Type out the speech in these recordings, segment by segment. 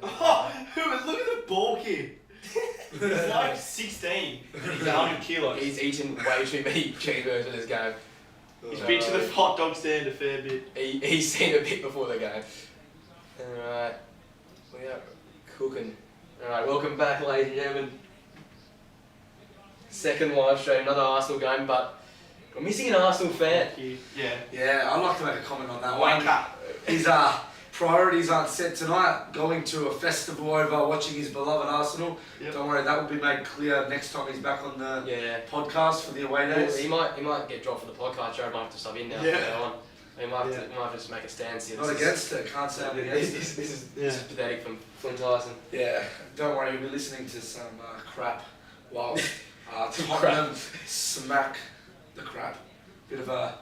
Oh, look at the ball kid. He's like 16. He's 100 kilos. He's eaten way too many cheeseburgers in this game. He's been to the hot dog stand a fair bit. He's seen a bit before the game. Alright, we are cooking. Alright, welcome back, ladies and gentlemen. Second live stream, another Arsenal game, but we're missing an Arsenal fan. Yeah, I'd like to make a comment on that Wake one. up. His priorities aren't set tonight. Going to a festival over watching his beloved Arsenal. Yep. Don't Don't worry, that will be made clear next time he's back on the podcast for the away days. Well, he might get dropped for the podcast. Jarrad might have to sub in now. From now on. He might have to just make a stand here. Not against it, can't say I'm against it. This is pathetic from Flynn Tyson. Yeah, don't worry, we'll be listening to some crap while Tottenham smack the crap. Bit of a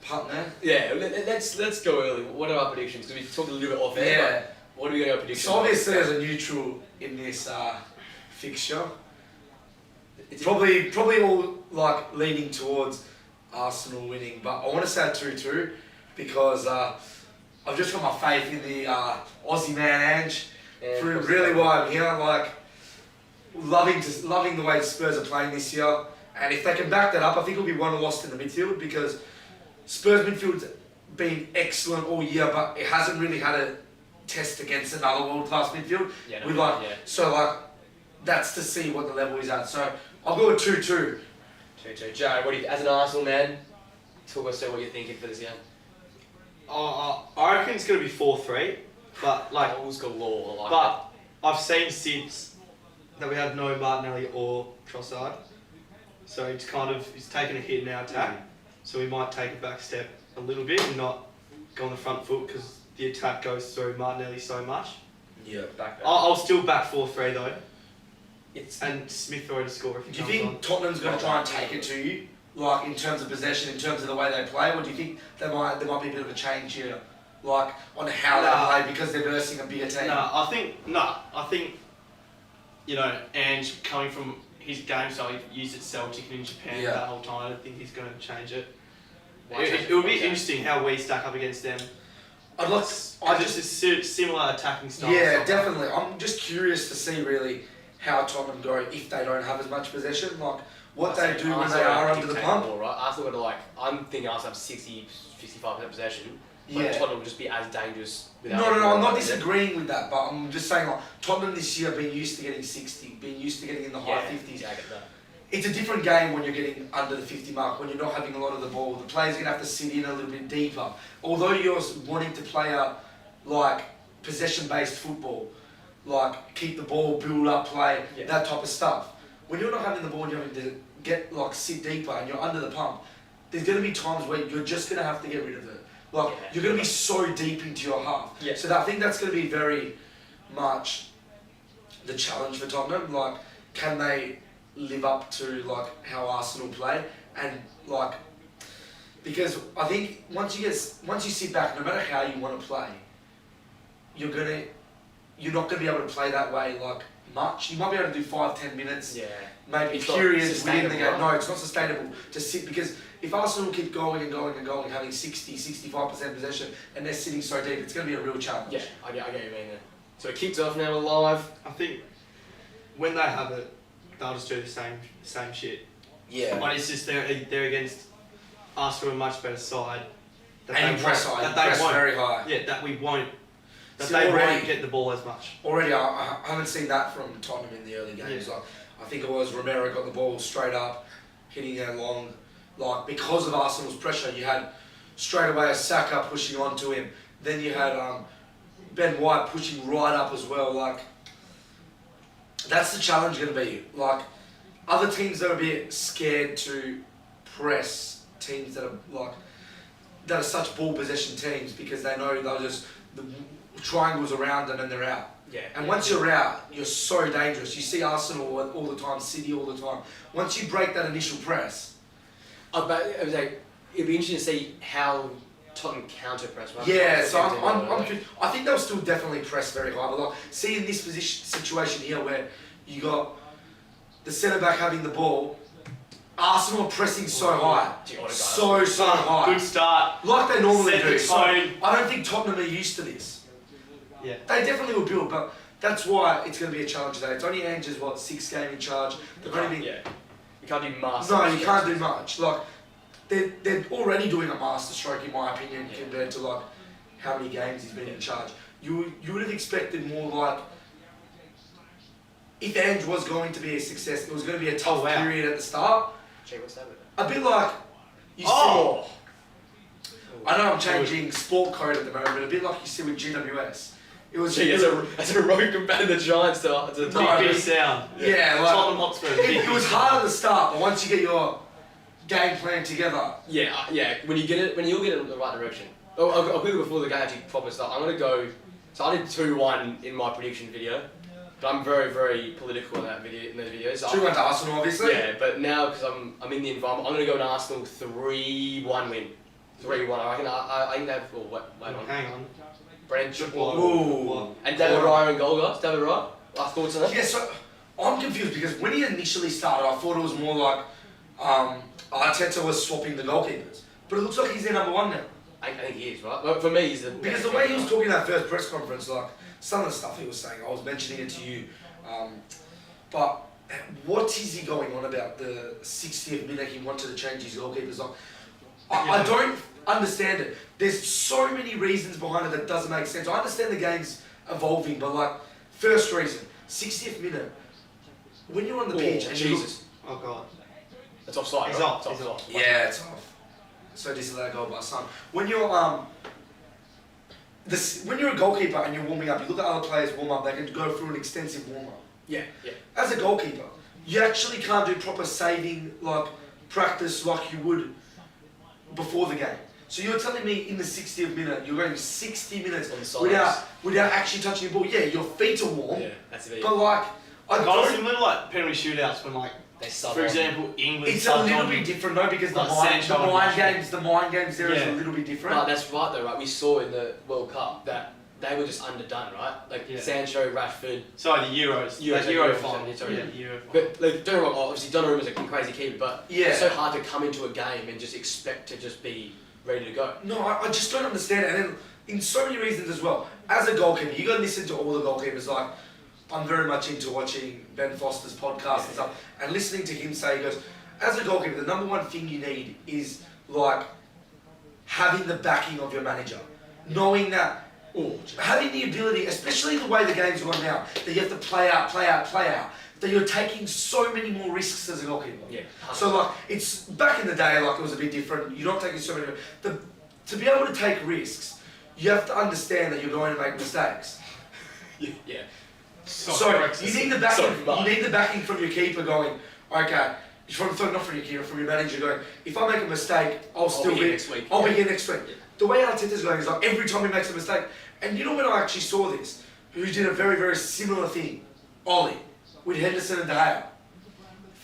punt there. Yeah, let's go early. What are our predictions? Because we talked a little bit off air. Yeah. What are we going to predictions? So obviously there's a neutral in this fixture. It's probably all like leaning towards Arsenal winning, but I want to say 2-2 because I've just got my faith in the Aussie man Ange. Through really why I'm here, like loving the way the Spurs are playing this year, and if they can back that up, I think it'll be one lost in the midfield because Spurs midfield's been excellent all year, but it hasn't really had a test against another world-class midfield. So that's to see what the level is at. So I'll go with 2-2. 2-2. Jarrad, what do you, as an Arsenal man, talk us through what you're thinking for this game. I reckon it's going to be 4-3, but Goals galore. But I've seen since that we have no Martinelli or Trossard, so he's taken a hit in our attack. So we might take a back step a little bit and not go on the front foot because the attack goes through Martinelli so much. Yeah, back. I'll still back 4-3 though. And Smith Rowe to score if he comes on. Do you think Tottenham's going to try and take it to you, like in terms of possession, in terms of the way they play, or do you think there might be a bit of a change here, like on how they play because they're versing a bigger team? I think Ange coming from his game style, he used at Celtic and in Japan that whole time. I don't think he's going to change it. It will be interesting how we stack up against them. Just a similar attacking style. Yeah, definitely. I'm just curious to see really how Tottenham go if they don't have as much possession, like what they do when they are under the pump. Right? Arsenal would I'm thinking Arsenal have 60-65% possession. But Tottenham will just be as dangerous without. No, I'm not disagreeing with that, but I'm just saying Tottenham this year been used to getting 60, been used to getting in the high 50s. Yeah, I get that. It's a different game when you're getting under the 50 mark, when you're not having a lot of the ball. The player's going to have to sit in a little bit deeper. Although you're wanting to play a possession-based football, keep the ball, build up play, that type of stuff. When you're not having the ball and you're having to get sit deeper and you're under the pump, there's going to be times where you're just going to have to get rid of it. You're going to be so deep into your half. Yeah. So I think that's going to be very much the challenge for Tottenham. Can they live up to how Arsenal play? And because I think once you sit back, no matter how you want to play, you're not going to be able to play that way much. You might be able to do 5-10 minutes. Yeah. Maybe periods within the game. Right? No, it's not sustainable to sit because if Arsenal keep going and going and going, having 60-65% possession, and they're sitting so deep, it's going to be a real challenge. Yeah, I get what you mean there. So it kicks off now, we're live. I think when they have it, they'll just do the same shit. Yeah. But it's just they're against Arsenal, a much better side. And press high, press very high. Yeah, that we won't. They won't get the ball as much. Already, I haven't seen that from Tottenham in the early games. Yeah. I think it was Romero got the ball straight up, hitting it long. Because of Arsenal's pressure, you had straight away a Saka pushing onto him. Then you had Ben White pushing right up as well. That's the challenge going to be. Other teams that are a bit scared to press teams that are such ball possession teams because they know they'll just the triangles around them and they're out. Yeah. And once you're out, you're so dangerous. You see Arsenal all the time, City all the time. Once you break that initial press, it'd be interesting to see how Tottenham counter press. Right? Yeah, so I think they'll still definitely press very high. But see in this situation here where you got the centre back having the ball, Arsenal are pressing so high, so high. Good start. Like they normally Set do. the tone. I don't think Tottenham are used to this. Yeah. They definitely will build, but That's why it's going to be a challenge today. It's only Ange's, 6th game in charge. You can't do master. No, you can't do much. Like, they're already doing a master stroke, in my opinion, compared to, like, how many games he's been in charge. You would have expected more, like, if Ange was going to be a success, it was going to be a tough period at the start. Check what's that with? A bit like, you see, I know I'm changing sport code at the moment, but a bit like you see with GWS. It was that's a road compared to the Giants to big sound. Yeah, like, Tottenham Hotspur. it was hard at the start, but once you get your game plan together. Yeah. When you get it in the right direction. I'll quickly before the game actually proper start. I'm gonna go. So I did 2-1 in my prediction video, but I'm very, very political in that video. In those videos. So 2-1 to Arsenal, obviously. Yeah, but now because I'm in the environment, I'm gonna go an Arsenal 3-1 win. 3-1. I reckon. I think they've. Oh, wait on. Hang on. Brent. Ooh. And David Raya and goal, guys. David Raya. Last thoughts on that? Yeah, so I'm confused because when he initially started, I thought it was more like Arteta was swapping the goalkeepers, but it looks like he's their number one now. I think he is, right? But for me, he's the because the way he was talking in that first press conference, like some of the stuff he was saying, I was mentioning it to you, but what is he going on about the 60th minute he wanted to change his goalkeepers? Like, I don't understand it. There's so many reasons behind it that doesn't make sense. I understand the game's evolving, but like, first reason, 60th minute, when you're on the pitch and Jesus. Oh God. It's offside. He's right? off. It's off. Yeah, it's off. So disallowed goal by Son. When you're when you're a goalkeeper and you're warming up, you look at other players warm up. They can go through an extensive warm up. Yeah. As a goalkeeper, you actually can't do proper saving like practice like you would before the game. So you're telling me in the 60th minute you're going 60 minutes without actually touching the ball. Yeah, your feet are warm. Yeah, that's it. But like, Similar to like penalty shootouts when like, for example, England. It's a little bit different though because the mind games there is a little bit different. But that's right though, right? We saw in the World Cup that they were just underdone, right? Like Sancho, Rashford. Sorry, the Euros. Euro final. Sorry, the Euro final. But like, don't get me wrong, obviously Donnarumma's a crazy keeper, but it's so hard to come into a game and just expect to just be ready to go. No, I just don't understand it. And then in so many reasons as well. As a goalkeeper, you got to listen to all the goalkeepers. Like, I'm very much into watching Ben Foster's podcast and stuff, and listening to him say, he goes, as a goalkeeper, the number one thing you need is like having the backing of your manager, knowing that, having the ability, especially the way the game's gone now, that you have to play out, that you're taking so many more risks as a goalkeeper. Yeah. So like, it's back in the day, like it was a bit different. You're not taking so many. To be able to take risks, you have to understand that you're going to make mistakes. Yeah. So you need the backing. You need the backing from your keeper going, okay. Not from your keeper, from your manager going, if I make a mistake, I'll be here next week. I'll be here next week. The way Arteta's going is like every time he makes a mistake. And you know when I actually saw this, who did a very, very similar thing, Ollie, with Henderson and De Gea.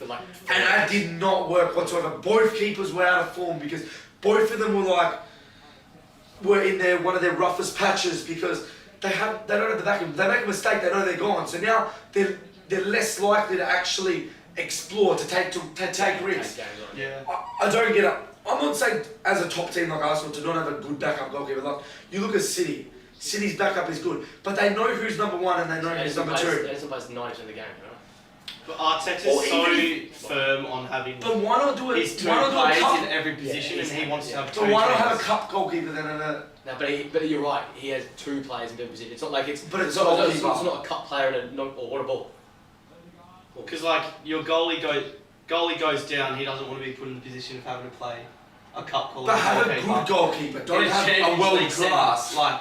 And that did not work whatsoever. Both keepers were out of form because both of them were in one of their roughest patches because they don't have the backing. They make a mistake, they know they're gone. So now they're less likely to actually explore, to take risks. Yeah. I don't get it. I'm not saying as a top team like Arsenal to not have a good backup goalkeeper. Like, you look at City. City's backup is good, but they know who's number one and they know who's number two. Edison plays 90% of the game, right? But Arteta's so firm on having. But why not do it? He's two players in every position, and he wants to have two. But why not have a cup goalkeeper then? No, but you're right. He has two players in different positions. It's not like it's. But it's not not a cup player and what a ball. Because like your goalie goes down, he doesn't want to be put in the position of having to play a cup goalkeeper. But have a good goalkeeper. Don't have a world class. Like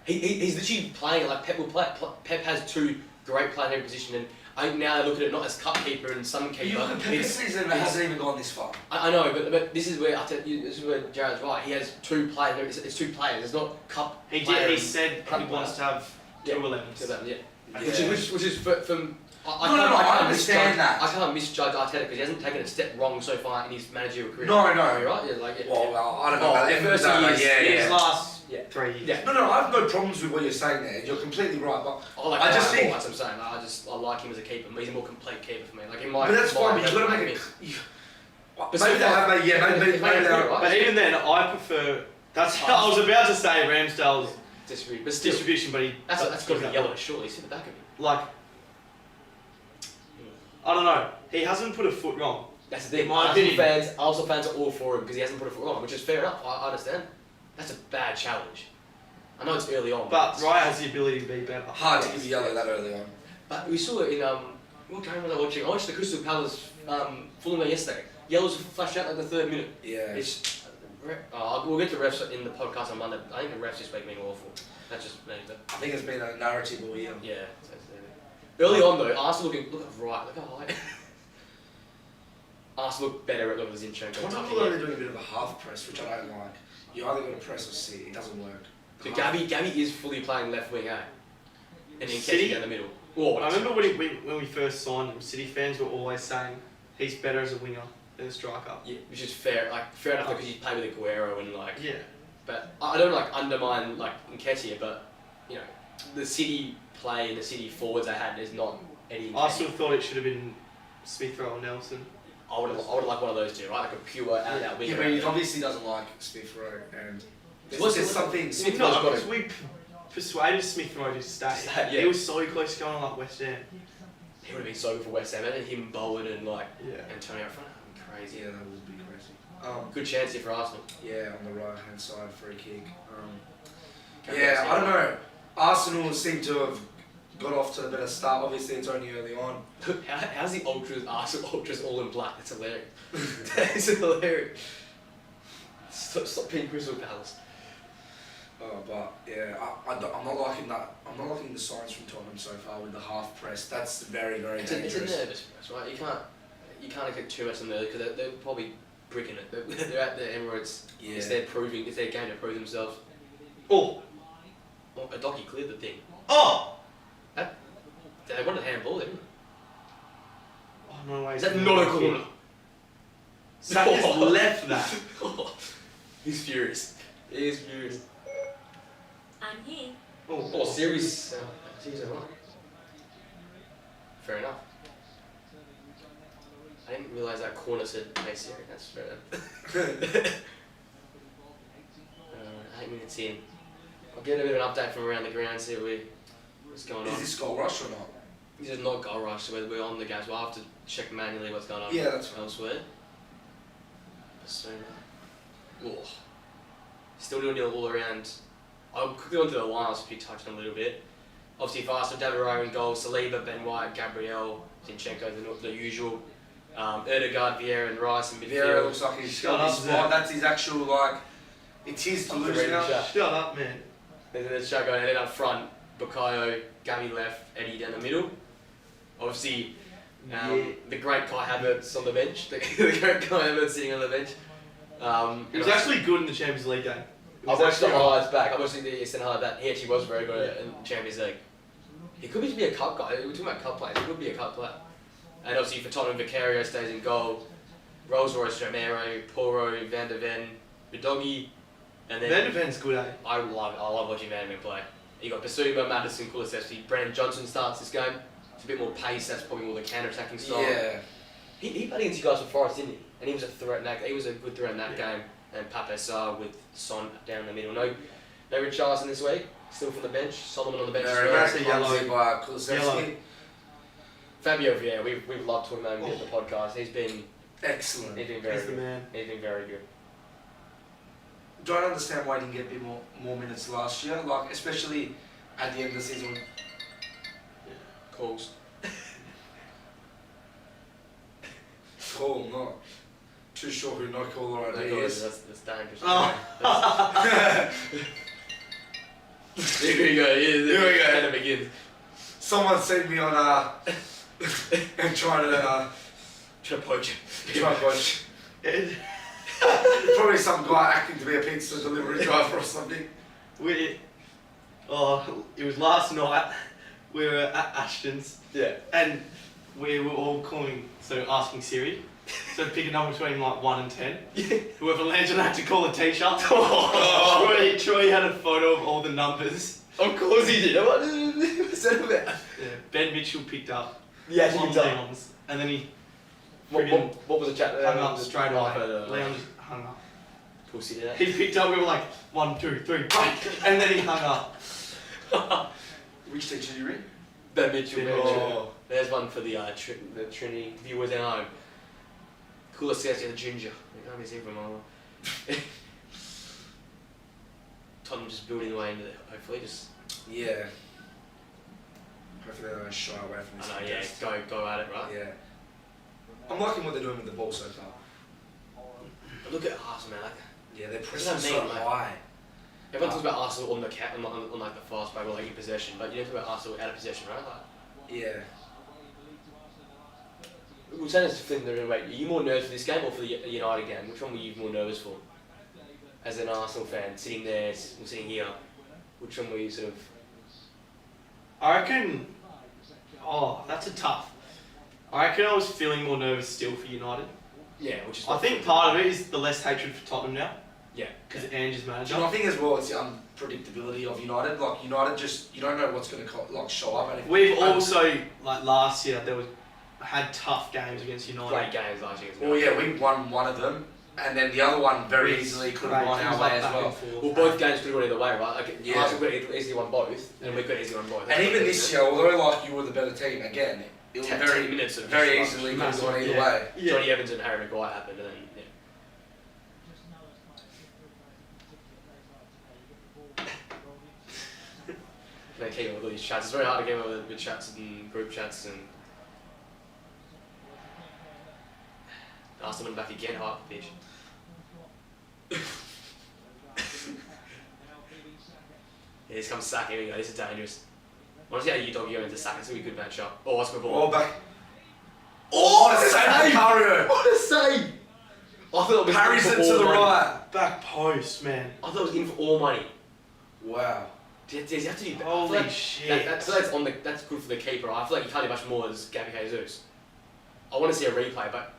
he's literally playing it like Pep will play. Pep has two great players in every position, and I think now they look at it not as cup keeper and some keeper. You look at Pep's season, it hasn't even gone this far. I know, but this is where Jarrad's right. He has two players. It's two players. It's not cup. He said he wants to have two 11s. Yeah. Which is from. I understand that. I can't misjudge Arteta because he hasn't taken a step wrong so far in his managerial career. No. You're right? Well, I don't know about His last 3 years. Yeah. No, I have no problems with what you're saying there. You're completely right, but I just think that's what I'm saying. I like him as a keeper. He's a more complete keeper for me. Like in my. But that's fine. But you've got to make it. Maybe they have. But even then, I prefer. I was about to say Ramsdale's Distribution, but still. distribution, but That's got to be yellow, surely. See the back of him. Like, I don't know. He hasn't put a foot wrong. That's the thing. My opinion. Arsenal fans are all for him because he hasn't put a foot wrong, which is fair enough. I understand. That's a bad challenge. I know it's early on, But Raya has the ability to be better. Hard to give a yellow that early on. But we saw it in what game was I watching? I watched the Crystal Palace Fulham game yesterday. Yellows flashed out like the 3rd minute. Yeah. It's we'll get to refs in the podcast on Monday. I think the refs this week being awful. That's just me. But I think it's been a narrative all year. yeah. Early on though, Arsenal look right, look how high. Arsenal look better at looking at Zinchenko. One people are doing a bit of a half press, which I don't like. You either got to press or sit. It doesn't work. So Gabby is fully playing left wing, eh? And then City City down the middle. Oh, I remember when we first signed him, City fans were always saying he's better as a winger than a striker. Yeah, which is fair. Like fair enough because he's played with Aguero and like. Yeah. But I don't like undermine like Nketiah, but you know the City play and the City forwards they had is not any. I still thought it should have been Smith Rowe or Nelson. I would have liked one of those two, right? Like a pure out winger. Yeah, but he obviously doesn't like Smith Rowe, and There's something. Smith No, Rowe's got because it. we persuaded Smith Rowe to stay. Yeah. He was so close to going on like West Ham. He would have been so good for West Ham, and him, Bowen, and like Yeah. Antonio up front. Crazy. Yeah, that would be crazy. Good chance here for Arsenal. Yeah, on the right hand side, free kick. Can't Yeah, really I don't know. Arsenal seem to have got off to a better start. Obviously, it's only early on. How's the Arsenal Ultras all in black? That's hilarious. That's hilarious. Stop being Crystal Palace. Oh, but yeah, I'm not liking that. I'm not liking the signs from Tottenham so far with the half press. That's very, very It's dangerous. a nervous press, right? You can't get too much on there because they're probably bricking it. They're at the Emirates. Yeah. It's their game to prove themselves. Oh! Oh, Adoki cleared the thing. Oh! They wanted a handball, didn't they? Oh, no way. Is that not a corner? Zach has left that. He's furious. He is furious. I'm here. Oh, series. Series are right. Fair enough. I didn't realise that corner said hey Siri. That's fair enough. 8 minutes in. I'll get a bit of an update from around the ground, see what's going on. Is this goal rush or not? This is not goal rush, so we're on the game, so I'll have to check manually what's going on Yeah, that's fine. elsewhere. So, still doing it all around. I'll quickly onto the lines if you touched on a little bit. Obviously, faster, David Raya in goal, Saliba, Ben White, Gabriel, Zinchenko, the usual. Erdegaard, Vieira, and Rice in midfield. Vieira looks like he's got his spot. That's his actual, like, it's his to lose now. Shut up, man. There's Shaq going, and then up front, Bukayo, Gabby left, Eddie down the middle. Obviously, the great Kai Havertz on the bench. The great Kai Havertz sitting on the bench. He was actually good in the Champions League game. I watched the highlights back. I watched the Eastern highlight that he actually was very good in Champions League. He could be a cup guy. We're talking about cup players. He could be a cup player. And obviously for Tottenham, Vicario stays in goal. Rolls Royce, Romero, Poro, Van der Ven, Bidogi, and then Van der Ven's good, eh? I love watching Van der Ven play. You got Basuma, Madison, Kulusevski, Brennan Johnson starts this game. It's a bit more pace. That's probably more the counter-attacking style. Yeah. He played against you guys for Forest, didn't he? And he was a threat in that. He was a good threat in that game. And Pape Sarr with Son down the middle. No Richarlison this week. Still from the bench. Solomon on the bench as Very, well. very clumsy by Kulusevski. Fabio Vieira, we've loved talking about him in the podcast. He's been Excellent. very He's the good. man. He's been very good. Don't understand why he didn't get a bit more minutes last year, like especially at the end of the season. Calls. Call, not too sure who no caller No ID calls, is. that's dangerous. Oh. Here we go. Here we go. And it begins. Someone sent me on and trying to Trying to poach. try and watch. Probably some guy acting to be a pizza delivery driver or something. It was last night. We were at Ashton's. Yeah. And we were all calling, so asking Siri. So pick a number between like 1 and 10. Whoever lands on that to call a t-shirt. Troy had a photo of all the numbers. Of course he did. What was that about? Yeah. Ben Mitchell picked up Yeah, one Leon's, and then he What was the chat? hung up straight away. Leon Leon just hung up. Pussy that. He picked up, we were like, 1, 2, 3, and then he hung up. Which teacher did you ring? Ben Mitchell. Oh. There's one for the Trinity viewers at home. Coolest guys, the ginger. I miss him from all. Tottenham just building away into it. Hopefully, just. Yeah. Hopefully they don't shy away from this. I know, yeah. Go at it, right? Yeah. I'm liking what they're doing with the ball so far. But look at Arsenal, man. Like, Yeah, they're What pressing does that so mean, like- high. everyone talks about Arsenal on the on like the fast break or like in possession, but you don't talk about Arsenal out of possession, right? Like, Yeah. we're saying this to Flynn the other way. Are you more nervous for this game or for the United game? Which one were you more nervous for? As an Arsenal fan, sitting there, sitting here, which one were you sort of? I reckon. Oh, that's a tough. I reckon I was feeling more nervous still for United. Yeah, which is. I think part of it is the less hatred for Tottenham now. Yeah. Because Ange is Do manager. you know, I think as well it's the unpredictability of United. Like United, just you don't know what's going to like show up. And if, We've also, like last year, had tough games against United. Great games last year. Well, yeah, we won one of them, and then the other one very easily could have gone our way as well. Well, both games could have gone either way, right? Like, Yeah. Arsenal could have easily won both, and we could have easily won both. And even this year, although like you were the better team, again, it was 10 very, minutes of very just, easily like, could have gone either yeah. way. Yeah. Johnny Evans and Harry Maguire happened, and then yeah. They keep up with all these chats. It's very hard to get over with chats and group chats and. Arsenal went back again, hard pitch. Yeah, this comes Saka. Here we go. This is dangerous. I want to see how you dog go into Saka. It's gonna be a good matchup. Oh, what's my ball? Oh, back. Oh, what a save! Mario! What a save! I thought it was Parries in it for to all the money. right. Back post, man. I thought it was in for all money. Wow. Does he have to be? Holy I feel like shit. I feel like that's good for the keeper. I feel like you can't do much more as Gabby Jesus. I want to see a replay, but.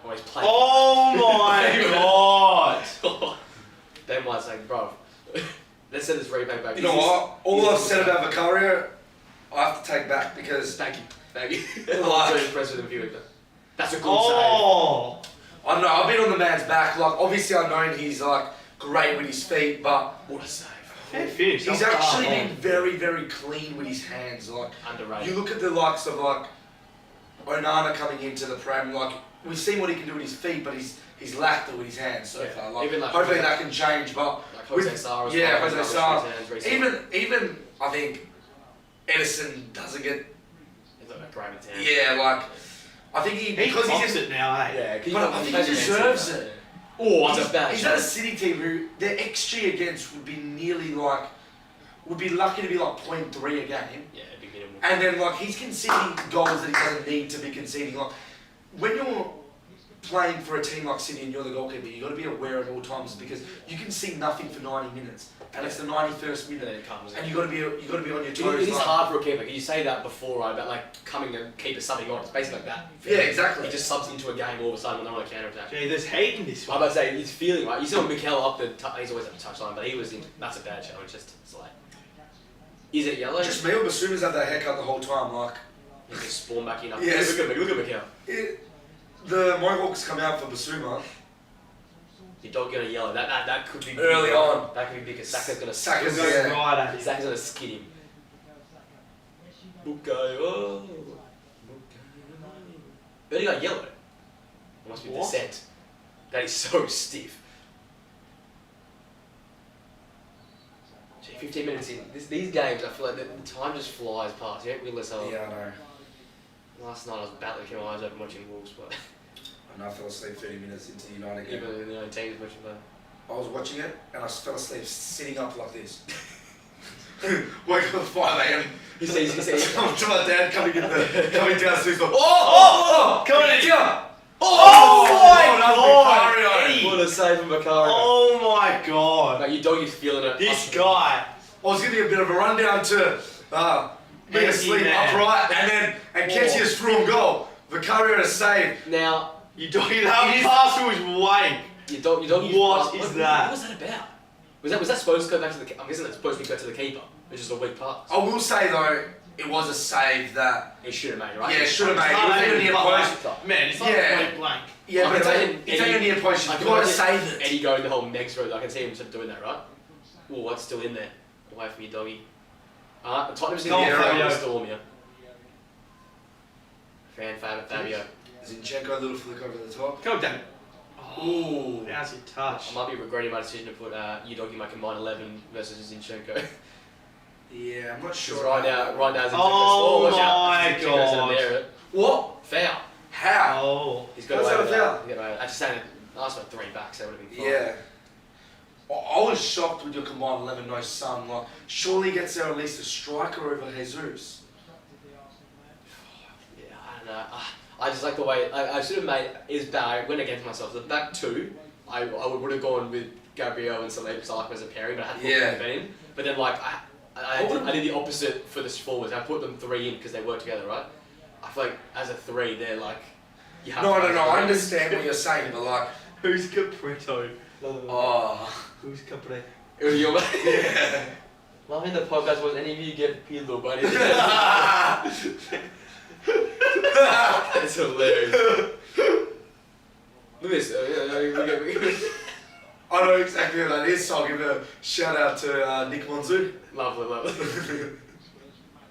Oh, he's playing. Oh my god! They might say, bro, let's send this replay back. You know what? All I've said about Vicario, I have to take back because Thank you. Like- I'm very impressed with him viewing that. That's a good Oh! I don't know. I've been on the man's back. Like obviously, I know he's like great with his feet, but save. What a save. Fair finish. he's Not actually far been wrong. very, very clean with his hands. Like Underrated. you look at the likes of like Onana coming into the Prem. Like we've seen what he can do with his feet, but he's lacked it with his hands so Yeah. far. Like, Even like hopefully Jose- that can change. But Like Jose with- Sarr as yeah, well. Jose He's Sarr. rubbish with his hands recently. even I think Edison doesn't get. He's like a great with his hands. Yeah, like I think He because clocks he's in, it now, eh? Yeah, But I think he deserves it. Oh, that's a bad he's shot. at a City team who their XG against would be nearly like would be lucky to be like 0.3 a game. Yeah, big minimal. And then like he's conceding goals that he doesn't need to be conceding. Like when you're playing for a team like City and you're the goalkeeper, you got to be aware at all times because you can see nothing for 90 minutes, and it's the 91st And then minute, it comes. and you got to be on your It toes. is like- hard for a keeper. You say that before, right? About like coming and keeper subbing on. It's basically like that. Yeah, exactly. He just subs into a game all of a sudden when they're on a counter attack. Gee, there's hate in this I'm one. about to say he's feeling right. You saw Mikel up the. He's always at the touchline, but he was in. That's a bad challenge. Just it's like. Is it yellow? Just me or Basuma's had that haircut the whole time. Like He just spawn back in. Yes. Look at Mikel. the Mohawks come out for Basuma. Your dog gonna yellow. That could be big, Early right? on. That could be big. Saka's gonna. Saka's Goes yeah. right at him. Saka's gonna skid him. Bukayo. Early got yellow. It must be What? descent. That is so stiff. Gee, 15 minutes in. These games, I feel like the time just flies past. You don't realise how. Yeah, I know. Last night I was battling with my eyes open watching Wolves, but And I fell asleep 30 minutes into the United game. even in the 19s watching that. I was watching it and I fell asleep sitting up like this. Wake up at 5 a.m. He says, I'm to my dad coming downstairs. Like, Coming in. here! Oh my God! god! Eddie. what a save from Macario. Oh my god! Mate, your dog is feeling it. This guy. I was giving you a bit of a rundown to being Empty asleep man. upright and Ketsia's through and goal. Vicario had a save. Now, You don't that pass was wank. your dog What is that? What was that about? Was that supposed to go back to the? I'm guessing that's supposed to go to the keeper. It's just a weak pass. I will say though, it was a save that He should have made it, right? Yeah, should have made it. Can't It was even near blank. post. Man, it's not Yeah. point blank. Yeah, but saying it's only near post. I You've can got to imagine save it. Eddie going the whole next road. I can see him sort of doing that, right? Oh, what's still in there? Away from your doggy. Tottenham's in Go the on, air Fabio. of the storm, yeah. Fan favourite Fabio. Zinchenko, a little flick over the top. Go, damn it. Ooh. How's your touch? I might be regretting my decision to put Udogi in my combined 11 versus Zinchenko. Yeah, I'm not sure. Right now, Zinchenko's Oh watch out. my Zinchenko's God. gonna nair it. What? Foul. How? Oh. He's got How's away that with a that. foul? He got away with that. I just saying last one 3 backs, that would have been fine. Yeah. I was shocked with your combined 11 no Son. Like, surely gets there at least a striker over Jesus. Yeah, I don't know. I just like the way I should have made is bad. I went against myself. The back two, I would have gone with Gabriel and Saleh because I like him as a pairing, but I had to put them in. But then like I did the opposite for the forwards. I put them 3 in because they work together, right? I feel like as a 3, they're like. You have No, to I understand what you're saying, but like, Who's Caprito? oh. Who's Caprito? It was your Yeah. Loving the podcast was any of you get pillow, buddy. That's hilarious. Look at this. I know exactly what that is, so I'll give a shout out to Nick Monzoon. Lovely.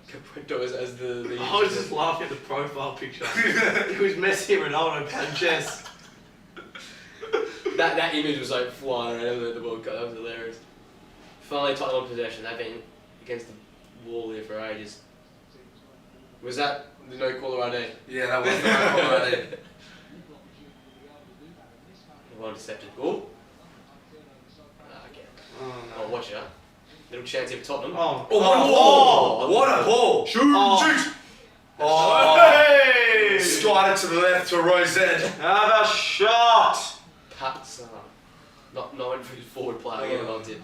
Caprito as the I was just laughing at the profile picture. It was Messi and Ronaldo playing chess. that image was like flying around the World Cup. That was hilarious. Finally, Tottenham on possession. They've been against the wall here for ages. Was that the no caller ID? Yeah, that was the right one, I did. Well intercepted. Oh. Okay. Oh, watch out. Little chance here for Tottenham. Oh, Oh, what a ball! What a ball! Shoot! Oh. Shoot! Hey! Slide it to the left to Rosette. Have a shot! Pat's not known for his forward play. Again, I did.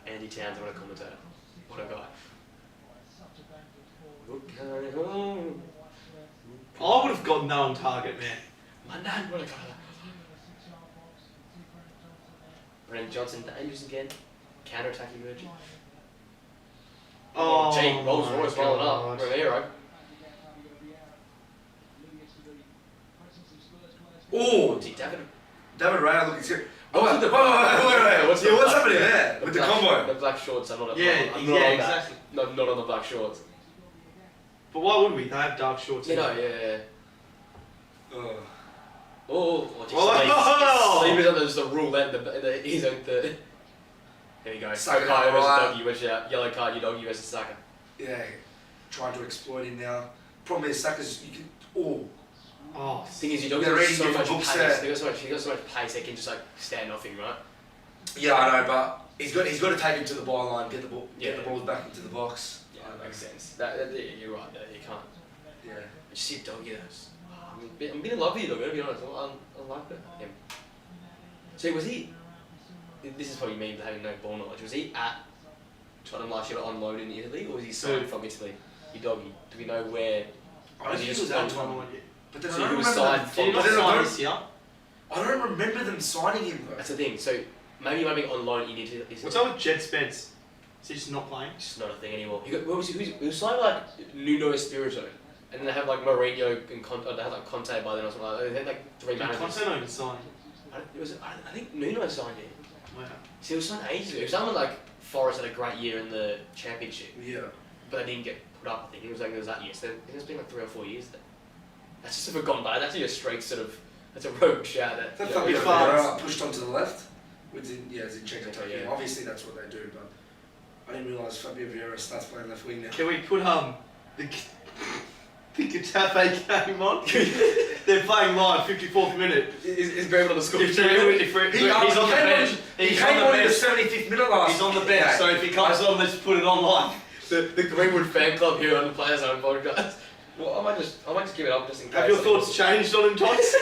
Andy Townsend, what a commentator. What a guy. Okay, home. I would have got no on target, man. My nan, what a guy. Brennan Johnson, dangerous again. Counter-attacking virgin. Oh, Gee, Rolls Royce rolling God. up. Romero. Oh, Gee, David. David Raya looking scared. Oh, wait, the- wait. What's Yeah, the what's black- happening there with the combo? The black shorts, I'm not Yeah, I'm not yeah, on that. exactly. No, not on the black shorts. But why would we? They have dark shorts. You know, yeah. Oh. Oh, geez, Oh! Sleep is on just a roulette. He's on the. There you go. Saka, Saka versus right. Doggy, watch out. Yellow card, you Doggy versus Saka. Yeah, trying to exploit him now. Problem is, Saka's, you can, Oh, Thing is, you They're Doggy got reading so much different pace. books He got so much pace. They can just like stand off him, right? yeah, I know, but he's got to take him to the byline, get the Yeah. balls back into the box. Yeah, that makes sense. Yeah, you're right. You can't. Yeah. You see a Doggy that's. I'm being in love with you, Doggy. To be honest, I like him. So was he? This is probably me having no ball knowledge. Was he at Tottenham last year on loan in Italy, or was he signed from Italy? You Doggy. Do we know where? I don't think it was that time. But then So I he don't was remember signed them, Did he from. not But then I sign don't- this year? I don't remember them signing him though. That's the thing. So maybe he might be on loan in Italy. What's up with Jed Spence? Is he just not playing? It's just not a thing anymore. He was signed like Nuno Espirito, and then they have like Mourinho and Conte. They had like Conte by then or something like that. They had like 3 Did managers. Conte not even sign? I think Nuno signed him. Wow. See, it was signed ages ago. It was someone like Forest had a great year in the championship, Yeah. but they didn't get put up. I think it was that year. So I think it's been like 3 or 4 years then. That's just sort of gone by. That's a straight sort of. That's a rogue shout. That That Fabio if Vieira pushed onto the left. Zinchenko Okay, taking him. yeah. Obviously that's what they do, but I didn't realise Fabio Vieira starts playing left wing now. Can we put the Getafe game on? They're playing live, 54th minute. is Graham on the score? He's on the bench. He He's came on on the in the bench. 75th minute last. He's on the bench, so if he comes on, let's put it on live. The Greenwood fan club here on the Players Own podcast. Well, I might just give it up just in case. Have your thoughts changed on him, Tots?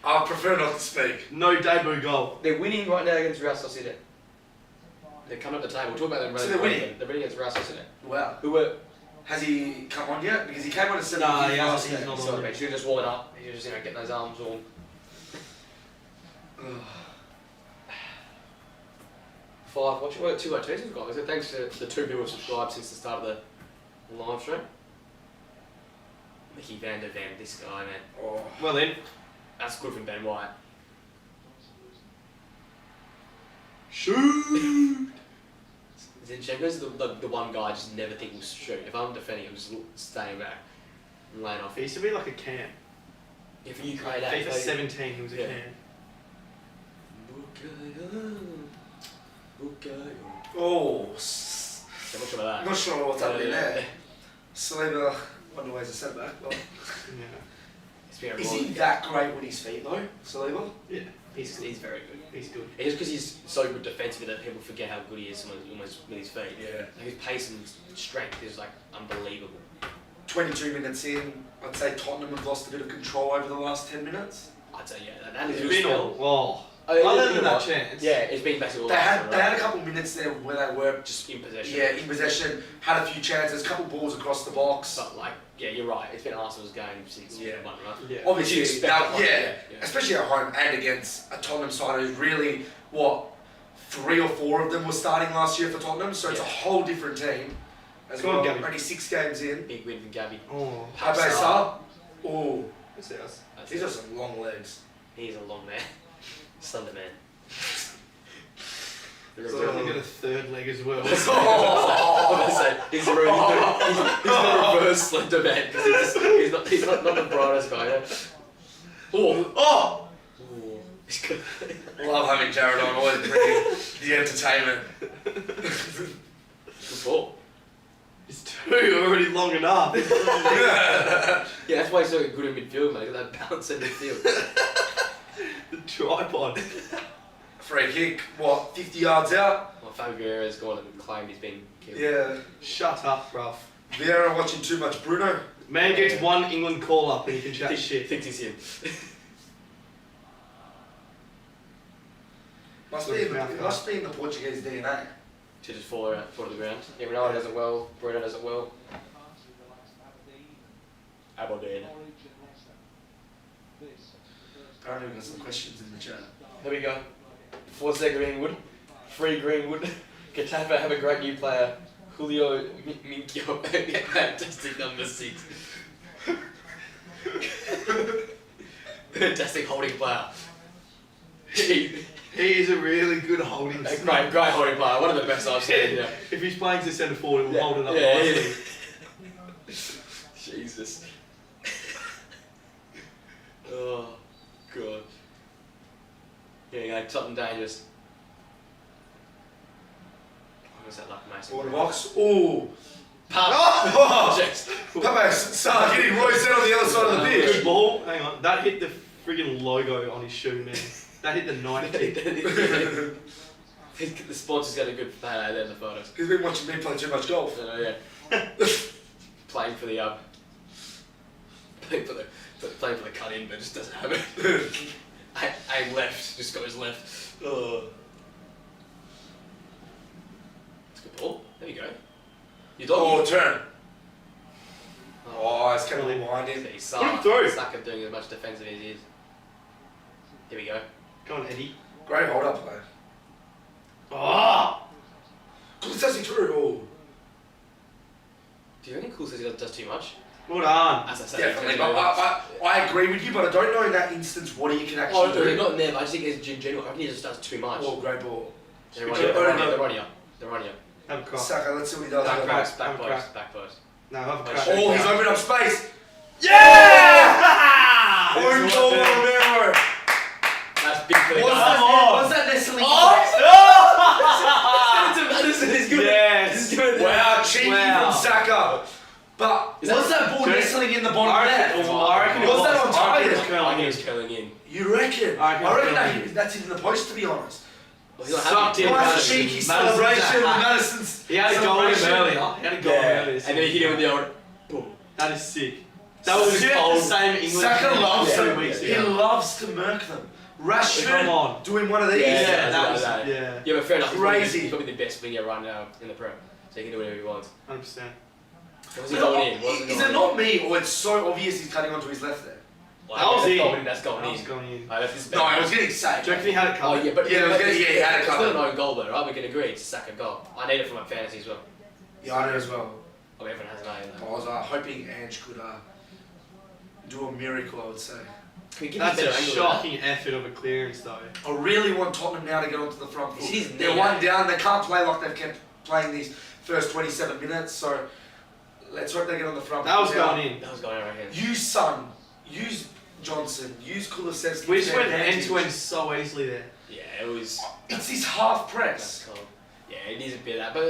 I prefer not to speak. No debut goal. They're winning right now against Real Sociedad. They're coming up the table. We'll talk about them. So they're winning? They're winning against Real Sociedad. Wow. Who were? Has he come on yet? Because he came on at 75th Nah, he hasn't. last He's game. not. So he was just warming up. He was just getting those arms warm. Ugh. 5. What 2 2s we've got? Thanks to the 2 people who've subscribed since the start of the live stream. Mickey van der Ven, this guy, man. Oh. Well then, That's good from Ben White. shoot. Zinchenko's the one guy I just never think will shoot. If I'm defending, I'm just staying back and laying off. He used to be like a cam. If you create FIFA 17, he was a Yeah. cam. Oh. I'm not sure about that. Not sure what's happening Yeah. there. Saliba, one way as a centre back. Well, Yeah. It's been a is roll. he that great with his feet though, Saliba? Yeah. He's very good. He's good. It's just because he's so good defensively that people forget how good he is almost with his feet. Yeah. Like his pace and strength is like unbelievable. 22 minutes in, I'd say Tottenham have lost a bit of control over the last 10 minutes. I'd say that is It's a been spell. all. Oh, Oh, yeah, other you than know that what? chance. Yeah, it's been basically all They had that, they had a couple minutes there where they were just in possession. yeah in possession, had a few chances, a couple balls across the box. But like, yeah, you're right. It's been Arsenal's game since Yeah. one, right? Yeah. Obviously, You expect that- that, yeah, yeah. especially at home and against a Tottenham side who's really what 3 or 4 of them were starting last year for Tottenham, so it's a Yeah. whole different team. As Come on, well, Gabby. only 6 games in. Big win for Gabby. Oh. How about Sar? Oh, That's ours. he's got some long legs. He's a long man. Slender man. So I think got a third leg as well. I was gonna say he's the reverse slender man because he's not the brightest guy. Yeah? Oh! Ooh. He's good. Love having Jarrad on, always bringing the entertainment. Good ball. It's 2 already long enough. Yeah, that's why he's so good in midfield, mate. That balance in midfield. The tripod. Free kick, what, 50 yards out? Well, Fabio Vieira's gone and claimed he's been killed. Yeah. Shut up, bruv. Vieira watching too much Bruno. Man gets one England call up and he can chat shit. Thinks he's him. It must be in the Portuguese DNA. To just fall to the ground. Yeah, Ronaldo does it well. Bruno does it well. Aberdeen. Apparently we've got some questions in the chat. There we go. 4 Greenwood. Free Greenwood. Getafe have a great new player. Julio Minkyo. Fantastic number 6. Fantastic holding player. Jeez. He is a really good holding Great holding player. One of the best I've seen. Yeah. If he's playing to centre forward, he'll Yeah, hold it up yeah, nicely. Jesus. Oh, God. Yeah, like Tottenham dangerous. What's that like, Mason? Corner box. Ooh. Oh! Jeez. Pepe, start getting Royce out on the other side of the Good pitch. ball. Hang on. That hit the friggin' logo on his shoe, man. That hit the 90. The sponsors got a good fan there in the photos. He's been watching me play too much golf. Yeah. Playing for the playing for the cut in, but just doesn't have it. Aim left, just goes left. Oh. It's a good ball. There you go. Your dog. Oh, turn. Oh, it's kind of winding. Put him through. Saka doing as much defensive as he is. Here we go. Go on, Eddie. Great hold up play. Oh! Good touching through. Oh. Do you reckon Cool says he does too much? Well done. As I said, Definitely. But I agree with you, but I don't know in that instance what he can Oh, actually no, do. not in there, but I just think it's in general. I think he just does too much. Oh, great ball. They're Which running I don't up. know. They're running up. Have a crack. Saka, let's see what he does. Back Back post, Have a crack. back post. No, have a Oh, crack. Oh, he's opened up space. Yeah! Own goal, Romero. That's big for the What's guy. that Nestle? Madison is good. Yes. He's good. Wow, cheeky Wow. from Saka. But Is that- was that ball Good. nestling in the bottom I left? reckon, I reckon it Was that on I reckon target? it was I curling think in. he's curling in. You reckon? I reckon That's in the post, to be honest. Well, he's not Sucked happy. in. Nice Madison. cheeky Madison's celebration. a hat. Madison's He had a goal in him celebration. earlier. He had a goal earlier. And then he hit him with the old boom. That is sick. That was Sick the old- same England. Saka team loves 2 them. weeks He ago. loves to murk them. Come Rashford on. doing one of these. Yeah, that Yeah, was that. yeah. Yeah, but fair enough. Crazy. He's probably the best winger right now in the Prem. So he can do whatever he wants. 100%. Was he going in? Was he Is going it in? not me, or it's so obvious he's cutting onto his left there? Well, That was that's in. going in. That's going That was in. going in. That's his No, I was getting saved. Do you reckon he had it Oh covered? yeah, but Yeah, I was gonna- yeah, he had a it's couple. still an own goal though, right? We can agree it's a Saka goal. I need it for my fantasy as well. Yeah, I know as well. Oh, everyone has an eye in I that. was hoping Ange could do a miracle, I would say. Can we give That's us a better angle shocking effort of a clearance, though. I really want Tottenham now to get onto the front foot. It's his They're knee, one down. They can't play like they've kept playing these first 27 minutes. So let's hope they get on the front That was foot now. going in. That was going right here. Use Son. Use Johnson. Use Kulusevski. We to just their went end advantage. to end so easily there. Yeah, it was. It's his half That's press. cool. Yeah, it needs a bit of that, but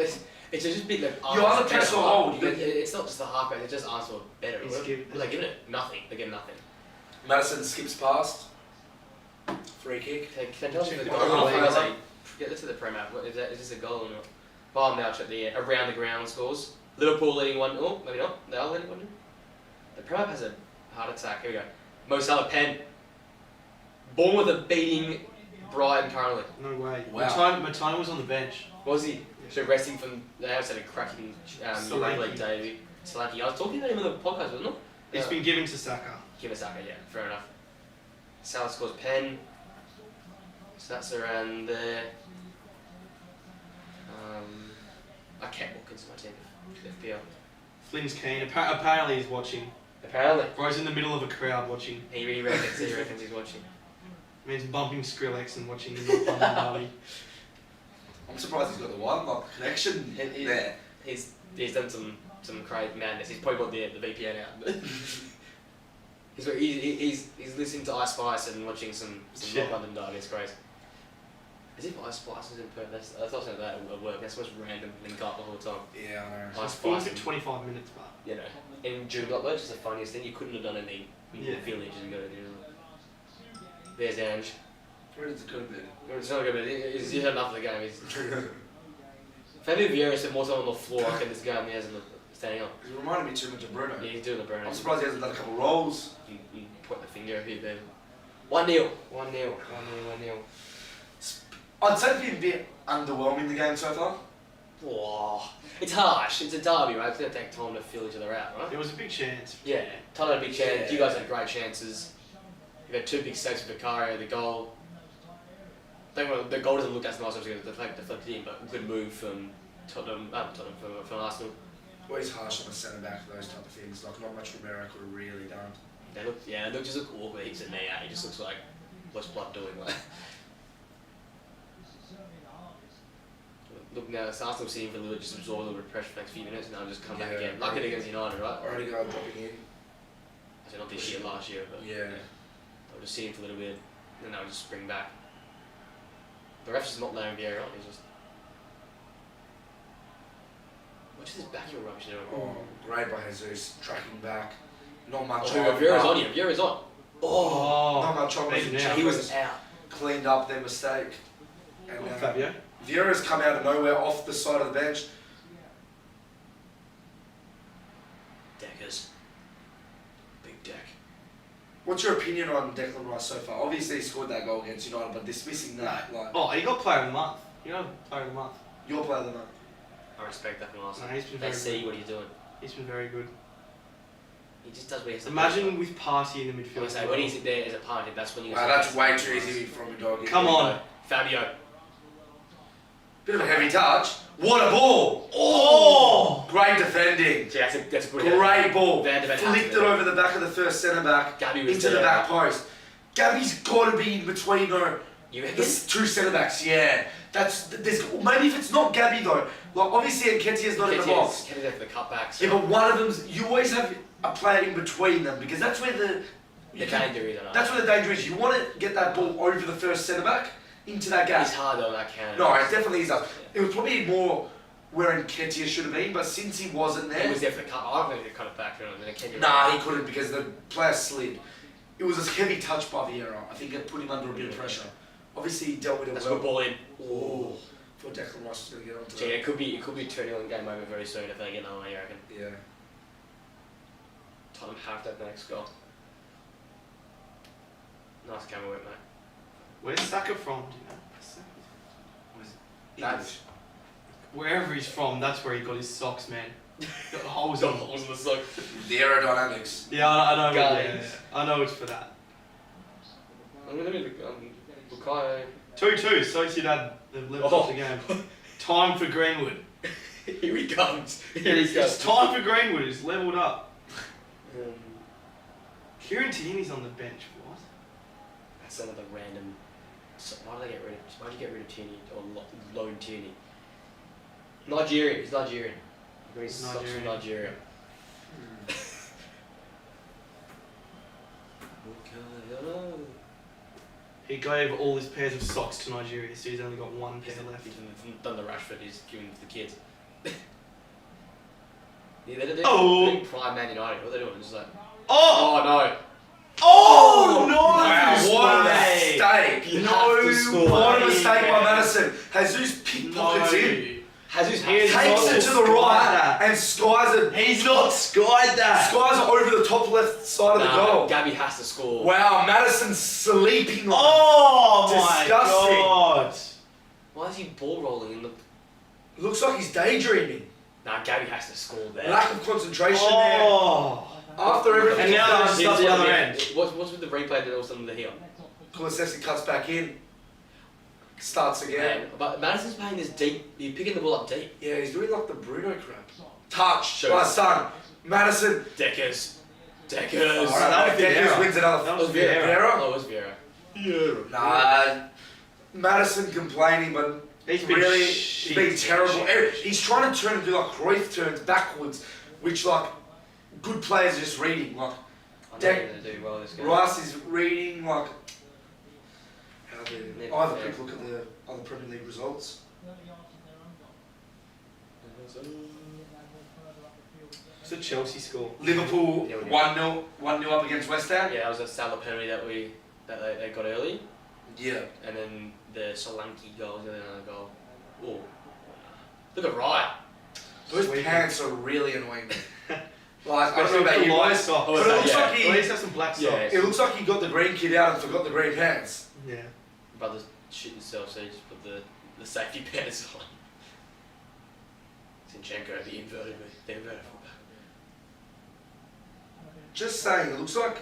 it's just a bit like. You either press or hold. It's not just the half press. It just asks for better. It's give- They're giving it nothing. They're getting nothing. Madison skips past. Free kick. Can tell us if the Oh, goal. half Like, hour. get this to the Prem app. Is this a goal or not? Bayern Munich at the around the ground scores. Liverpool leading 1-0. Maybe not. They are leading 1-0. The Prem app has a heart attack. Here we go. Mo Salah pen. Bournemouth are beating Brighton currently. No way. Wow. Matone was on the bench. Was he? So resting from they have had a cracking Solanke. League debut. Solanke. I was talking about him on the podcast, wasn't it? It's been given to Saka. Kimasaka, yeah, fair enough. Salah scores pen. So that's around there. I kept Watkins in my team. FPL. Flynn's keen. Apparently he's watching. Apparently. Bro's in the middle of a crowd watching. He really reckons he's watching. Means bumping Skrillex and watching the North London derby. I'm surprised he's got the one like connection He- there. He's done some crazy madness. He's probably got the VPN out. he's listening to Ice Spice and watching some Shit. North London derby. It's crazy. As if Ice Spice is in Perth. I thought something like that would work. That's the most random link up the whole time. Yeah, I know. Ice It's full Spice. for 25 minutes, but You know, in June Block, that's just the funniest thing. You couldn't have done anything in Yeah. the village and go to do. There's Ange. Where does it go there? It's not good, but he's had enough of the game. Fabio Vieira spent more time on the floor in this game than he has in the standing up. He's reminding me too much of Bruno. Yeah, he's doing the burn. I'm surprised he hasn't done a couple rolls. You point the finger at him. 1-0. 1-0. I'd say it's been a bit underwhelming the game so far. Whoa. It's harsh. It's a derby, right? It's going to take time to fill each other out, right? there was a big chance. Yeah. Tyler had a big chance. Yeah. You guys had great chances. You've had two big saves for Vicario, the goal. The goal doesn't look as nice as the deflected in, but good move from Tottenham from Arsenal. Always harsh on the centre back for those type of things. Like not much Romero could have really done. They just look awkward. He's a knee out. He just looks like, what's Blood doing? Like, look now, Arsenal sitting for a little, just absorb a little bit of pressure for the next few minutes, and now just come back Yeah. again. Like it against United, right? Already got dropping in. Actually, not this year, last year, but Yeah. they'll just see him for a little bit, and they'll just spring back. The ref's just not letting Vieira on. He's just. What's this backheel rubbish doing? Oh, great by Jesus. Tracking back. Not much Oh, Vieira's on you. Vieira's on. Not much on. Big now. He was out. Cleaned up their mistake. And Fabio. Vieira's come out of nowhere off the side of the bench. Deckers. Big deck. What's your opinion on Declan Rice so far? Obviously he scored that goal against United, but dismissing that, like, Oh, he got player of the month. You know, player of the month. your player of the month. I respect that from Arsenal. No, he's been They very see good. what he's doing. He's been very good. He just does what he has to do. Imagine with Party in the I midfield. would say when he's there as a partner, that's when you. Wow, that's way too easy from a dog. Come on. Fabio. Bit of a heavy touch. What a ball! Oh! Great defending. See, that's a good. Great ball. They had to Flicked it over the back of the first centre back Gabby was into the there. back post. Gabby's got to be in between though. You reckon? The two centre backs, yeah. There's maybe if it's not Gabby though. Like obviously Nketiah's not in the box. Kenty's there for the cutbacks. Yeah, but one of them's you always have a player in between them because that's where The danger is, I know. that's where the danger is. You want to get that ball over the first centre back into that gap. It's hard though, that can. No, it definitely is. It was probably more where Nketiah should have been, but since he wasn't He there, was there for the cut. I don't think they cut it back. Then Kenty. nah, he couldn't because the player slid. It was a heavy touch by Vieira. I think it put him under a bit of pressure. Obviously, he dealt with it That's a well. good ball in. Oh, thought Declan Rice was going to get onto Gee, that. it could be turning on game over very soon if they get another one. You reckon? Yeah. Tottenham have to have the next goal. Nice camera work, mate. Where's Saka from? Do you know? That's Wherever he's from, that's where he got his socks, man. Got holes in them. holes in the sock. The aerodynamics. Yeah, I know. Guys. Yeah, I know it's for that. I'm gonna be Bukayo. 2-2. Sociedad have leveled up the game. Time for Greenwood. Here he comes. Here he It's comes. time for Greenwood. It's levelled up. Kieran Tierney's on the bench. What? That's another random. So why did you get rid of Tierney or loan Tierney? Nigerian. He's Nigerian. He's socks from Nigeria. He gave all his pairs of socks to Nigeria, so he's only got one pair left. He's done the Rashford. He's giving to the kids. Yeah, they're doing prime Man United. What are they doing? Just like, oh no. Oh no! Wow, what a Way. mistake! You have to score. What a mistake by Madison. Jesus pickpockets in, Jesus takes it to the right, and skies it. He's not skied that. Skies it over the top left side of the goal. Gabby has to score. Wow, Madison's sleeping on it. Oh Disgusting. my god! Why is he ball rolling in the? Looks like he's daydreaming. Nah, Gabby has to score there. Lack of concentration Oh. there. After everything And now he's they're done, stuff the other end. What's with the replay that all of a sudden they're here? Kulusevski cuts back in. Starts again. Man, but Madison's playing this deep. You're picking the ball up deep. Yeah, he's doing like the Bruno crap. Touch Shows. by Son. Madison. Deckers. Alright, that was Deckers Vieira. wins another. That was Vieira. Oh, it was Vieira. Yeah. Nah. Madison complaining, but He's been really, shit. he's been terrible. He's trying to turn and do like Cruyff turns backwards, which like good players are just reading. Like I know you're going to do well this game. Rice is reading like. Never I have a fair. quick look at the other Premier League results. What's the Chelsea score? Liverpool 1-0 up against West Ham. Yeah, that was a Salah penalty that they got early, Yeah. and then the Solanke goal, the other goal. Oh, look at Riot. Those Sweet. pants are really annoying me. Like, I don't know about the you white guys, socks. but it looks Yeah. like At he, least have some black socks. Yeah. it looks like he got the green kid out and forgot the green pants. Yeah. Brothers shit yourself, so you just put the safety pants on. Zinchenko, the inverted fullback. Just saying, it looks like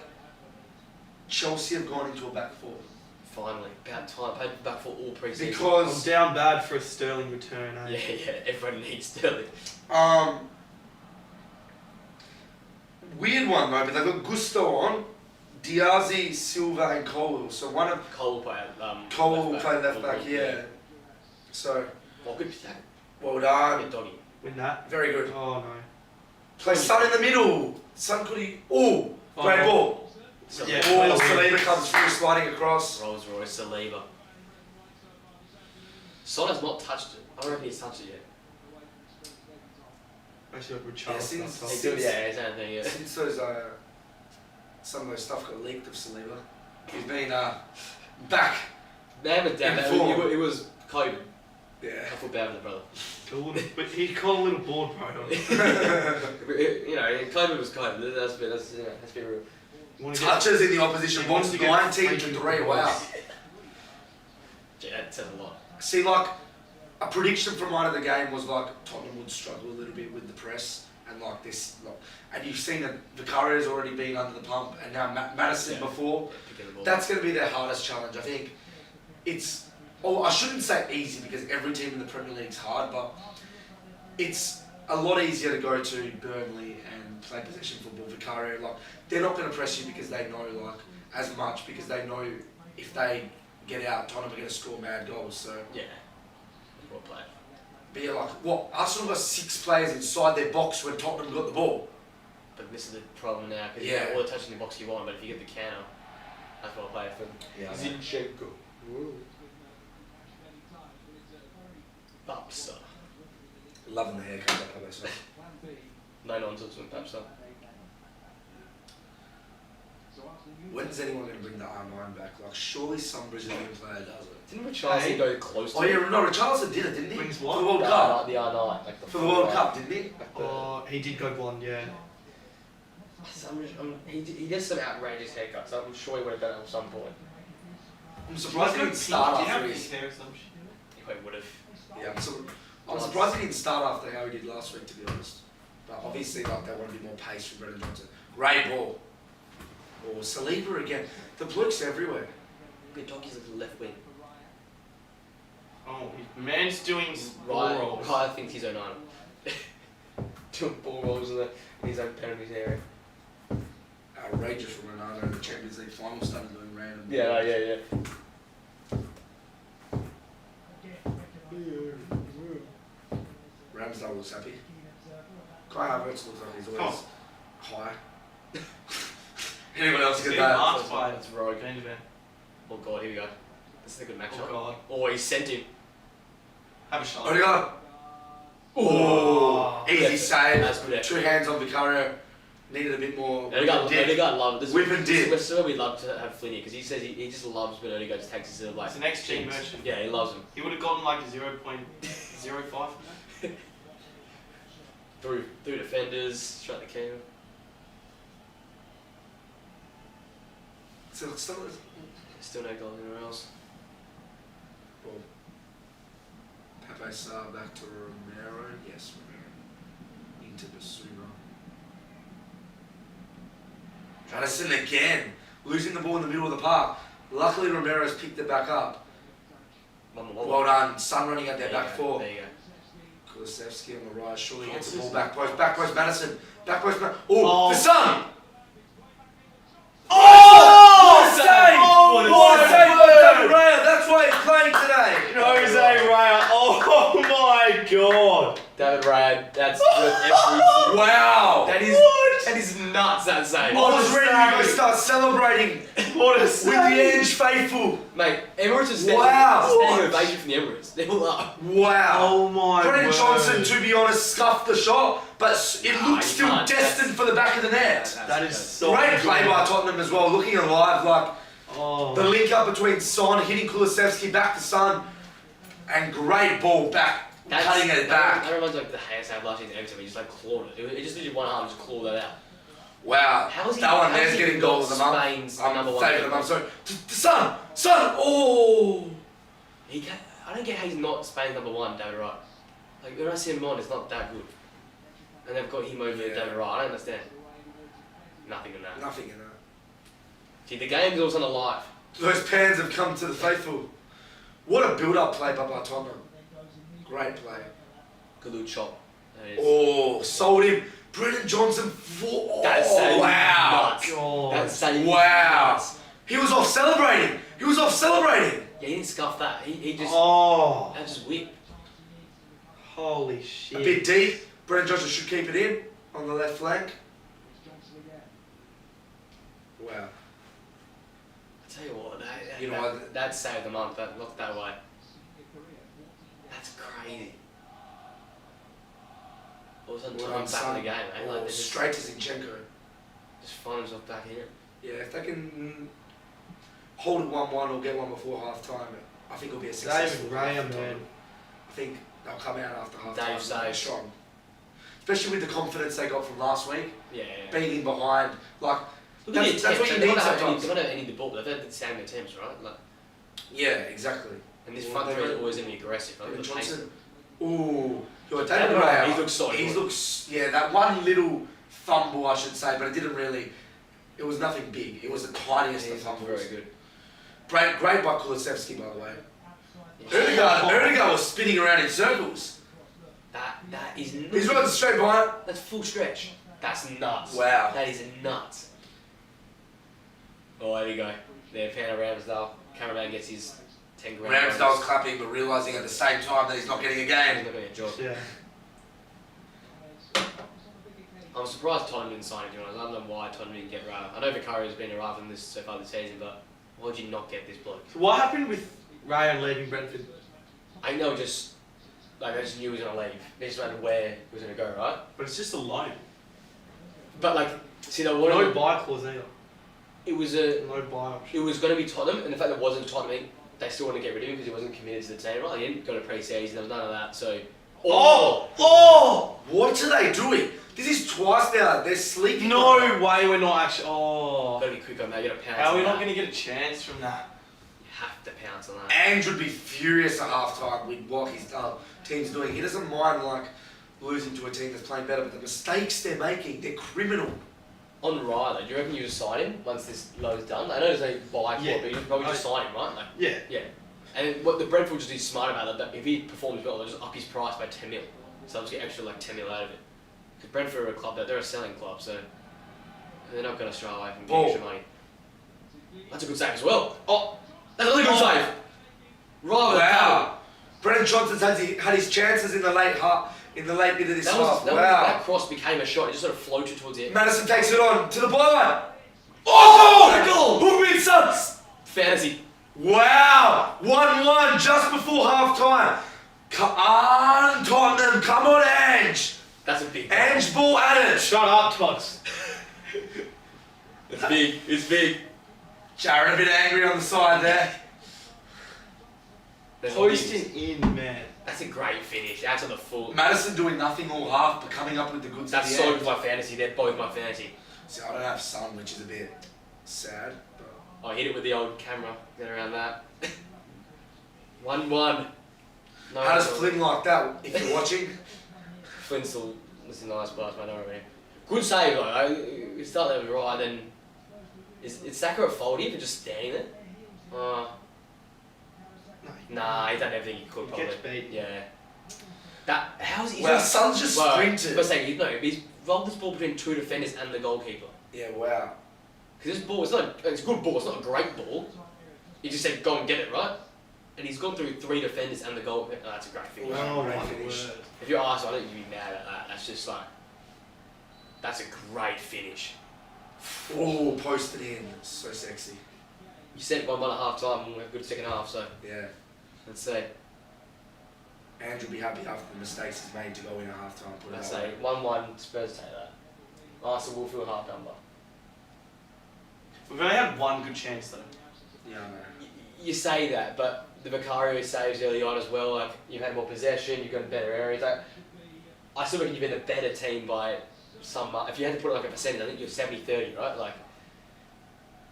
Chelsea have gone into a back four. Finally, about time. Played back for all pre-season. I'm Because, down bad for a Sterling return, eh? yeah, everyone needs Sterling. weird one though, but they've got Gusto on, Diazi, Silva and Cole. So one of Cole will play Cole will play left back, yeah. So, Well, good for that. well done. Good doggy. Win that. Very good. Oh no. Play Son in the middle. Son could he? Oh, great Oh. ball. Yeah. Oh, Saliba comes through, sliding across. Rolls Royce, Saliba. Son has not touched it. I don't reckon he's touched it yet. Actually, like Yeah, Richarlison. since- on top. since- It's anything, yeah. Since those some of those stuff got leaked of Saliba, he's been back. Man was down. In form. It was COVID. Yeah. I feel bad for the brother. But he called a little bored, bro. You know, COVID was COVID. That's been real. Wanna get- Touches in the opposition he box, wants to get 19 to freaking 3. Wow. goals. Gee, that says a lot. See, like a prediction from one of the game was like Tottenham would struggle a little bit with the press and like this, and you've seen that Vicario's already been under the pump, and now Madison Yeah. before. Picking the ball. That's going to be their hardest challenge. I think it's. Oh, I shouldn't say easy because every team in the Premier League's hard, but it's a lot easier to go to Burnley and play possession football. Vicario, like they're not going to press you because they know like as much because they know if they get out, Tottenham are going to score mad goals. So. Yeah. Well played. But yeah, like, what? Arsenal got 6 players inside their box when Tottenham got the ball. But this is the problem now, because Yeah. you get all the touches in the box you want, but if you get the counter, that's well played for Yeah, Zinchenko. Babsa. Loving the haircut that Pablo said. No nonsense with Babsa. When's anyone going to bring the R9 back? Like, surely some Brazilian player does it. Didn't Richarlison go close to Oh it? yeah, no, Richarlison did it, didn't he? Brings For what? the World Cup. The R9. Like For the World Cup, didn't he? Like the, Oh, he did go blonde, yeah. he does some outrageous haircuts. I'm sure he would have done it at some point. I'm surprised he didn't start after his... hair or some shit? He probably would have. Yeah, I'm surprised he didn't start after how he did last week, to be honest. But obviously, like, they want to be more pace from Brendan Johnson. Great ball. Or Saliba again. The bloke's everywhere. Good doggy's like the left wing. Oh, man's doing ball rolls. Ryan thinks he's 09. Doing ball rolls in his own penalties area. outrageous from Ronaldo in the Champions League final, started doing random. Yeah. Ramsdale looks happy. Kai Havertz looks like he's always high. Anyone else get that? Marked by That's rogue. Benjamin. Oh god, here we go. This is a good matchup. Oh god. Oh, he sent him. Have a shot. Odegaard. Oh, easy Yeah, save. that's good. Two hands on Vicario. Needed a bit more. Odegaard loves this. Whip and dip. This is where we love to have Flinny because he says he just loves when Odegaard just takes his little like. He's an XG things. merchant. Yeah, he loves him. He would have gotten like a 0.05 from that. Through defenders, straight the camera. Still, Still no goal anywhere else. Well, Pepe Sarr back to Romero. Yes, Romero. Into Basuma. Madison again. Losing the ball in the middle of the park. Luckily, Romero's picked it back up. Well done. Sun running out there, back four. There you go. Kulusevski on the right. Surely What's gets the ball this? back post, Madison. Back post, Oh, the Sun! Oh! What a save! What a What a save! save by David Raya. That's why he's playing today. Jose Raya. Oh my god. David Raya, that's worth every. Wow. That is nuts. That save. I was ready to go start celebrating What a with save. the Ange faithful. Mate, Emirates is standing, Wow. standing ovation from the Emirates. They all are. Wow. Oh my Brennan word. Johnson, to be honest, scuffed the shot, but it Nah, looked he still can't. destined for the back of the net. That is so Great play good. by Tottenham as well, looking alive, like Oh. the link up between Son, hitting Kulusevski, back to Son, and great ball back, cutting it back. That reminds me of the hand save last year in Everton. He just like clawed it. It just needed one arm, just clawed that out. Wow, How is he? that one how there's is he getting not goals of the month. Spain's I'm number one. favourite of the month. Sorry, Son, oh. He can, I don't get how he's not Spain's number one, David Wright. Like when I see him on, it's not that good. And they've got him over David Wright. I don't understand. Nothing in that. Nothing in that. See, the game's all of a sudden alive. Those pans have come to the faithful. What a build-up play by Tottenham. Great play. Good little chop. That is. Oh, sold him. Brennan Johnson. That save wow. is nuts. God. That save is Wow. nuts. He was off celebrating. Yeah, he didn't scuff that. He just. Oh. That just whip. Holy A shit. bit deep. Brennan Johnson should keep it in on the left flank. Wow. I tell you what, You know what? that saved the month. That looked that way. That's crazy. All of a sudden, Tottenham's back in the game, eh? Like, Oh, they're just straight to Zinchenko. find himself back in it. Yeah, if they can hold it 1-1 or get one before half time, I think it'll be a successful David Raya, half-time. man. I think they'll come out after half Dave time saves. strong. Especially with the confidence they got from last week, Yeah. being in behind. Like, Look at the that's what attempts. you They need don't have sometimes. any ball, but they've had the same attempts, right? Like, Yeah, exactly. and this Well, front three is they're- always going to be aggressive. Like, Brennan the pace- Johnson. Ooh, David David Raya. Raya, he looks so He good. looks, yeah, that one little fumble, I should say, but it didn't really. It was nothing big. It was the tiniest of He's fumbles. very good. Great by Kulusevski, by the way. Yeah. Odegaard was spinning around in circles. That is nuts. He's running straight behind. That's full stretch. That's nuts. Wow. That is nuts. Oh, there you go. There, Pano Ramsdale. Cameraman gets his 10 grand. Ramsdale's clapping, but realising at the same time that he's not getting a He's game. not going to get a job. Yeah. I'm surprised Tottenham didn't sign him, to be honest. I don't know why Tottenham didn't get Raya. I know Vicario's been arrived in this so far this season, but why would you not get this bloke? So what happened with Raya leaving Brentford? I know just, like, I just knew he was going to leave. They just wondered where he was going to go, right? But it's just a loan. But, like, see, they No wanted, buy clause either. it was No buy option. it was going to be Tottenham, and the fact that it wasn't Tottenham, they still want to get rid of him because he wasn't committed to the team, right? He didn't go to pre-season, there was none of that, so... Oh! What are they doing? This is twice now. They're sleeping. No way we're not actually. Oh. Gotta be quick on that, you gotta pounce How are on we not that. going to get a chance from that? You have to pounce on that. Ange would be furious at half time with what his team's doing. He doesn't mind like losing to a team that's playing better, but the mistakes they're making, they're criminal. On Riley, do you reckon you just sign him once this loan's done? I know there's no buy for Yeah. it, but you probably just sign him, right? Like, Yeah. yeah. And what the Brentford just be smart about it, that if he performs well, they'll just up his price by 10 mil. So they'll just get extra like 10 mil out of it. Because Brentford are a club that they're a selling club, so They're not going to stray away from Ball. getting extra money. That's a good save as well. Oh, that's a really good save. Right with Wow. Brennan Johnson's had his chances in the late bit of this half. that cross became a shot. It just sort of floated towards the end. Madison takes it on to the byline. Oh! Goal! Who wins us? Fantasy. Wow! 1-1 just before half time. Come on, Tottenham. Come on, Ange. That's a big goal. Ange ball at it. Shut up, Tots. It's big. It's big. Jarrad a bit angry on the side there. There's Hoisting in, man. That's a great finish. That's on the full. Madison doing nothing all half, but coming up with the goods That's at the so end. good for my fantasy. They're both my fantasy. See, I don't have Son, which is a bit sad. But I hit it with the old camera. Get around that. 1-1. No, how does Flynn like that? If you're watching, Flynn's still listening to the last pass, man. Don't worry. Good save though. You start there right, then is Saka a faulty for just standing there? Nah, he's done everything he could He probably. gets beat. Yeah. That how's he? well, Son's just sprinted. But saying he's rolled this ball between two defenders and the goalkeeper. Yeah, wow. Because this ball, it's a good ball. It's not a great ball. He just said go and get it right, and he's gone through three defenders and the goalkeeper. Oh, that's a great finish. Oh, Great my finish. word. If you're Arsenal, I don't think you'd be mad at that. That's just like that's a great finish. Oh, posted in. So sexy. You said 1-1 at half time, and we have a good second half, so Yeah. let's say. Andrew will be happy after the mistakes he's made to go in at half time. Put it Let's that say way. 1-1, Spurs take that. Arsenal will feel half number. We've only had one good chance though. Yeah, man. You say that, but the Vicario saves early on as well, like you've had more possession, you've got better areas. Like, I still reckon you've been a better team by some mark. If you had to put it like a percentage, I think you're 70-30, right? Like,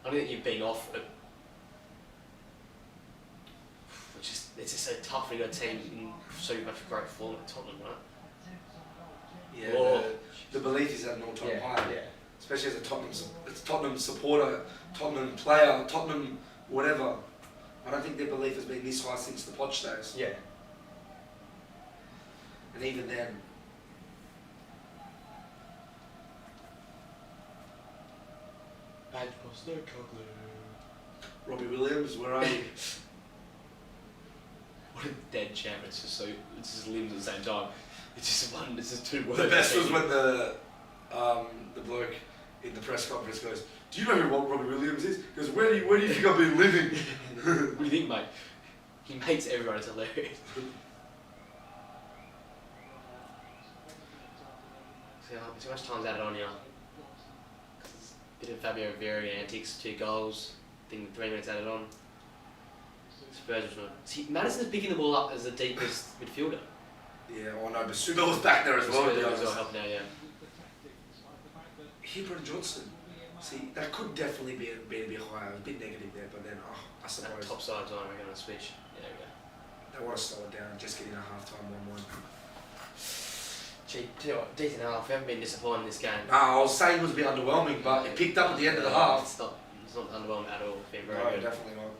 I don't think you've been off it. It's just so tough when you've got a team in so much great form at Tottenham, right? Yeah, Oh. the belief is at an all-time high. yeah. Especially as a Tottenham supporter, Tottenham player, Tottenham whatever. I don't think their belief has been this high since the Poch days. Yeah. And even then, Robbie Williams, where are you? What a dead champ! It's just limbs at the same time. It's just two words. The best was when the bloke in the press conference goes, "Do you know who Robbie Williams is?" He goes, "Where do you think I've been living?" What do you think, mate? He makes everyone. It's hilarious. So much time's added on here. Bit of Fabio Vieira antics, 2 goals. I think 3 minutes added on. Spurs was not. See, Madison's picking the ball up as the deepest midfielder. Yeah, oh no, but Suga was back there as well. To be Spurs was honest. helping out, yeah. Hebron Johnson. See, that could definitely be a bit higher. I was a bit negative there, but then I That suppose top side's on, I reckon, on the switch. Yeah, there we go. they want to slow it down and just get in a half-time 1-1. Gee, tell you what, decent half. We haven't been disappointed in this game. I was saying it was a bit underwhelming, but it picked up at the end of the half. It's not underwhelming at all. It's been very No, good. definitely not.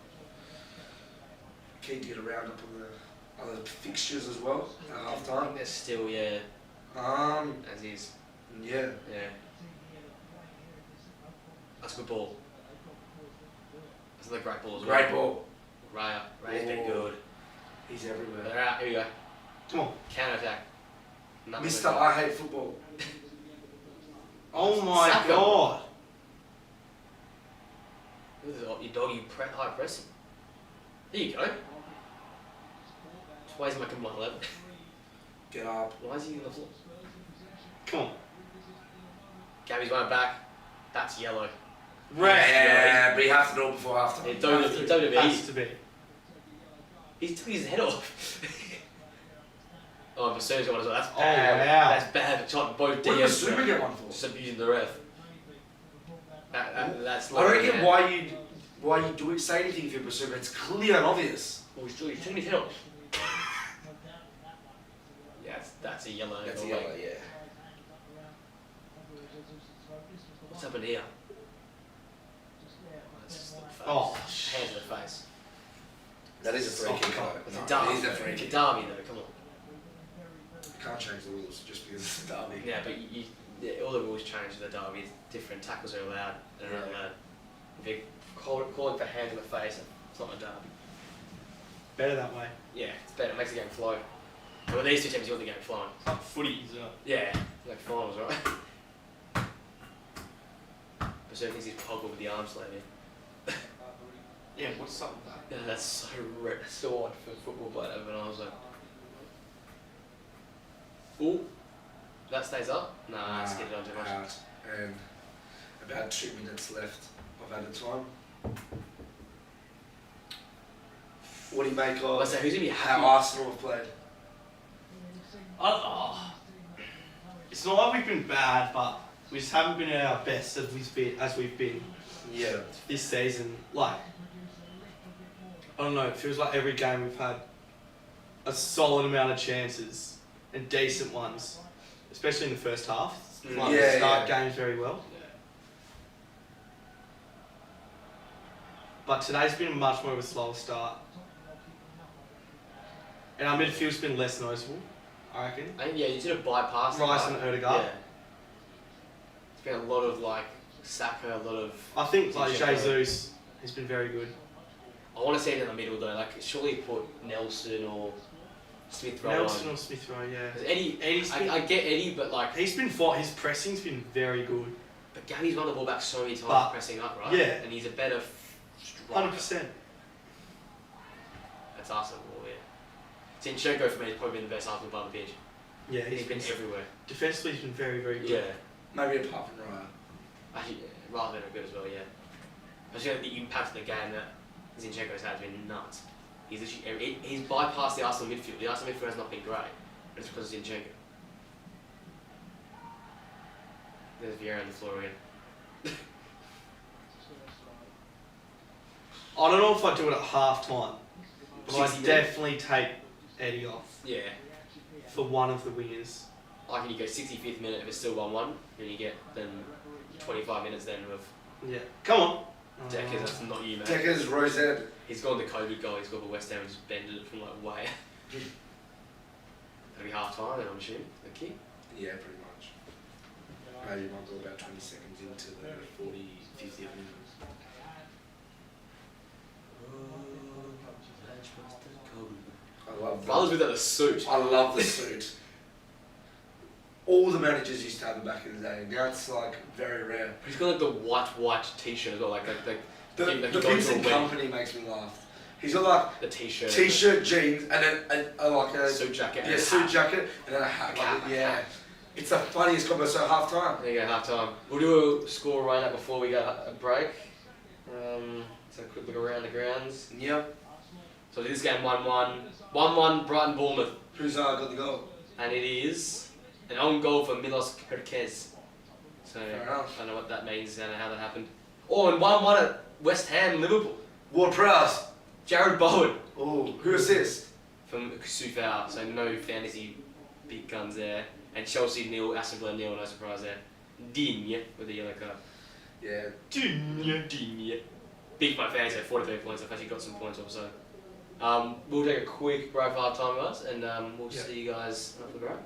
Keen to get a round up on the other fixtures as well at half I time. think they're still, yeah, as is. Yeah. Yeah. That's a good ball. That's another great ball as well. Great ball. Ray's been Oh. good. He's everywhere. They're out. Here we go. Come on. Counter attack. Mr. I hate football. Oh my Saka. god. Look at your doggy high pressing. There you go. Why is he making 1-11? Get up. Why is he on the floor? Come on. Gabby's going back. That's yellow. Red. Yeah, but you have to do it before half time. It don't Has to be. He's took his head off. Oh, Bassoon's got one as well. That's Oh, bad. wow. That's bad. Both What did DMs. Basuma get one for? Just abusing the ref. That's I don't get yeah. why you do it. Say anything if you're Basuma. It's clear and obvious. Oh, he's taking his head off. Yeah, that's a yellow. That's a goal. yellow, yeah. What's happened here? That's just the face. Oh, Hands in the face. That is a free kick. It's though. a derby. It is a free It's a kick. derby though, come on. You can't change the rules just because it's a derby. Yeah, but Yeah, all the rules changed in the derby. Different tackles are allowed and are not allowed. If you calling for hands in the face, it's not a derby. Better that way. Yeah, it's better. It makes the game flow. And with these two teams, you want the game flowing. It's like footy, isn't it? Yeah, like finals, right? But so thinks he's poggled with the arms lately. Yeah, what's up with that? Yeah, that's so odd for football player. And I was like, ooh, that stays up? Nah, let's get it on too much. Out. And about 2 minutes left of added time. What do you make of I say, who's gonna be happy? how Arsenal have played? It's not like we've been bad, but we just haven't been at our best as we've been Yeah. this season. Like, I don't know, it feels like every game we've had a solid amount of chances and decent ones, especially in the first half. Like, we start games very well. But today's been much more of a slower start. And our midfield's been less noticeable, I reckon. I think, yeah, you should have bypassed Rice and Odegaard. Yeah. It's been a lot of like Saka, a lot of. I think like Zinchenko. Jesus has been very good. I want to see it in the middle though. Like surely put Nelson or Smith Rowe Nelson on. or Smith Rowe, yeah. 'Cause Eddie's been- I get Eddie, but like. His pressing's been very good. But Gabby's won the ball back so many times But- pressing up, right? yeah. And he's a better. Striker. 100%. That's Arsenal, yeah. Zinchenko for me has probably been the best Arsenal player on the pitch. Yeah, He's been everywhere. defensively he's been very, very good. Yeah. Maybe apart from Raya. Actually, yeah, rather than good as well, yeah. I just think the impact of the game that Zinchenko's had has been nuts. He's literally, he's bypassed the Arsenal midfield. The Arsenal midfield has not been great, but it's because of Zinchenko. There's Vieira on the floor again. I don't know if I'd do it at half time, but 60 I'd minutes. definitely take Eddie off Yeah. for one of the wingers. Like when you go 65th minute if it's still 1-1, then you get then 25 minutes then with Yeah. Come on. Deckers, that's not you, man. Decker's Rosette. He's gone the COVID goal, he's got the West Ham and just bended it from like way. That'll be half time then, I'm assuming. The kick. Yeah, pretty much. Maybe might go about 20 seconds into the 40, 50th minute. I love Brothers that. without a suit. I love the suit. All the managers used to have it back in the day. Now it's like very rare. He's got like the white t-shirt as well, like The like the you go to a Vincent wedding. Company makes me laugh. He's got like The t-shirt. t-shirt, jeans, and then like a Suit jacket. yeah, and a suit hat. jacket, and then a hat. Cap, Like, yeah, hat. it's the funniest combo. So half time. There you go, half time. We'll do a score right up before we go a break. So a quick look around the grounds. Yep. So this game 1-1. 1-1 Brighton Bournemouth. Who's got the goal? And it is an own goal for Milos Kerkez. So Fair enough. I don't know what that means and how that happened. Oh, and 1-1 at West Ham Liverpool. Ward Prowse. Jarrad Bowen Oh, who assist? from Sufal, so no fantasy big guns there. And Chelsea nil, Aston Villa nil, no surprise there. Digne with the yellow card. Yeah. Digne. Big my fans had 43 points. I've actually got some points also. We'll take a quick break for half time, guys, and we'll see you guys after the break.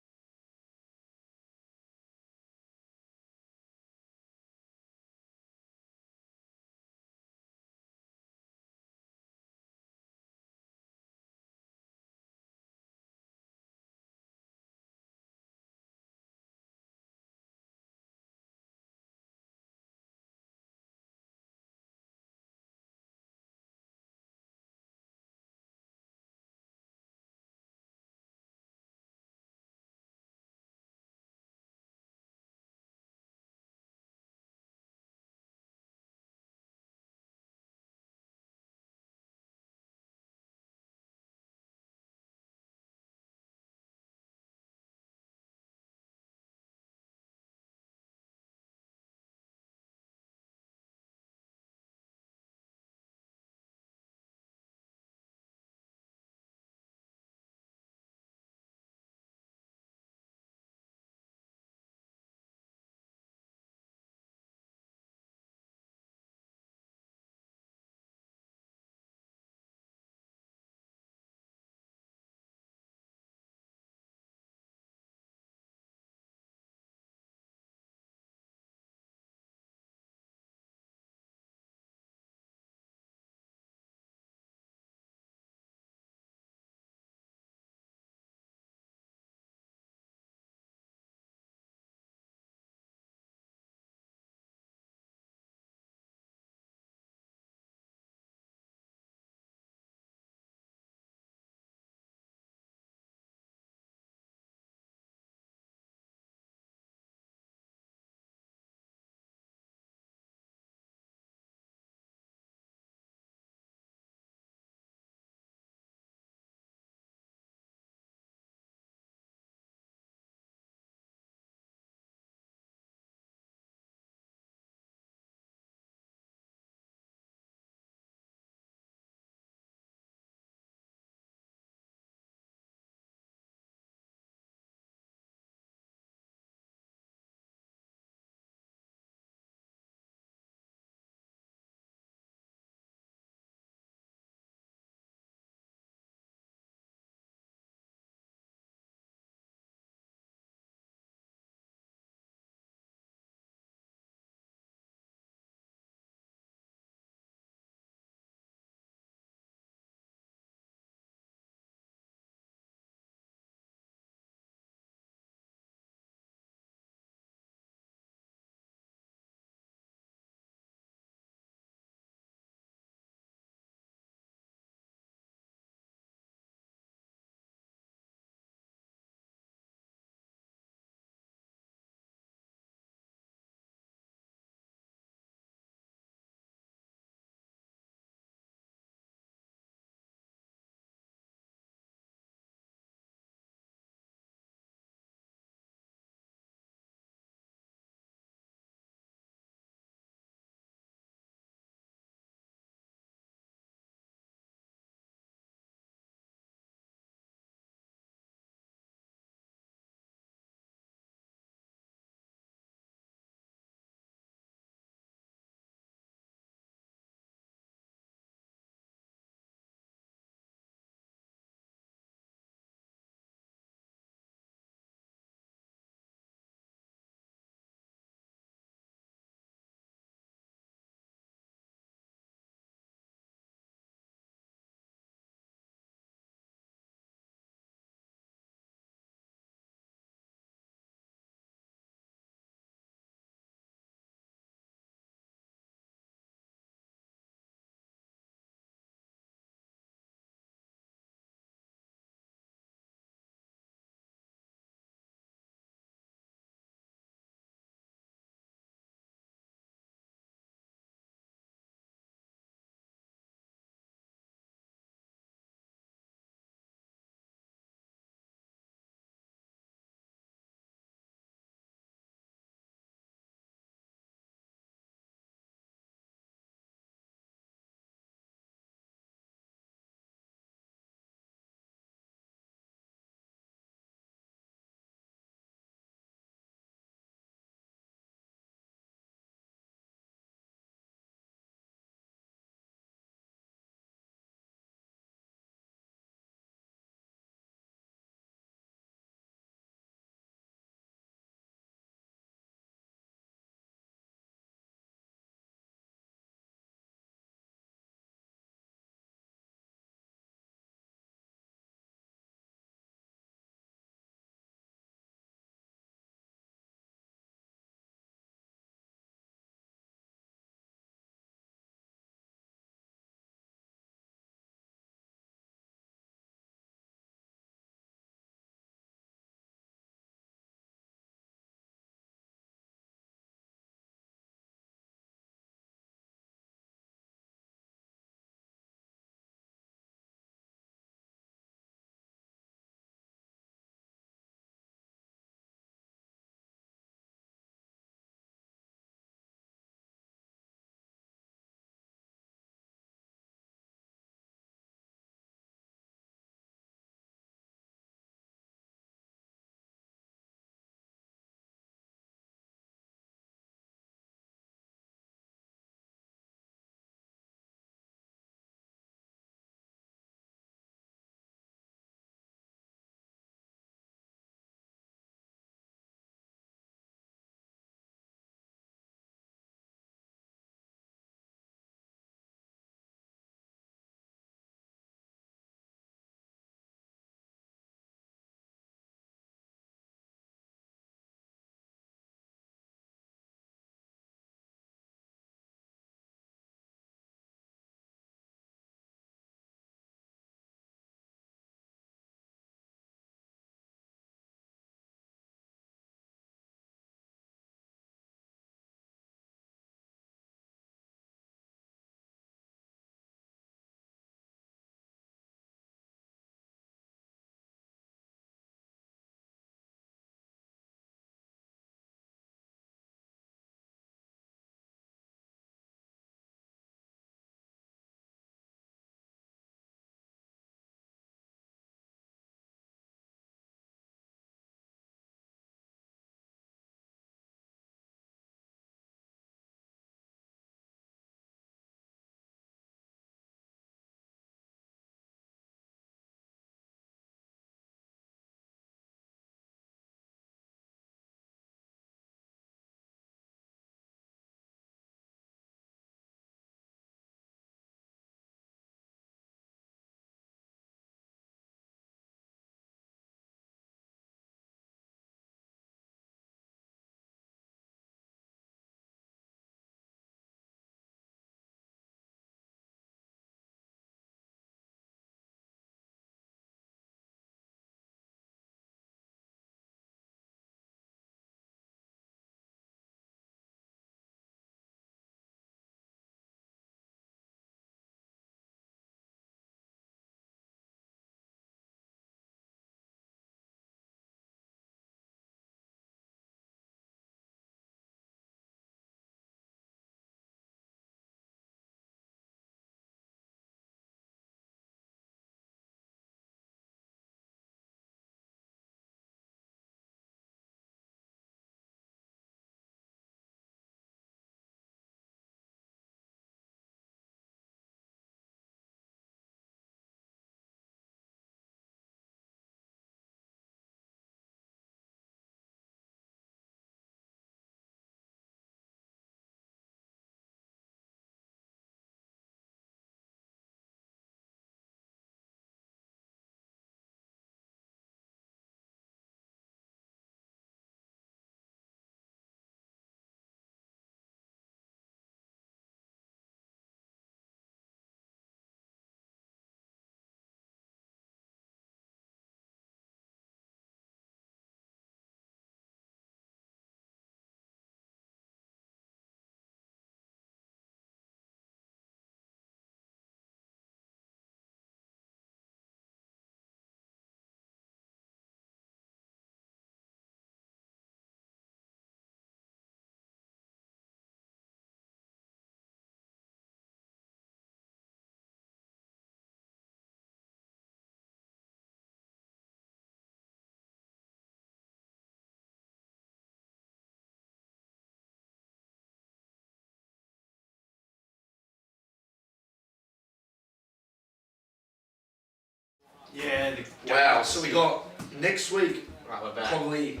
Wow. So we got next week Right, we're back. probably.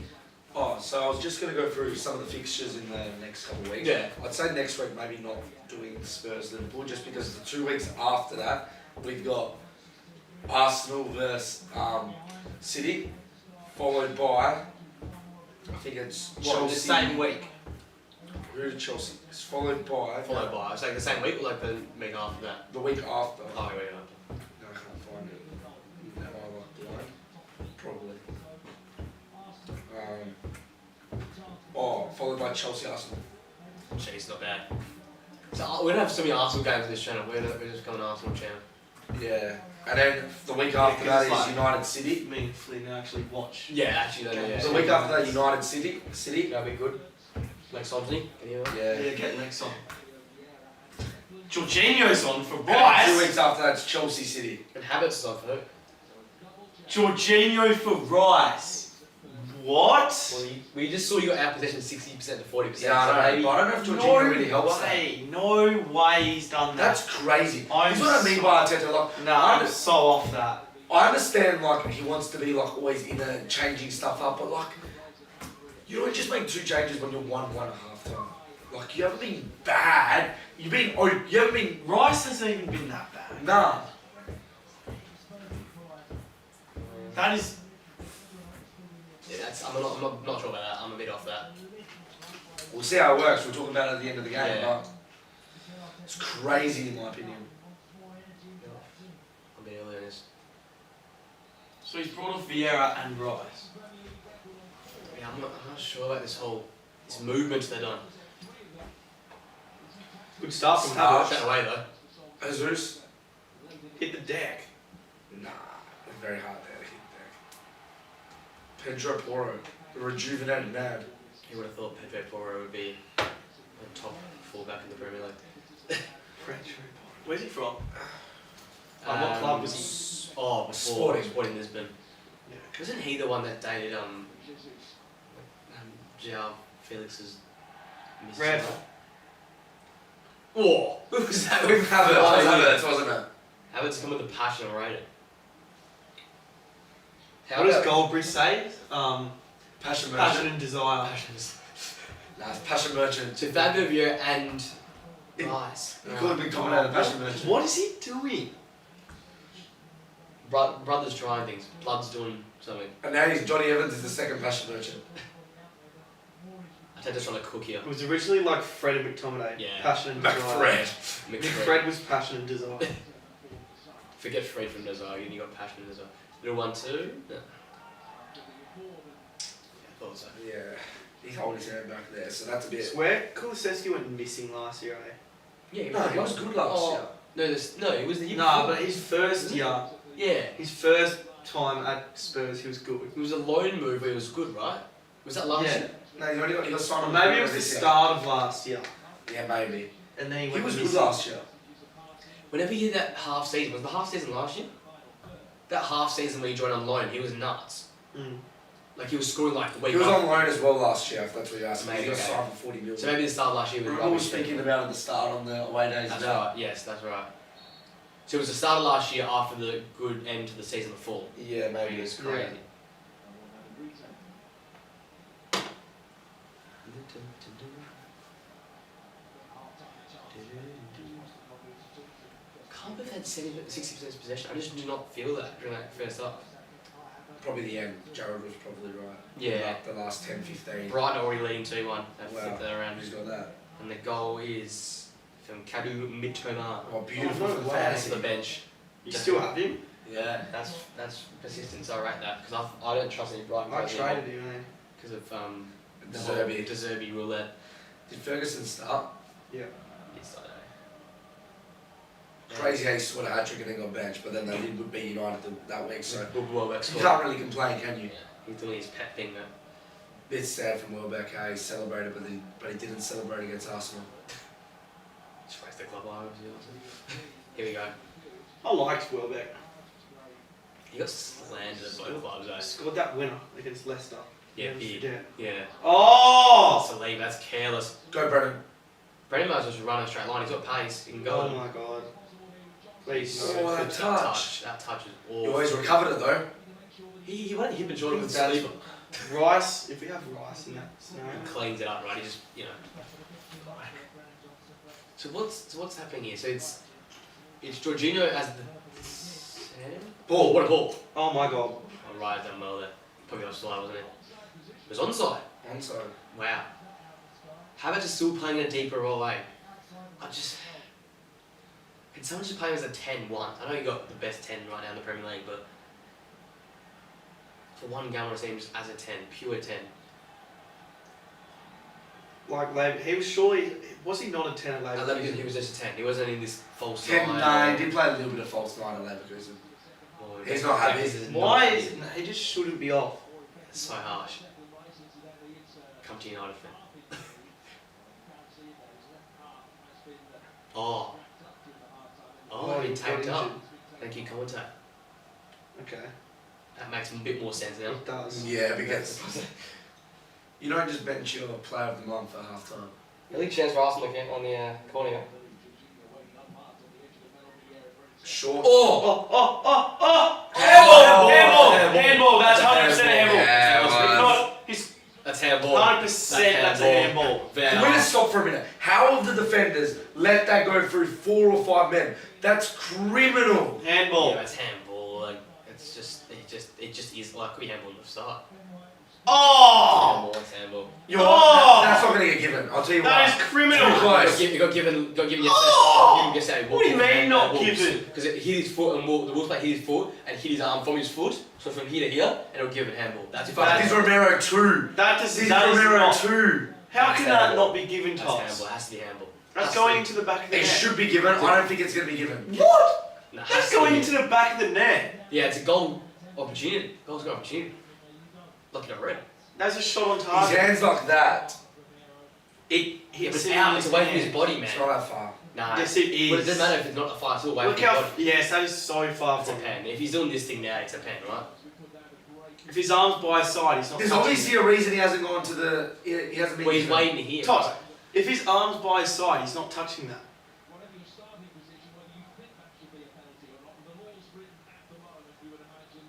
Oh, so I was just going to go through some of the fixtures in the next couple of weeks. Yeah. I'd say next week maybe not doing Spurs Liverpool just because the 2 weeks after that we've got Arsenal versus City, followed by I think it's What, Chelsea. the same week? Who did Chelsea? It's followed by It's like the same week or like the week after that? the week after. Oh, wait, after. No, I can't find it. Am I like blind? Probably. Followed by Chelsea Arsenal. Jeez, not bad. So we don't have so many Arsenal games on this channel. We're just coming Arsenal channel. Yeah. And then the week after that is United City. Me and Flynn actually watch. Yeah, actually, yeah. The week after that, United City. That'll be good. Like Somsey. Yeah. Yeah, get next on. Jorginho's on for And Rice. 2 weeks after that, it's Chelsea City. And Habits is on for who? Jorginho for Rice. What? Well, we just saw you got our possession 60% to 40%. Yeah, I know. But I don't know if Jorginho really helps that. No way he's done that. That's crazy. I'm That's what I mean by Arteta. Like, Nah, I'm so off that. I understand like he wants to be like always in there changing stuff up, but like you don't just make 2 changes when you're 1-1 at half time. Like you haven't been bad. You haven't been Rice hasn't even been that bad. nah. That is. Yeah, I'm not sure about that. I'm a bit off that. We'll see how it works. We'll talk about it at the end of the game. Yeah. But it's crazy in my opinion. I'm a bit early on this. So he's brought off Vieira and Rice. Yeah, I'm not sure about this movement they've done. Good start from Start. Havertz. That away though. Jesus. Hit the deck. Nah, very hard there to hit there. Pedro Porro, the rejuvenated man. Who would have thought Pedro Porro would be a top fullback in the Premier League? Where's he from? What club was he? Oh, before Sporting Lisbon. Yeah. Wasn't he the one that dated João Felix's Miss Rev. Sarah? Whoa! Who was that? With Havertz, wasn't it? Havertz come with a passion and rate it. What does Goldbridge say? Passion merchant. Passion and desire. Nah, it's passion merchant. So Fabio Vieira and Rice. He could have been coming out of passion merchant. What is he doing? Brother's trying things. Blood's doing something. And now Johnny Evans is the second passion merchant. I think they're trying to cook here. It was originally like Fred and McTominay. Yeah. Passion and desire. McFred. McFred was passion and desire. Forget Fred from Desire, and you got passion in Desire. Little 1-2. No. I thought so. Yeah, he's holding his hand back there, so that's a bit. Swear Kulusevski went missing last year, eh? Yeah, No, he was good last year. No, it was the year Nah, before. but his first year, Yeah. his first time at Spurs, he was good. It was a loan move where he was good, right? Was that last Yeah. year? No, he got signed Or on. maybe it was the this year. start of last year, Yeah, maybe. and then he He went was good missing. last year. Whenever you did that half season, was the half season last year? That half season where he joined on loan, he was nuts. Mm. Like he was scoring like the week He was up. on loan as well last year, if that's what you asked me. Maybe, He got okay. signed for 40 million. So maybe the start of last year was Remember we were rubbish. speaking about at the start on the away days That's as well. right. Yes, that's right. So it was the start of last year after the good end to the season before. Yeah, maybe. It was Yeah. crazy. Can't believe they had 60% possession. I just do not feel that during that first half. Probably the end. Jarrad was probably right. Yeah. Like the last 10, 15. Brighton already leading 2-1. They Wow. flipped that around. Who's got that? And the goal is from Kadu Mitoma. Oh, beautiful no for way. Off fantasy. the bench. You still have him? Yeah, that's persistence. I rate that because I don't trust any Brighton I players traded him, eh? because of De Zerbi. De Zerbi roulette. Did Ferguson start? Yeah. Yes, I know. Crazy how he scored a hat-trick and then got benched, but then they did beat United that week, so Welbeck you scored. can't really complain, can you? Yeah, he's doing his pet thing though. Bit sad from Welbeck how he celebrated, but he didn't celebrate against Arsenal. Just raised the club obviously. Here we go. I liked Welbeck. He got slandered at both clubs though. Scored that winner against Leicester. Yeah, Never he forget. Yeah. Oh! That's a leave. That's careless. Go, Brennan. Brendan might as well just run a straight line. He's got pace. He can Oh go. my god. Oh, that touch. That touch is He awful. always recovered it though. He went hip and shoulder with That's- sleeper. Rice, if we have Rice in that scenario. He cleans it up, right? He just, So what's happening here? So it's Jorginho as the Ball. What a ball! Oh my god. Oh, right, done well there. Probably offside, wasn't it? It was onside. Onside. Wow. How about just still playing in a deeper role? Can someone just play him as a 10-1? I know you got the best 10 right now in the Premier League, but for one game, I want to see him just as a 10, pure 10. Like, he was he not a 10 at At Leverkusen? Leverkusen, he was just a 10. He wasn't in this false 10, nine. he did play a little bit of false 9 at Leverkusen. Or He's not happy. Why is he just shouldn't be off? It's so harsh. Come to United fan. Oh, he he tapped got up. injured. Thank you, commentator. Okay. That makes a bit more sense now. It does. Yeah, because you don't just bench your player of the month at half time. Really chance for Arsenal on the corner. Short. Oh! Handball! That's 100% handball. Yeah, It's not. That's handball. 100% that's a handball. Can we just stop for a minute? How have the defenders let that go through 4 or 5 men? That's criminal. Handball. Yeah, that's handball. Like it just is like we handball in the start. Oh! Handball, that's handball. You know what? That's not going to get given. I'll tell you That why. is criminal. Too close. You got given yesterday. Oh! Yesterday. What do you mean not given? Because it hit his foot and the Wolves player hit his foot and hit his arm from his foot. So from here to here, and it'll give it handball. That's But this is Romero 2. This is Romero not. 2. How can that not be given, That's Toss? handball. It has to be handball. That's going into the back of the It net. should be given. I don't think it's going to be given. What? No, it has That's to going be. into the back of the net. Yeah, it's a goal opportunity. Goal's got opportunity. Lucky not red. That's a shot on His target. hands like that. It Yeah, but hits it's him out. in It's his away from his hand. body, man. It's not that far. Nah. Yes, it is. But it doesn't matter if it's not that far. It's still away Look from his how. body. Yes, that is so far It's a from him. pen. If he's doing this thing now, it's a pen, right? If his arm's by his side, he's not. There's touching obviously a reason he hasn't gone to the. He hasn't been. Well, he's given. waiting to hear. Toss. If his arm's by his side, he's not touching that.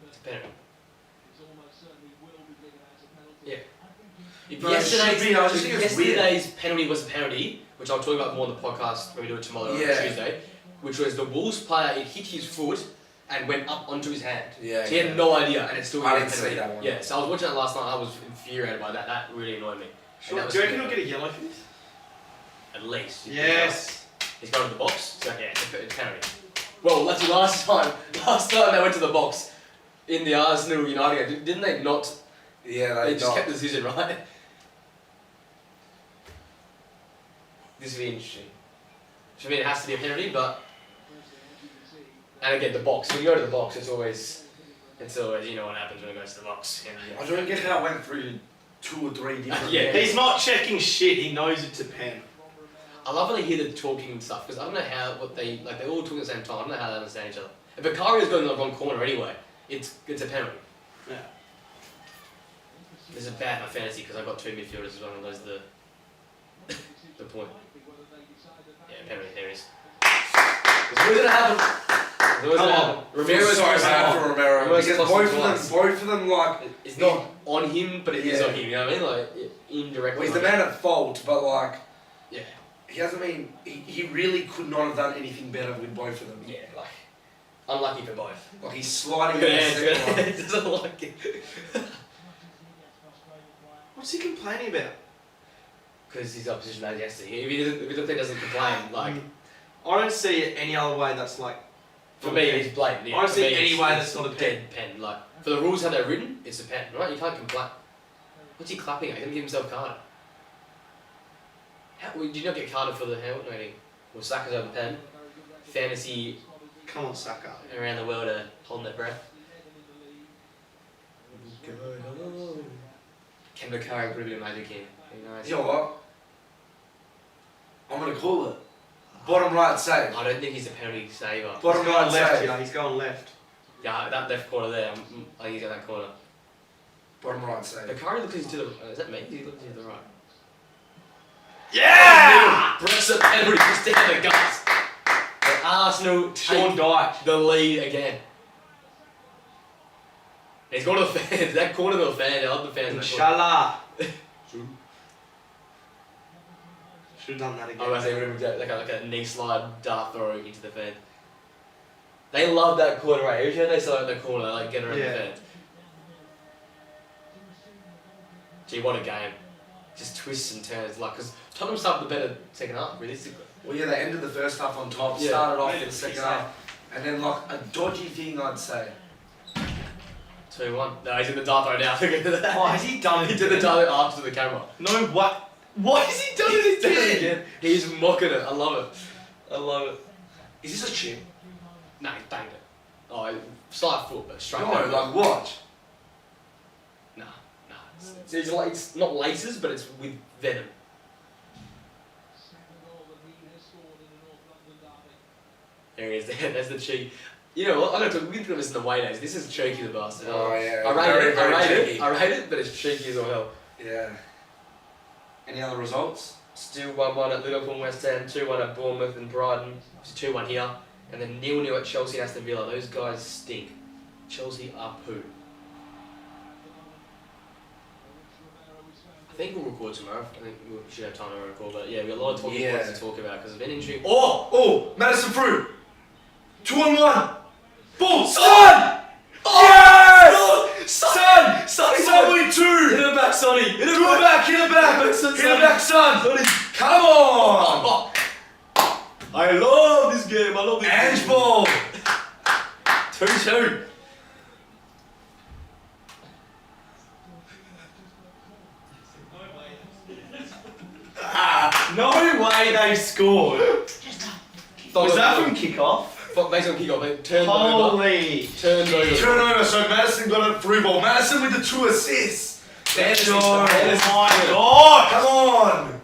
It's a penalty. Yeah. If No, it should yesterday's, be. I just think it's weird. yesterday's penalty was a penalty, which I'll talk about more on the podcast when we do it tomorrow on Tuesday, which was the Wolves player, it hit his foot and went up onto his hand. Yeah. So he had no idea, and it's still I a didn't see penalty. that one. Yeah, so I was watching that last night, I was infuriated by that. That really annoyed me. Sure. that was Do you reckon good. he'll get a yellow for this? At least. Yes. He's going to the box, so yeah, it's a penalty. Well, that's the last time. Last time they went to the box in the Arsenal United game, didn't they not? Yeah, They just kept the decision, right? This will be interesting. For me, it has to be a penalty, but and again, the box. When you go to the box, it's always you know what happens when it goes to the box. You know? I don't get how it went through 2 or 3 different. Yeah. He's not checking shit. He knows it's a pen. I love when they hear the talking and stuff because I don't know how they all talk at the same time. I don't know how they understand each other. If Vicario's going in the wrong corner anyway, it's a penalty. Yeah. This is bad for fantasy because I've got 2 midfielders as well, and those are the point. Yeah, penalty. There it is. It's always gonna happen. It's always gonna happen. Romero's so bad for Romero Romero's because cost him both of them like It's not on him, but it is Yeah. on him. You know what I mean? Like indirectly. well, he's the on him. man at fault, but like Yeah. he hasn't been. He really could not have done anything better with both of them. Yeah, like unlucky for both. Like he's sliding Good in the answer. second one. It doesn't like it. What's he complaining about? Because his opposition made yesterday. If he doesn't complain, like I don't see it any other way that's like. for me, it's blatant. Yeah. I don't For see me, any it's- way it's that's not a dead pen. Like for the rules how they're written, it's a pen, right? You can't complain. What's he clapping at? He's gonna give himself carded. How did you not get carded for the helmet rating? Well, Saka's over pen. Fantasy Come on, Saka. around the world are holding their breath. Can Vicario put a bit of magic in? Who knows? You know what? I'm gonna call it. Bottom right save. I don't think he's a penalty saver. Bottom He's right going left, save. yeah. He's going left. Yeah, that left corner there. I think he's in that corner. Bottom right save. Vicario looks to the. Is that me? He looks to the right. Yeah! Brexit penalty just down the guts. But Arsenal Sean take Dyche. the lead again. He's gone to the fans. That corner to the fans. I love the fans. Inshallah. Should have done that again. I was going to say like a knee slide dart throw into the fans. They love that corner, right? Every time they slide in the corner, they like get around the fans. Gee, what a game. Just twists and turns, like, because Tottenham started the better second half, realistically. Well, yeah, they ended the first half on top, started off in the second half, and then like a dodgy thing, I'd say. 2-1. No, he's in the dart throw now. Look at that. Oh, has he done it? He did the dart throw after the camera. No, what? What has he done it again? He's mocking it. I love it. I love it. Is this a chip? No, he banged it. Oh, slight foot, but straight No, down. like what? Nah. It's like, it's not laces, but it's with venom. There he is. There's the cheek. You know what? We can put this in the way days. This is cheeky, the bastard. Oh yeah. I rate it, but it's cheeky as all hell. Yeah. Any other results? Still 1-1 at Liverpool and West Ham, 2-1 at Bournemouth and Brighton, 2-1 here, and then 0-0 at Chelsea and Aston Villa. Those guys stink. Chelsea are poo. I think we'll record tomorrow. I think we should have time to record, but yeah, we got a lot of talking points to talk about because it's been interesting. Oh! Madison Fruit! 2-on-1! Boom! Son! Yes! Son with 2! Hit it back, Sonny! Hit it back, hit it back! Hit it back, son! Come on! I love this game, I love this Ange game. ball! 2-2. No way they scored. Was that from kickoff? Based on kickoff, they turned over. Holy. Turnover, so Madison got a through ball. Madison with the 2 assists. That's Oh my god. Come on!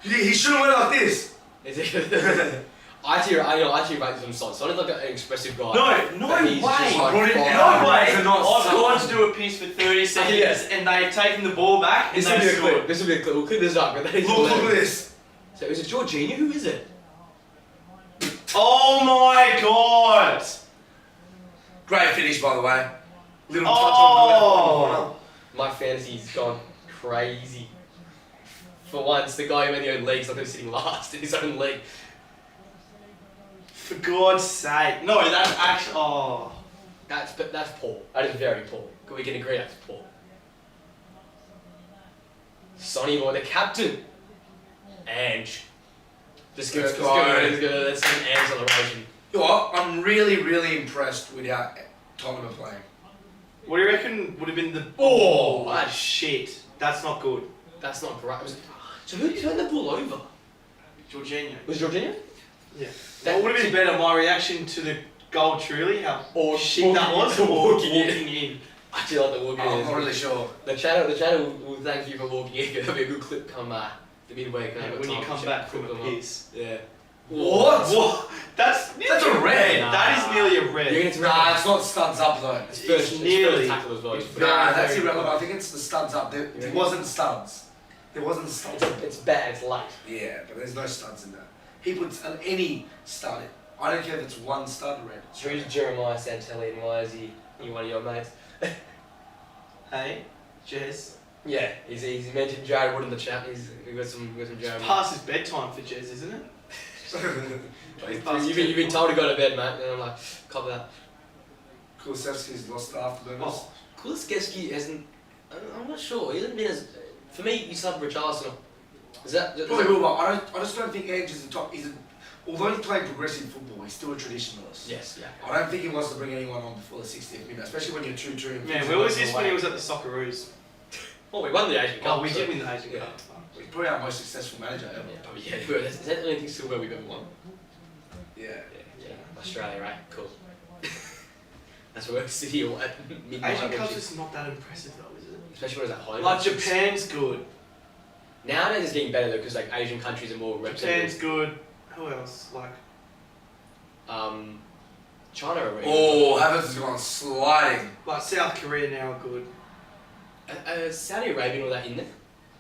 He should have went like this. Is it? I actually rate them Son. Sonny's like an expressive guy. No But he's way. just like Brought it fire. out. No way. They're not I've gone Son. to do a piece for 30 seconds Yes. and they've taken the ball back and This will they be a clip. scored. This will be a clip. We'll clip this up. But that is Look at hilarious. this. So is it Jorginho? Who is it? Oh my god. Great finish, by the way. Little touch Oh. on the left. My fantasy's gone crazy. For once, the guy who made the own league's not going to be sitting last in his own league. For God's sake. No, that's actually. Oh. That's poor. That is very poor. We can agree that's poor. Sonny boy, the captain. Ange. Let's Let's go. go. Let's send Ange celebration. You know what? I'm really impressed with how Tottenham are playing. What do you reckon would have been the. Oh, That's shit. That's not good. That's not great. So who did you turn the ball over? Jorginho. Was it Jorginho? Yeah. That What would have been better, my reaction to the goal truly, how Or shit that was, walking or in. walking in? I actually like the walking in. I'm not really sure. The channel will thank you for walking in. That'll be a good clip come the midway. When you come back from a piss. Yeah. What? That's a red. Nah. That is nearly a red. You're gonna Nah, it's not studs up though. It's It's nearly- first tackle as well. it's It's, very- Nah, that's irrelevant. I think it's the studs up. There Yeah. wasn't studs. There wasn't studs. it's bad. It's late. Yeah, but there's no studs in there. He puts any stud. I don't care if it's one stud red. Who's Jeremiah Santelli and why is he one of your mates? Hey, Jez. Yeah, he's mentioned Jarrad Wood in the chat. We got some Jarrad. Past his bedtime for Jez, isn't it? You've been told to go to bed, mate. And I'm like, copy that. Kulusevski's lost the afterburners. Oh, Kulusevski hasn't. I'm not sure. He hasn't been as. For me, he's sub Richarlison. Is that? Probably will, but I just don't think Ange is the top. Although he's playing progressive football, he's still a traditionalist. Yes, yeah. I don't think he wants to bring anyone on before the 60th minute, especially when you're 2-2. Man, where was this when he was at the Socceroos? Oh, we won the Asian Cup. Oh, we did win the Asian Yeah. Cup. He's probably our most successful manager ever. Yeah, is that the only thing still where we've ever won? Yeah. Yeah. Australia, right? Cool. That's where we're City or at midnight. Asian Cup's just not that impressive though, is it? Especially when it's at home. Like Japan's good. Nowadays it's getting better though because like Asian countries are more Japan's represented. good. Who else? Like. China are really Oh, Havertz has gone sliding. Like South Korea now are good. good. Saudi Arabia and all that in there?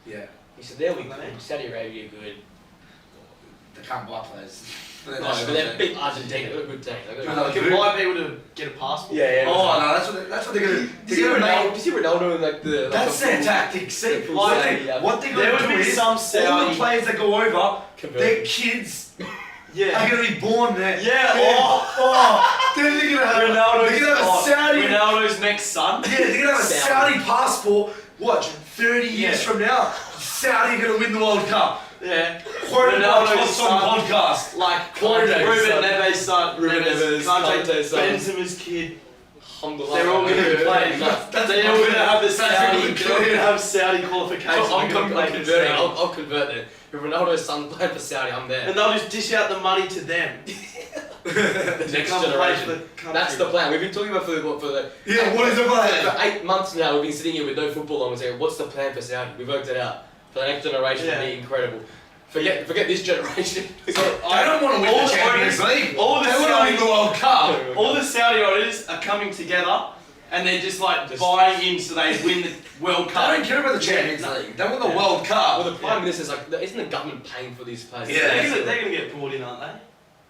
Yeah. He said they'll be Are good. they? Saudi Arabia good. The can't buy players. No, but they're big Argentina. They're a good team. You can buy people to get a passport. Yeah. Oh no, that's what they're gonna. You see Ronaldo in like the. That's their tactic. See, the what Saudi, they're There gonna would do be is some all the Saudi. players that go over, Convert. their kids Yeah. are gonna be born there. Yeah. Then they're gonna have Ronaldo's, they're gonna have a Saudi. Ronaldo's next son. Yeah, they're gonna have a Saudi. Saudi passport. What? 30 years from now, Saudi are gonna win the World Cup. Yeah. Quoted by Ronaldo's Toss on son. podcast. Like Quoted. Ruben Neves' son. Ruben Neves, Kante's son. Benzema's kid. Alhamdulillah. They're all going to play. That's They're all going to have the that's Saudi. really They're all going to have Saudi qualifications. I'm They're gonna play for converting. Saudi. I'll convert it. If Ronaldo's son playing for Saudi, I'm there. And they'll just dish out the money to them. The next Come play for generation. the country. That's the plan. We've been talking about for the Yeah, what is the plan? for 8 months now. We've been sitting here with no football on and saying, what's the plan for Saudi? We've worked it out. For the next generation, Yeah. it'll be incredible. Forget this generation. They don't want to win the Champions League. all the They want to win the World Cup. All the Saudi owners are coming together and they're just like buying in so they win the World They Cup. don't care about the Champions Yeah, no. League. They want the World Well, Cup. the Prime Minister's like, isn't the government paying for these players? Yeah. They're gonna get brought in, aren't they?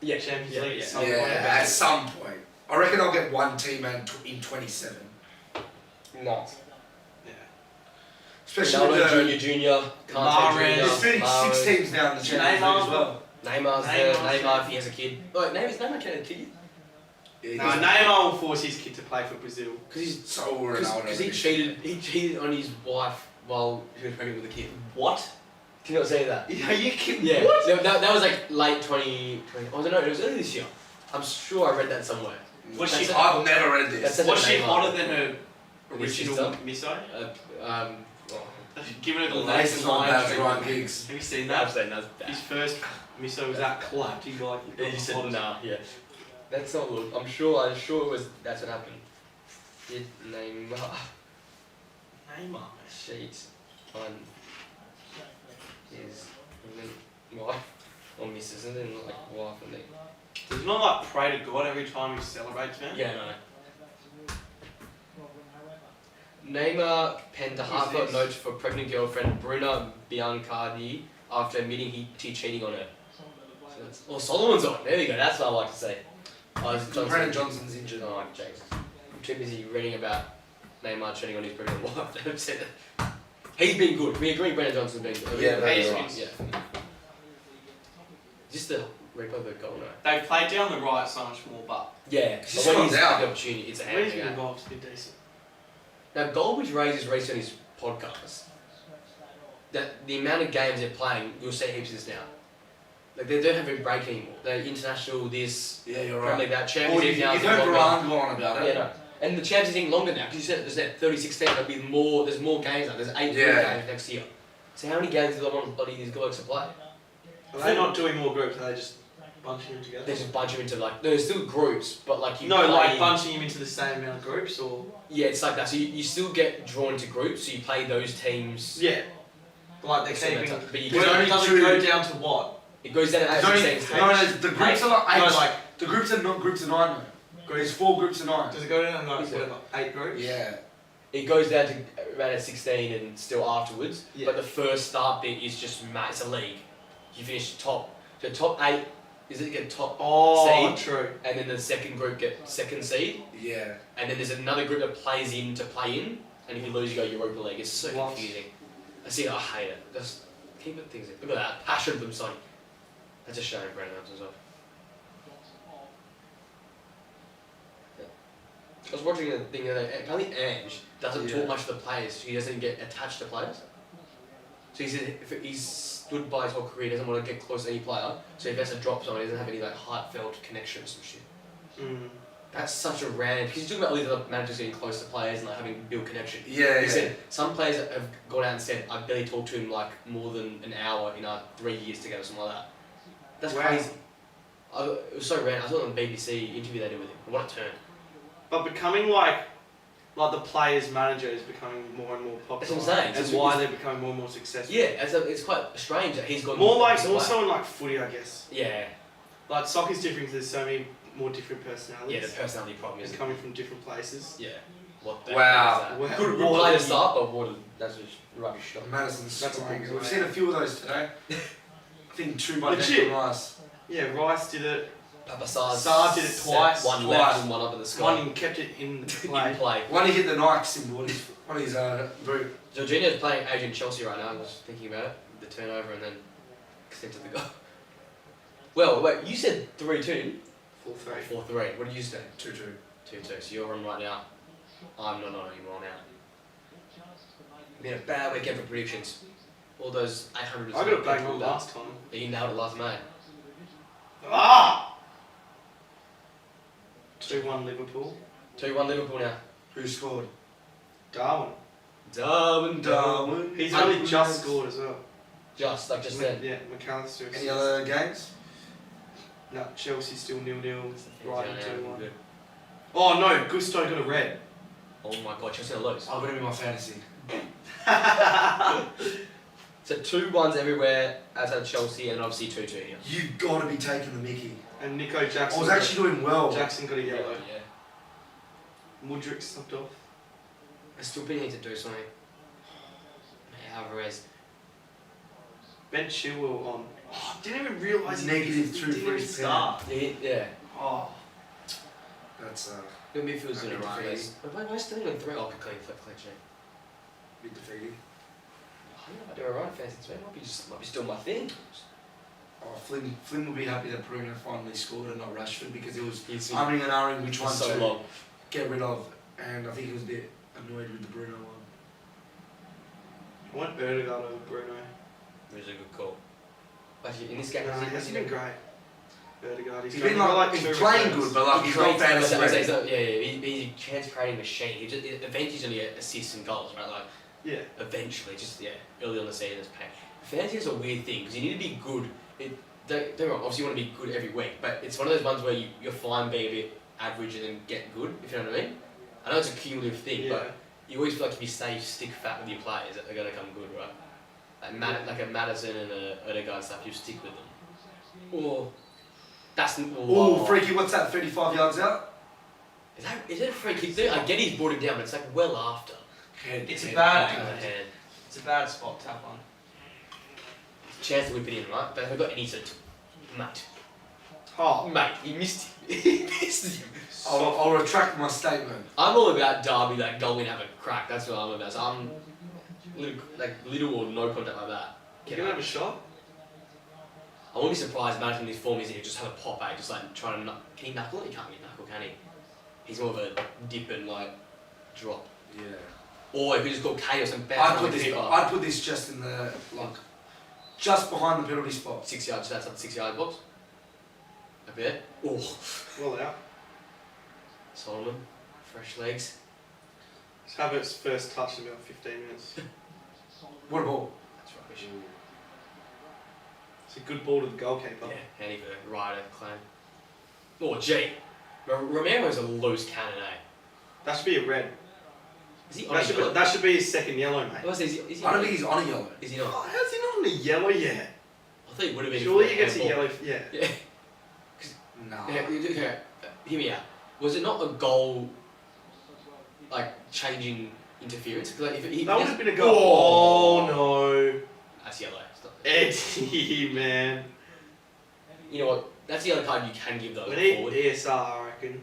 Yeah. Champions Yeah, League yeah. at some point. Yeah, at some point. I reckon I'll get one team in 27. Nuts. Yeah. Especially Ronaldo with Junior, Kante Mahrez. Junior, there's 36 Mahrez. teams now in the Champions League Neymar. as well. Neymar's there. Neymar's Neymar, if he has a kid. Like, Neymar can't have a kid. No, Neymar will force his kid to play for Brazil. Because he's So Ronaldo. Because he cheated on his wife while she was pregnant with a kid. What? Did you not say that? Are you kidding? Yeah. What? That was like late 2020. I don't know, it was early this year. I'm sure I read that somewhere. Was she That's hot? I've never read That's this. such Was a she Neymar. hotter than her His original sister? miso? Oh. Giving her the The latest Nathan one Lyon about treatment. Ryan Giggs. Have you seen No, I'm that? saying that's bad. His first miso was that clapped. He like You said nah, yeah. That's not look. I'm sure it was. That's what happened. Did Neymar Neymar. cheat on his wife or missus, and then like wife and then. Does not like pray to God every time he celebrates, man? Yeah, no. Neymar penned a heartfelt this? note for pregnant girlfriend Bruna Biancardi after admitting he cheating on her. So that's, Solomon's on. There we go. That's what I like to say. Brandon Johnson's injured. Oh, James. I'm too busy reading about Neymar cheating on his pregnant wife. I've said it. He's been good. We agree Brandon Johnson's been good. Yeah, he's right. been- Yeah. Just the repo the goal, no. They've played down the right so much more, but Yeah. Just But when comes he's out. got the opportunity, it's a where's hand been out. involved has been decent. Now, Goldwich raises race on his podcast that the amount of games they're playing, you'll see heaps of this now. Like, they don't have a break anymore. They're international, this, Yeah, you're Premier right. League, that, Champions Well, League now. you've is heard longer. Varane go on about Yeah, it. no. And the Champions League longer now, because you said there's that 36 teams, there'll be more, there's more games now. There's 8 more Yeah. games next year. So how many games do they want bloody these guys to play? Are they not doing more groups? Are they just bunching them together? They just bunch them into like, there's still groups, but like you No, play, like bunching him into the same amount of groups, or Yeah, it's like that. So you still get drawn into groups, so you play those teams. yeah, like they're So keeping. but you But it only don't, doesn't go down to what? it goes down to There's only, 16 no, stages. the groups are like 8. No, like The groups are not groups of 9 though. There's 4 groups of 9. does it go down to like Is it? whatever 8 groups? Yeah. It goes down to around at 16 and still afterwards. Yeah. But the first start bit is just it's a league. You finish top. So top 8 is it get top Oh, seed, true. and then the second group get second seed, Yeah. and then there's another group that plays in to play in, and if you lose you go Europa League. It's so What? confusing. I see it, I hate it. Just keep it things. Look at that passion from Sonny. That's a shame, Brandon Hampton's off. I was watching a thing that apparently Ange doesn't Yeah. talk much to the players. He doesn't get attached to players. So he said if he's stood by his whole career, he doesn't want to get close to any player. So if he has to drop someone, he doesn't have any like heartfelt connections and shit. Mm. That's such a random. Because he's talking about all these other managers getting close to players and like having built connection. Yeah. He said some players have gone out and said I barely talked to him like more than an hour in our 3 years together, something like that. That's Wow. crazy. It was so random. I saw it on the BBC interview they did with him. What a turn. But becoming like the players' manager is becoming more and more popular. That's what I'm saying. And So why it's- they're becoming more and more successful. Yeah, it's quite strange that he's gone More like this more way. so in like footy, I guess. Yeah, Like soccer's different because there's so many more different yeah, personalities. the personality problem is. It's coming from different places. Yeah. What the Wow. hell is Wow. that? Good Good play to start, but what? That's just rubbish stuff. Madison's That's scoring. amazing. We've seen a few of those today. think 2 by Legit. Declan Rice. Yeah, Rice did it. Papa Sarr did it twice. One Twice. left and one up in the sky. One, he kept it in the In play. play. One he hit the Nike symbol on his boot. Jorginho's playing Agent Chelsea right now. I was thinking about it. The turnover and then extended the goal. Well, wait, you said 3-2? 4-3. 4-3. What did you say? 2-2. 2-2. So you're on right now. I'm not on anymore now. Been a bad weekend for predictions. All those 800. I got a bang on last time. You nailed it last May. Ah! 2-1 Liverpool. 2-1 Liverpool now. Who scored? Darwin. Darwin. He's only just scored as well. Just then. Yeah, McAllister. Any other games? No, Chelsea still 0-0. Right, 2-1. Good. Oh no, Gusto got a red. Oh my god, Chelsea are lose. I'm going to be my fantasy. So 2-1s everywhere outside Chelsea and obviously 2-2 here. You've got to be taking the mickey. And Nico Jackson. I was actually doing well. Jackson got a yellow. Yeah. Mudryk stopped off. I still need to do something. Alvarez. Ben Chilwell on. Oh, I didn't even realise he Negative 2 didn't for even his start. Yeah. Oh. That's Your midfield's doing it right. defeating. Why are you still on 3? Oh, clean sheet. a bit defeating. I don't know if I do alright, fancy. It might be still my thing. Oh, Flynn will be happy that Bruno finally scored and not Rashford because it was He's umming and ahhing which one so to long. get rid of, and I think he was a bit annoyed with the Bruno one. I want Erdegaard over Bruno. Which is a good call. Actually, in this game, No, he hasn't been great. Erdegaard, He's been like he's playing good, but like he's not fantasy ready. He's a chance creating machine. Eventually he's only assists and goals, right? Like Yeah. eventually, early on the season it's pain. Fantasy is a weird thing because you need to be good. Don't get me wrong, obviously you want to be good every week, but it's one of those ones where you're fine being a bit average and then get good, if you know what I mean. I know it's a cumulative thing, Yeah. but you always feel like if you stay stick fat with your players, that they're going to come good, right? Like a Madison and a Odegaard stuff, you stick with them. Or that's Oh, freaky! What's that? 35 yards out. Is it a free kick? I get he's brought him down, but it's like well after. It's a Back bad. of the hand. It's a bad spot tap on. Chance to whip it in, right? But have got any sort mate. Oh, Mate, he missed him. He missed him. I'll retract my statement. I'm all about Derby, like go in have a crack. That's what I'm about. So I'm little or no contact like that. you gonna have a shot? I won't be surprised. Imagine this form is he'll just have a pop out, just like trying to can he knuckle it? He can't get knuckle, can he? He's more of a dip and like drop. Yeah. Or if you just go chaos and bounce. I'd put this just in the just behind the penalty spot. 6 yards. That's at the 6 yard box. Up there. Oh, Well out. Solomon, fresh legs. Havertz's first touch in about 15 minutes. What a ball! That's rubbish. It's a good ball to the goalkeeper. Yeah, handy for Ryder claim. Oh, gee. Romero's a loose cannon, eh? That should be a red. Is he on a yellow? That should be his second yellow, mate. Is he I don't think he's on a yellow. Is he not? Oh, how's he not on a yellow yet? I thought he would have been. Surely he gets a yellow. Yeah. Yeah. Nah. Okay, hear me out. Was it not a goal, like changing interference? Because like, if he That would have been a goal. Oh no. That's yellow. Stop. Eddie, man. You know what? That's the other card you can give though. We need Forward. ESR, I reckon.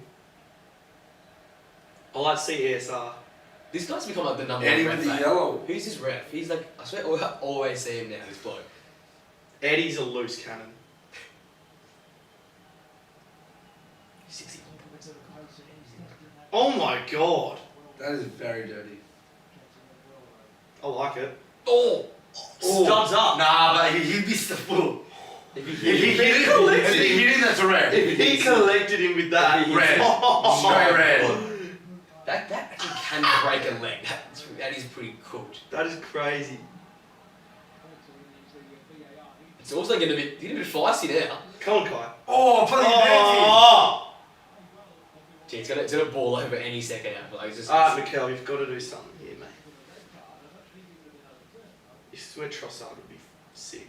I like to see ESR. This guy's become like the number Eddie one with ref. the yellow. Who's this ref? He's like, I swear, I always see him now. This bloke. Eddie's a loose cannon. 60. Oh my god. That is very dirty. I like it. Oh! Studs up. Nah, but he missed the foot. If If he hit it, that's a red. He collected him with that. Red. Oh. Straight red. That actually can break a leg. That is pretty cooked. That is crazy. It's also getting a bit feisty now. Come on, Kai. Oh, bloody Oh. Gee, it's gonna ball over any second now. Like, it's just, Alright, Mikel, you've got to do something here, mate. I swear Trossard would be sick.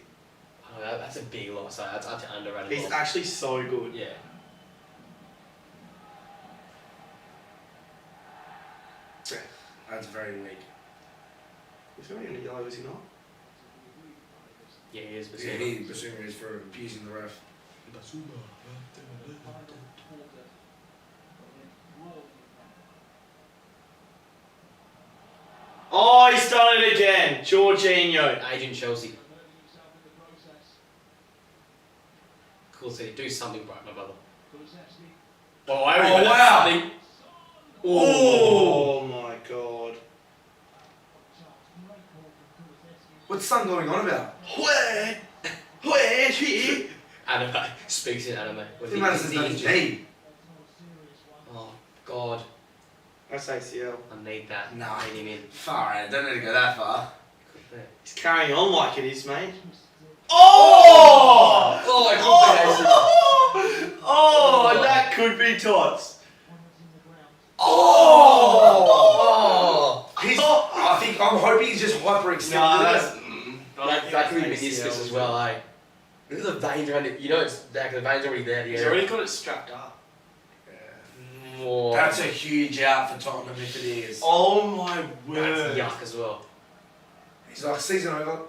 oh, that's a big loss. That's underrated. He's loss. actually so good. Yeah. That's very weak. He's only in a yellow, is he not? Yeah, he is. Yeah, Basuma is for abusing the ref. Oh, he's done it again. Jorginho. Agent Chelsea. Cool, so do something right, my brother. Oh, wow. Something. Oh my god. What's Son going on about? Where he? Anime. Speaks in anime. The Madison's done his knee. Oh, God. That's ACL. I need that. Nah. I need him in. Far out. Don't need to go that far. He's carrying on like it is, mate. Oh! Oh, that could be tots. Oh! I'm hoping he's just hyperextended. Nah, that's. That could be meniscus as well, eh? Look at the veins around it. You know it's the veins already there. He's already got it strapped up. More. That's a huge out for Tottenham if it is. Oh my That's word. yuck as well. He's like, season over.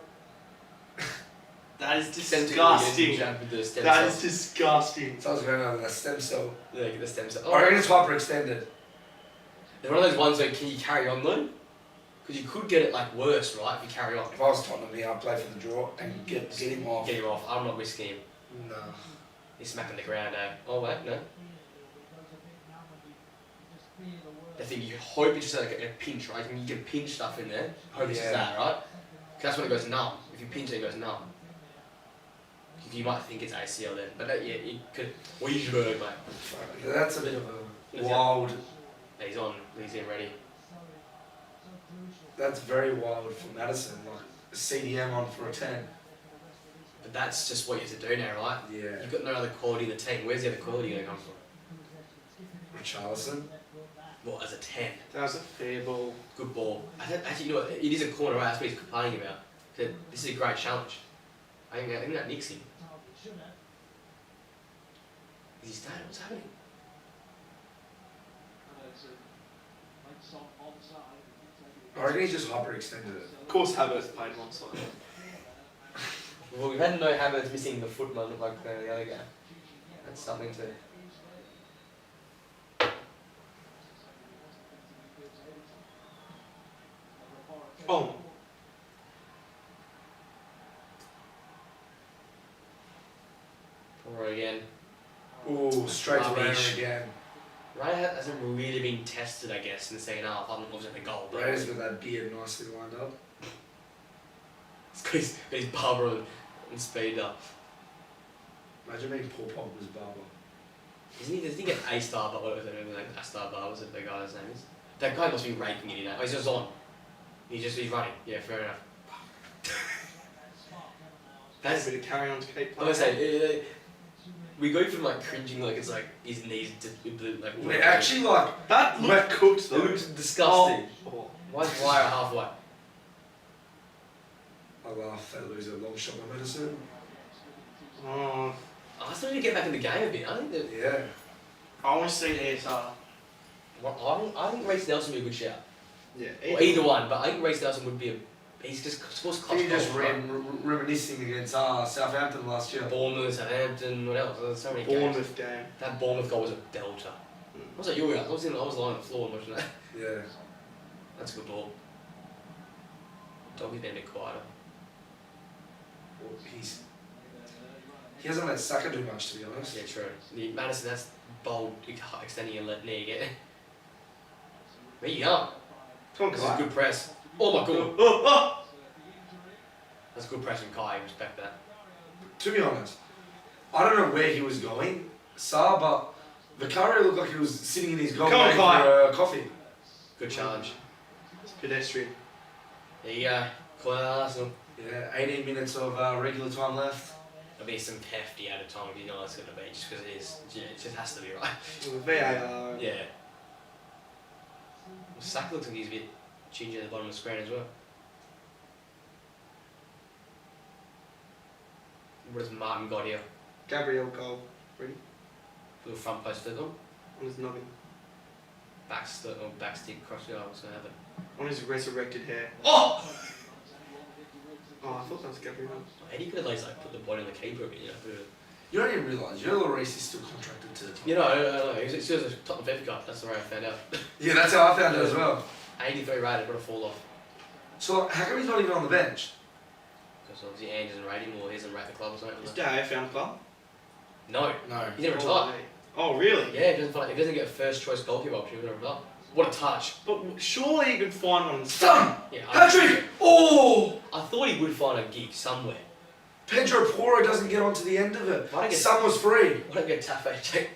That is disgusting. That is disgusting. So I was going on that stem cell. Yeah, get the stem cell. I reckon it's hyperextended. They're one of those ones where can you carry on though? Because you could get it like worse, right? If you carry on. If I was Tottenham here, I'd play for the draw and get him off. Get him off. I'm not risking him. No. He's smacking the ground, eh? Oh wait, no. I think you hope it's just like a pinch, right? You can pinch stuff in there. Hope it's just that, right? 'Cause that's when it goes numb. If you pinch it, it goes numb. You might think it's ACL then, but yeah, it could. Weisberg, mate. That's a bit of a wild. He's on. He's in ready. That's very wild for Madison. Like CDM on for a 10. But that's just what you have to do now, right? Yeah. You've got no other quality in the team. Where's the other quality going to come from? Richarlison. Well, as a 10. That was a fair ball. Good ball. Actually, you know what? It is a corner, right? That's what he's complaining about. This is a great challenge. I think that nicks him. Is he staying? What's happening? I reckon he's just hyperextended it. Of course, Havertz played one side. Well, we've had no Havertz missing the foot man like the other guy. That's something to. Oh. Poor again. Ooh, straight to Rubbish. Rayner again. Ryan hasn't really been tested, I guess, in the second half. Other than obviously the goal. But Rayner's got that beard nicely lined up. it's got his barber and speed up. Imagine being Paul Pogba's barber. Doesn't he get A-star barber? What was it? Like A-star barber was it the guy's name is? That guy must be raping it, you know. Oh, he's just on. He's running. Yeah, fair enough. That's a bit of carry on to keep I playing. was saying, we go from like cringing, like it's like his knees like. We're actually like That looked cooked It though. looks disgusting. Oh. Why is Wire halfway? I laugh they lose a long shot by Madison. Oh. I still need to get back in the game a bit. I think that. Yeah. I want to see ASR. I think Reece Nelson would be a good shout. Yeah. Or either one, but I think Reece Nelson would be a. He's just scores clutch He just goals, right? reminiscing against Southampton last year. Bournemouth, Southampton, what else? There's so many games. Bournemouth game. That Bournemouth goal was a belter. What was that you were? I was lying on the floor watching that. Yeah. That's a good ball. Doggy's been a bit quieter. Well, he hasn't let Saka do much, to be honest. Yeah, true. Madison, that's bold, extending your left knee again. Where you going? Come on, This is a Kai. good press. Oh my god. Oh. That's good press from Kai, I respect that. To be honest, I don't know where he was going, but Vicario looked like he was sitting in his goal Come on, waiting Kai. for a coffee. Good challenge. It's pedestrian. There you go. Call out Arsenal. Yeah, 18 minutes of regular time left. There'll be some hefty out of time if you know it's going to be, just because it is. Yeah, it just has to be right. With VAR. Yeah. Well, Saka looks like he's a bit ginger at the bottom of the screen as well. What has Martin got here? Gabriel goal. Ready? Little front post flick on. On his noggin. Back stick, cross the arm, what's going to happen? On his resurrected hair. Oh! Oh, I thought that was Gabriel. Eddie could have at least like put the body on the keeper a bit, you know. You don't even realise, Lloris is still contracted to the top. You know, he was a Tottenham FIFA guy. That's the way I found out. Yeah, that's how I found it as well. 83 rated, what a fall off. So like, how come he's not even on the bench? Because obviously Ange doesn't rate him or he doesn't rate the club or something. Is Day found club? No, No. he's never retired. Oh, really? Yeah, he doesn't get a first choice goalkeeper option, he's never retired. What a touch. But surely you could find one. Done! Yeah, Patrick! Oh! I thought he would find a gig somewhere. Pedro Porro doesn't get onto the end of it. Why don't get- Sun was free. Why don't get Tafe?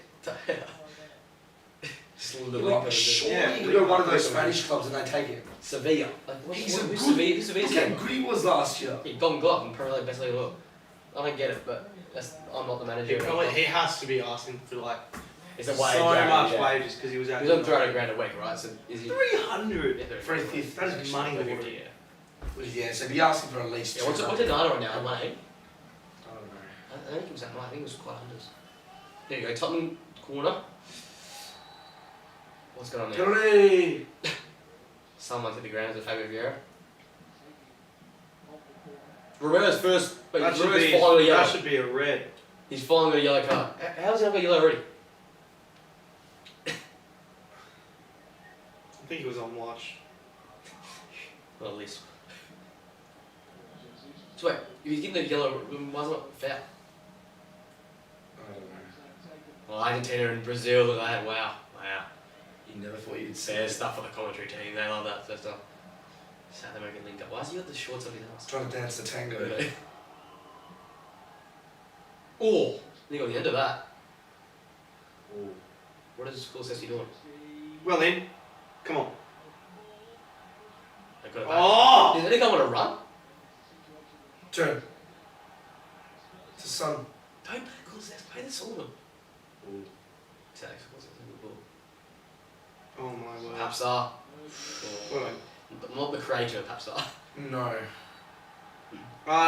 Just a little Like, link. surely Yeah, you go to one of those Spanish clubs and they take him. Sevilla. Like, He's a who's good- Sevilla? Who's Sevilla's Look how team? good he was last year. Yeah, Golden Glove and Premier League best league in the world. I don't get it, but I'm not the manager. He has to be asking for like It's a so wage. much yeah. wages because he was out. He's on 300 grand a week, right? So is he? 300 Yeah, for a fifth. That is money. 350, yeah. Yeah, so be asking for at least Yeah, what's the data right now? Money? I don't know. I think it was that much. I think it was quite hundreds. There you go, Tottenham corner. What's going on there? Penalty! Someone's hit the ground as a Fabio Vieira. Romero's first. Wait, That should, Romero's be, finally got a that yellow. should be a red. He's finally got a yellow card. How's he not got a yellow already? I think he was on watch. Well, at least. So wait, if he's getting the yellow, why is it not foul? I don't know. Well, Argentina and Brazil, look at that. Wow. Wow. You never thought you'd say Fair it. stuff for the commentary team. They love that sort of stuff. South American link up. Why has he got the shorts on his ass? Trying to dance the tango. Oh, they got the end of that. Ooh. What is Kulusevski doing? Well then, come on. They got it back. Oh! Did they go on a run? Turn. It's the sun. Don't play Kulusevski. Play the Solomon. Ooh. Tax Kulusevski good ball. Oh my word. Papstar. Well, Not the creator of Papstar. No.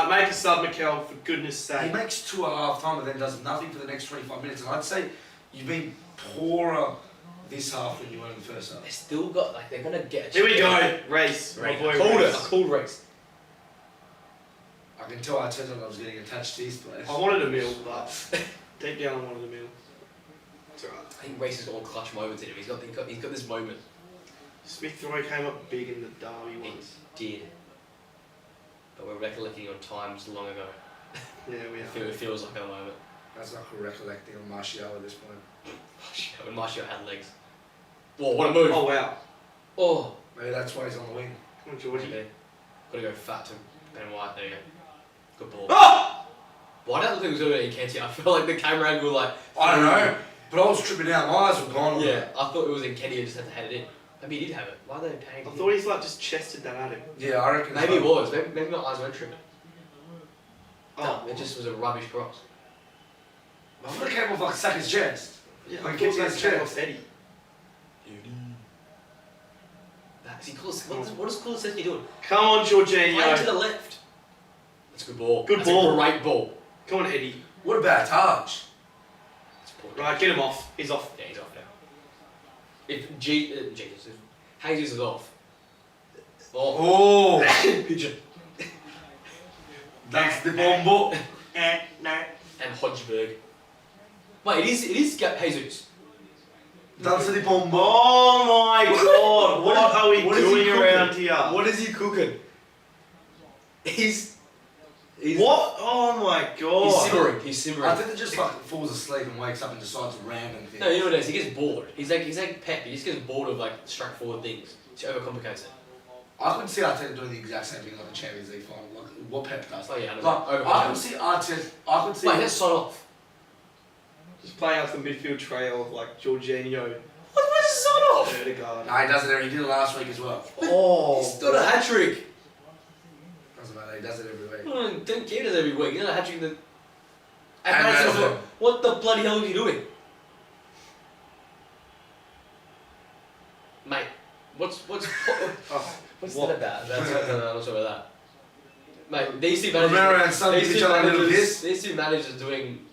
make a sub, Mikel, for goodness sake. He makes 2 at half time and then does nothing for the next 25 minutes. And I'd say you've been poorer this half than you were in the first half. They still got, like, they're going to get a Here we go, race. My boy I called it. I Race. called race. I can tell I turned on I was getting attached to his place. I wanted a meal, but deep down I wanted a meal. It's alright. I think Race has got all clutch moments in him. He's got this moment. Smith Roy came up big in the derby once. It did. But we're recollecting on times long ago. Yeah, we are. It feels like a moment. That's like recollecting on Martial at this point. When Martial had legs. Whoa, what a move! Oh wow. Oh! Maybe that's why he's on the wing. Come on, Georgie. Okay. Gotta go fat to Ben White, there you go. Good ball. Ah! Why don't I think it was over Nketiah? I felt like the camera angle, like. I don't know, but I was tripping out. My eyes were gone. on Yeah, that. I thought it was Nketiah just had to head it in. Maybe he did have it. Why are they paying I him? thought he's like just chested that at him. Yeah, I reckon. Maybe it so. was. Maybe my eyes weren't tripping. Oh, It just was a rubbish cross. I thought it came off like Saka's chest. yeah, I I get thought you that his came chest. off Eddie. That's he calls. What does Kulusevski doing? Come on, Playing to Jorginho. the left. That's a good ball. Good That's ball. A great ball. Come on, Eddie. What about touch? That's poor. Right, get him off. He's off. Yeah, he's off now. If Jesus, if Jesus is off. Oh, Oh, pigeon. that's the bombo. No. And Hodgeberg. Wait, it is Jesus. That's the bombo. Oh my god, what are we what is he doing cooking? around here? What is he cooking? He's What? Oh my god. He's simmering. He's simmering. I think it just like falls asleep and wakes up and decides random things. No, you know what it is? He gets bored. He's like Pep. He just gets bored of like straightforward things. He overcomplicates it. I could see Arteta doing the exact same thing like the Champions League final, like what Pep does. Oh yeah, I know. Like, I could see Arteta. I could see. Wait, let's sign off. Just playing out the midfield trail of like Jorginho, What is this sign off? Erdegaard. No, he does it. He did it last week as well. Oh. He's got a hat trick. Doesn't matter. He does it every week. Don't care it every week. You know a hat trick that. And that's it. What the bloody hell are you doing, mate? What's Oh, what's what? that about? That's no, I'm not sure about that. Mate, these two managers. Romero and Son give each other a little piss. These two managers doing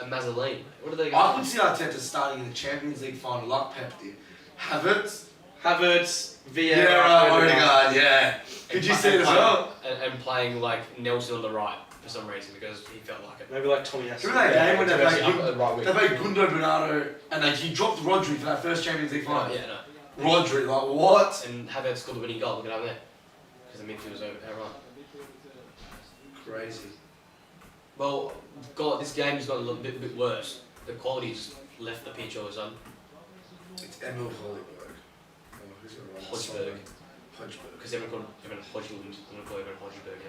a Mazzoline. What are they I going could see Arteta starting in the Champions League final like Pep did. Havertz, Havertz, Vieira, Yeah, Odegaard. Odegaard, yeah. Did you see it as well? And playing like Nelson on the right for some reason because he felt like it. Maybe like Tommy Aston. Remember that game when they Up played, at the right wing. they played Gundo Bernardo and like he dropped Rodri for that first Champions League final? Yeah, no. Rodri, like what? And Havertz scored the winning goal. Look at him there. Because the midfield was over right. Crazy. Well, God, this game has got a little bit worse. The quality's left the pitch all of a sudden. It's Emil Holyberg. Oh, who's gonna run this Hodgberg. side? Hodgberg. Because everyone called Evan Hodgland. I'm going to call Evan Hodgberg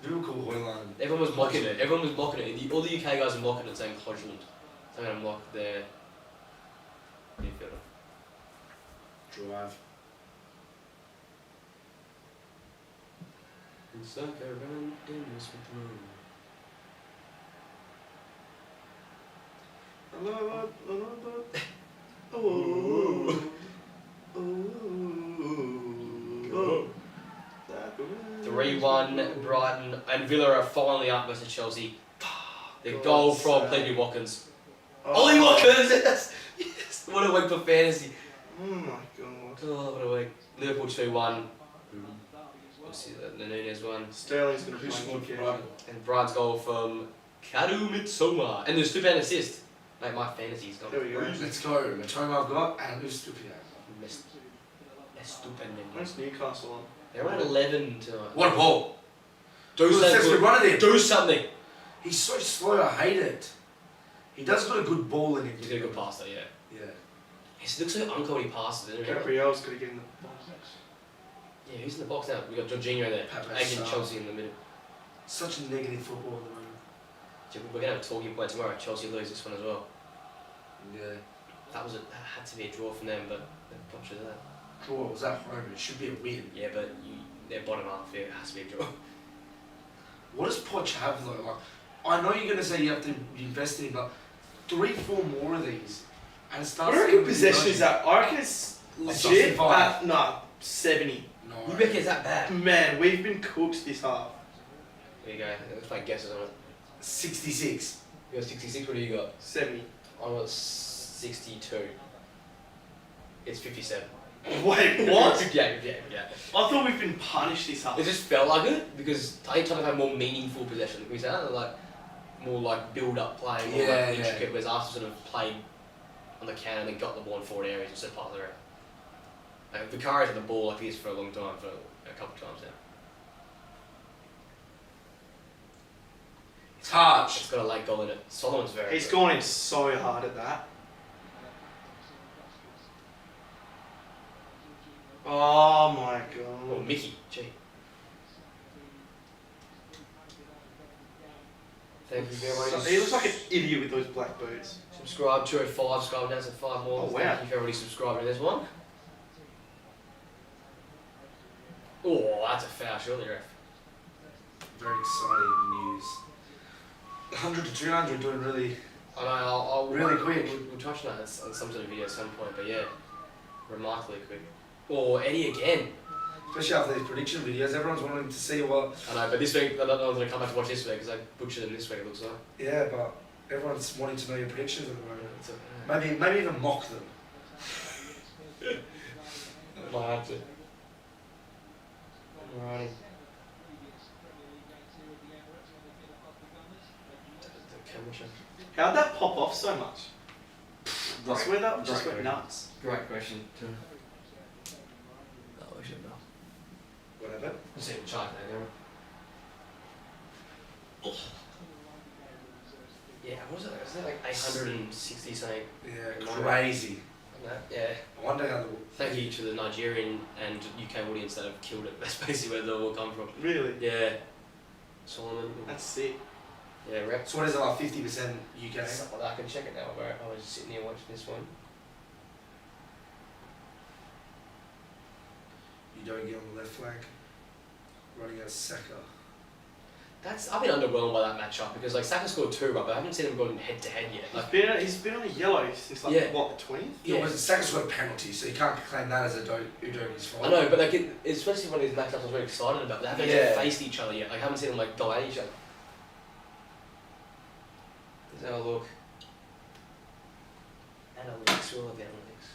now. Who call Hoyland? Everyone was mocking it. Everyone was mocking it. All the UK guys were mocking it, saying Hodgland. So I'm going to mock their midfielder. Drive. It's like a run in this room. Oh. 3-1 Brighton and Villa are finally up versus Chelsea. The goal from Clevie Watkins. Ollie Watkins! Yes! What a week for fantasy. Oh my god. Oh, what a week. Liverpool 2-1. Obviously the Nunez one. Sterling's going to Who scored play for again. Brighton? And Brighton's goal from Kadu Mitsoma. And there's 2-pound assist. Mate, my fantasy's gone. There we go. Let's go. Matoma I've got and Estupia. Estupendo. Where's Newcastle on? They're on 11 tonight. What a ball! Do Kulusevski something. run it in. Do something. He's so slow, I hate it. He does got a good ball in him. He's got a good pass though, yeah. Yeah. He looks so uncle when he passes, doesn't he? Gabriel's got to get in the box. Yeah, who's in the box now? We've got Jorginho there. Pepe Agent Sar. Chelsea in the middle. Such a negative football at the moment. We're going to have a talking point tomorrow. Chelsea lose this one as well. Yeah. That had to be a draw from them, but they're butchered that. Draw was at home. It should be a win. Yeah, but their bottom half, it has to be a draw. What does Poch have though? Like, I know you're gonna say you have to invest in, but 3-4 more of these, and it starts. I reckon possession is that. I reckon it's legit. 65. No, 70. No. You reckon it's that bad? Man, we've been cooked this half. There you go. Let's make guesses on it. 66. You got 66, what do you got? 70. I got 62. It's 57. Wait, what? yeah. I thought we've been punished this half. It just felt like it because I think Tottenham had more meaningful possession. We said like more like build-up play, more Yeah, like yeah. intricate. Whereas Arsenal sort of played on the counter and then got the ball in forward areas instead of pass around. Like, Vicaria's had the ball like this for a long time, for a couple of times now. It's hard. It's got a late goal in it. Solomon's very He's good. gone in so hard at that. Oh my Oh, god. Mickey, gee. Thank you very much. He looks like an idiot with those black boots. Subscribe, 205, scroll down to 5 more. Oh, wow. Thank you for everybody subscribing. There's one. Oh, that's a foul, surely, ref. Very exciting news. 100 to 200 doing really. I know, I'll Really quick. We'll touch on that on some sort of video at some point, but yeah, remarkably quick. Oh, Eddie again. Especially after these prediction videos, everyone's wanting to see what. I know, but this week, I don't know if I'm going to come back to watch this week because I butchered them this week, it looks like. Yeah, but everyone's wanting to know your predictions at the moment. It's a, Maybe even mock them. might have to. Alrighty. The camera shot. How'd that pop off so much? I swear that just Great went nuts. Great question, too. Oh, we should know. Whatever. Let's see, we'll chart that, yeah, what was it? Was it like 860 something? Yeah, crazy. Yeah. I wonder how the. Thank you to the Nigerian and UK audience that have killed it. That's basically where they all come from. Really? Yeah. Solomon. That's sick. Yeah, rep. So what is it, like 50% UK? Something like that. I can check it now, bro. I was just sitting here watching this one. You don't get on the left flank. Running out Saka. I've been underwhelmed by that matchup because like Saka scored 2, right, but I haven't seen him go head to head yet. Like, He's been on a yellow since like Yeah. what, the 20th? Yeah, Yeah. well, Saka's got a penalty, so you can't claim that as a Udogi's fault. I know, but like especially one of these matchups I was very excited about. They haven't Yeah. actually faced each other yet. Like, I haven't seen them like go at each other. Let's have a look. Analytics, we all have the analytics.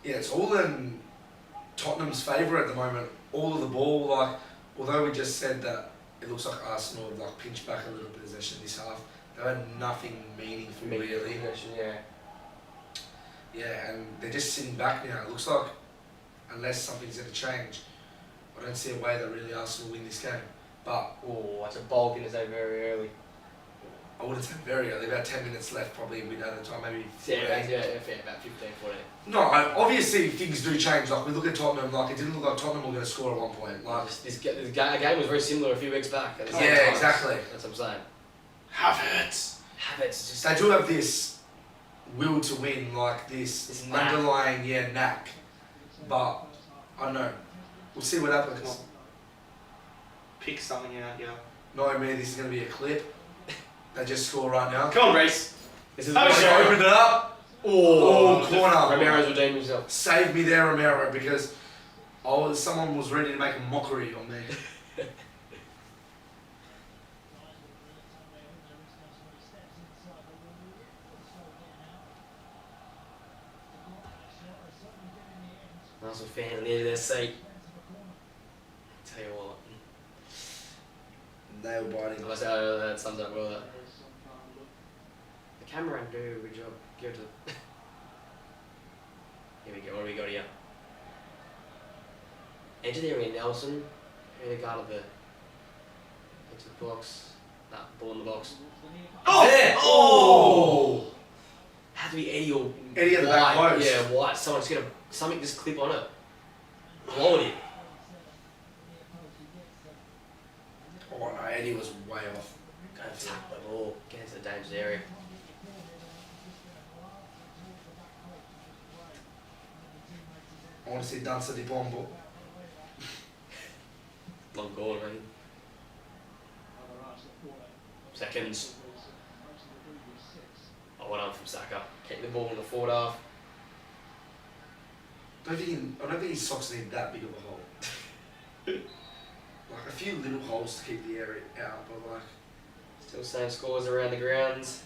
Yeah, it's all in Tottenham's favour at the moment. All of the ball, like, although we just said that it looks like Arsenal have like pinched back a little bit possession this half, they had nothing meaningful really. Yeah. Yeah, and they're just sitting back now. It looks like, unless something's going to change, I don't see a way that really Arsenal win this game. But That's a bold thing to say very early. I wouldn't say very early. About 10 minutes left, probably a bit at a time, maybe. Yeah, about 15, 14. No, obviously things do change. Like we look at Tottenham, like it didn't look like Tottenham were going to score at one point. Like This game was very similar a few weeks back. At the same yeah, time. exactly. That's what I'm saying. Havertz. Havertz just. They do have this will to win, like this knack. underlying knack. But I don't know. We'll see what happens. Come on. Pick something out, yeah. No, I mean this is going to be a clip. They just score right now. Come on, Reece. This is Oh, They sure. opened it up. Corner. Romero's redeemed himself. Save me there, Romero, because someone was ready to make a mockery on me. Arsenal fan on the edge of their seat. Tell you what. Nail biting. I must say, that sums up well. The camera do a good job. Give it to them. Here we go. What do we got here? Edge of the area, Nelson. Who the guard of the into the box. Nah, ball in the box. Oh! There! Oh! Had to be Eddie or Eddie at the back White. post. Yeah, White. Someone's gonna something just clip on it. Blow it in. Oh no, Eddie was way off. Go attack the ball. Get into the dangerous area. I want to see Dancer di Bombo. Long goal, right? Seconds. Oh, well done from Saka. Keep the ball in the forward half. I don't think his socks need that big of a hole. Like a few little holes to keep the area out, but like. Still same scores around the grounds.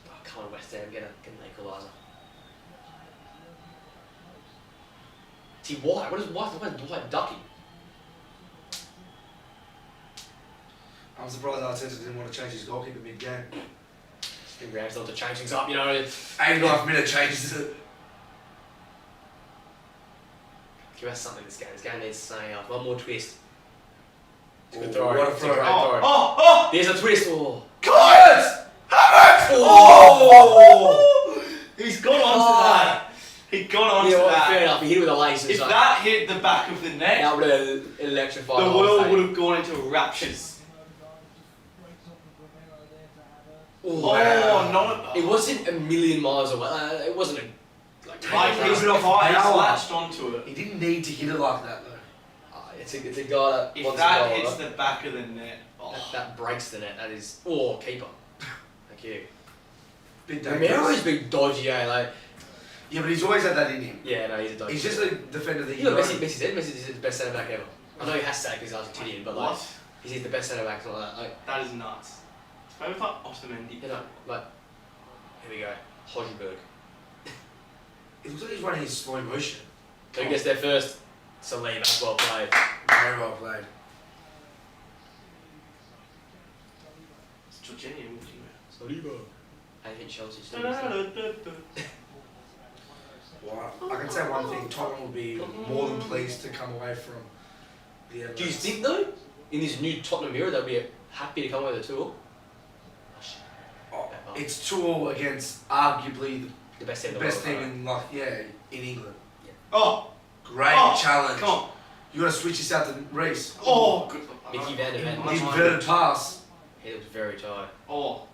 Oh, come on, West Ham, get an equaliser. See, White? What is Dwight ducking? I'm surprised Arteta didn't want to change his goalkeeper mid-game. Big Ramsdale to change things up, you know. 89th minute changes it. Give us something this game. This game needs saying up. One more twist. It's a Oh, good throw. what a It's a throw. great Oh, throw. oh, oh! There's a twist. Oh. Havertz! Havertz! Oh! He's gone on to that. He got on Yeah, to well, that. fair enough. He hit it with a lace. If that hit the back of the net, that would have electrified the whole world stadium. would have gone into raptures. Wow. Oh, not It wasn't a million miles away. It wasn't a like he's it off high, he's power. latched onto it. He didn't need to hit it like that though. It's a guy that If wants that to go, hits right? the back of the net, That breaks the net. That is keeper. Thank you. Big Romero's dangerous. been dodgy, eh? Like Yeah, but he's always had that in him. yeah, no, he's a dodgy. He's just a defender that You know, know. Messi said Messi is the best centre back ever. I know he has to say because he's Argentinian, but like what? he's the best centre back. Something like that. Like, That is nuts. It's probably like Otamendi. you know, like here we go, Hojberg. It looks like he's running in slow motion. Who gets there first? Saliba, well played. Very well played. It's Jorginho walking Saliba. I think Chelsea still. around. Well, I can say one thing: Tottenham will be more than pleased to come away from the Emirates. Do you think though, in this new Tottenham era, they'll be happy to come away with a 2-2? Oh, it's 2-2 against arguably The best team the in the best world. team in England. Oh, Great Oh, challenge. come on. You gotta switch this out to Reece. Oh, good. Mickey Van der Ven. Inverted pass. He looks very tired. Oh,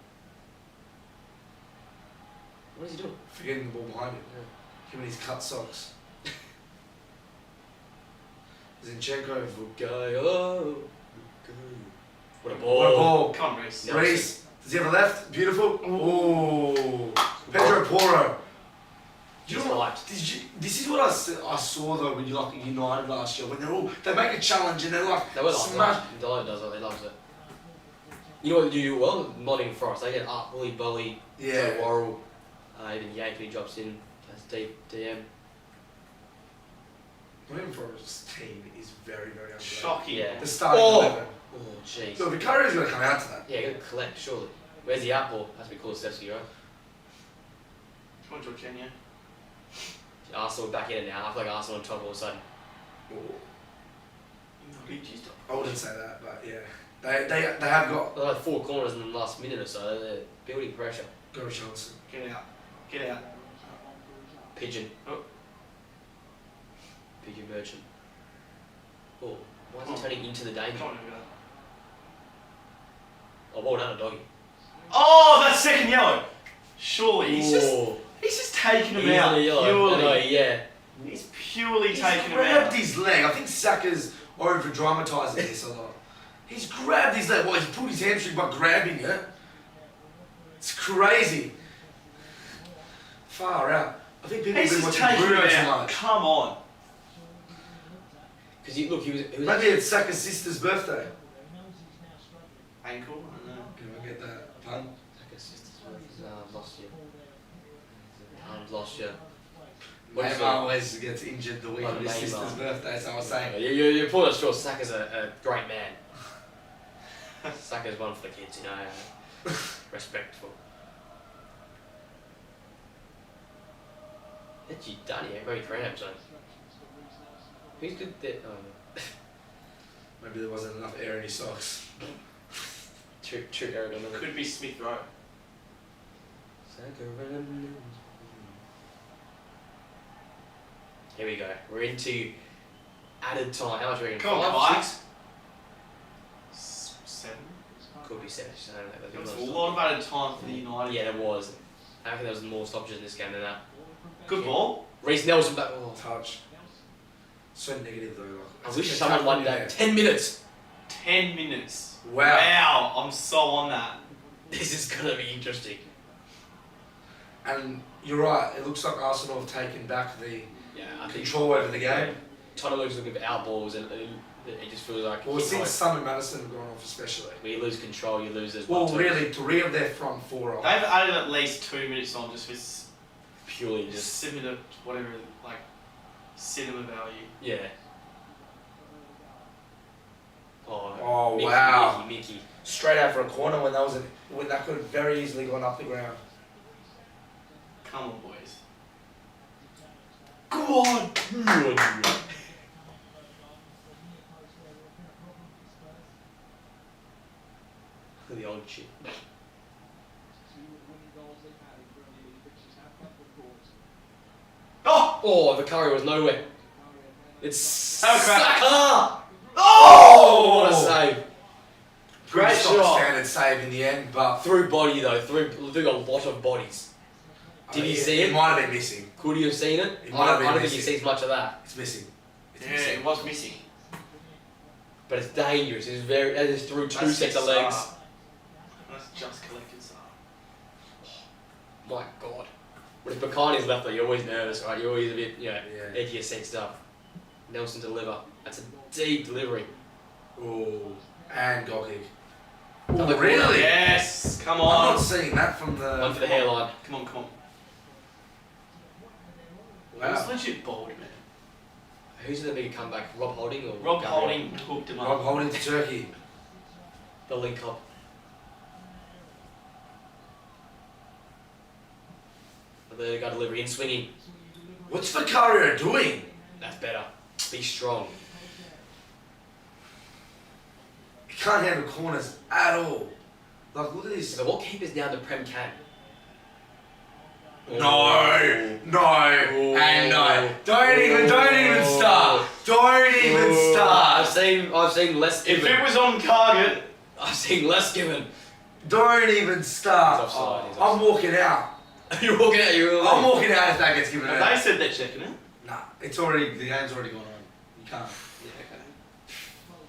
What is he doing? Forgetting the ball behind him. Him and his cut socks. Zinchenko. Go. What a ball. What a ball. come on, Reece. No. Reece. Does he have a left? Beautiful. Oh. Pedro Porro. He's hyped. This is what I saw though when you like United last year when they make a challenge and they're like They were like smash. that. Delo does it. He loves it. You know what they do well? Nottingham Forest. They get up, bully, Yeah. Worrell, even Yank when he drops in. That's deep DM. William Forest's team is very, very underrated. Shocking. Yeah. The starting Oh! 11. Oh, jeez. Look, Vicario's going to come out to that. Yeah, gonna collect, surely. Where's the outball? Has to be called Stefsky, right? Come on, Georgina. Arsenal back in it now. I feel like Arsenal on top all of a sudden. I wouldn't say that, but yeah. They have got... They're like 4 corners in the last minute or so. They're building pressure. Go Richarlison. Get out. Get out. Pigeon. Oh. Pigeon Merchant. Oh, why is he turning into the danger? Come on, over there. Oh, well done, doggy. Oh, that's second yellow. Surely. He's Ooh. just taking him He's out. on the yellow. Purely. No, yeah. He's purely He's taking him grabbed out. his leg. I think Saka's over dramatising this a lot. He's grabbed his leg. Well, he's pulled his hamstring by grabbing it. It's crazy. Far out. I think people have He's been just watching taking Bruno him too out. much. Come on. Because he was Maybe actually, it's Saka's sister's birthday. Ankle? I don't know. Can I get that pun? like a sister's lost you. Lost you. Neymar always gets injured the week Oh, of his Neymar. sister's birthday, so I was saying. You're pulling us short. Saka's a great man. Saka's one for the kids, you know. Respectful. What's you done here? Very cramps, son. Who's good there? Oh, Maybe there wasn't enough air in his socks. true Jarrad on the Could be Smith Rowe. Here we go. We're into added time. How much are we going to Come on, 5, Kai. 6? 7. Could be 7. I don't know. There was a lot of added time for the United. Yeah, there was. I reckon there was more stoppages in this game than that. Good ball. Reece Nelson back. Oh. Touch. So negative though. Like, I wish someone one day. 10 minutes. 10 minutes. Wow. Wow. I'm so on that. This is going to be interesting. And you're right, it looks like Arsenal have taken back the Yeah, I think control over the game. Tottenham's looking for outballs and it just feels like Well, since Sam and Madison have gone off especially. when you lose control, you lose those Well, one-twos. really, 3 of their front 4 They've added at least 2 minutes on just for Purely just, similar, whatever, like, cinema value. yeah. Oh, Oh, Mickey, wow. Mickey. Straight out for a corner when that could have very easily gone up the ground. Come on, boys. Go on! Good. The old shit. Oh! Oh, the curry was nowhere. It's Oh, crap. Saka! Oh! What a save. Great Pretty stock shot. standard save in the end, but Through body though, through a lot of bodies. Did he see it? it? Might have been missing. Could he have seen it? It might have been I don't think he missing. sees much of that. It's missing. It's Yeah, missing. it was missing. But it's dangerous. It's very. That is through 2 That's sets of Saar. legs. That's just collected Saar. My God. When it's Bacani's left though, you're always nervous, right? You're always a bit, Yeah. edge of your seat stuff. Nelson deliver. That's a deep delivery. Oh, and goal kick. Another Oh, corner. really? Yes, come I'm on. not seeing that from the. One for the hairline. Come on, come on. Wow. It's legit bold, man. Who's the big comeback? Rob Holding or Rob Gabriel? Holding hooked him Rob up. Holding to Turkey. The link up. The guy delivery in swinging. What's Vicario doing? That's better. Be strong. He can't handle corners at all. Like, look at this. So what keepers now the Prem can? No, and no. Don't even Oh. start. Don't even start. I've seen less If given. it was on target, I've seen less given. Don't even start. He's offside, he's I'm walking out. You're walking out. You're I'm walking out if that gets given they out. said they're checking it. Nah, it's already, the game's already gone on. You can't. Yeah, okay.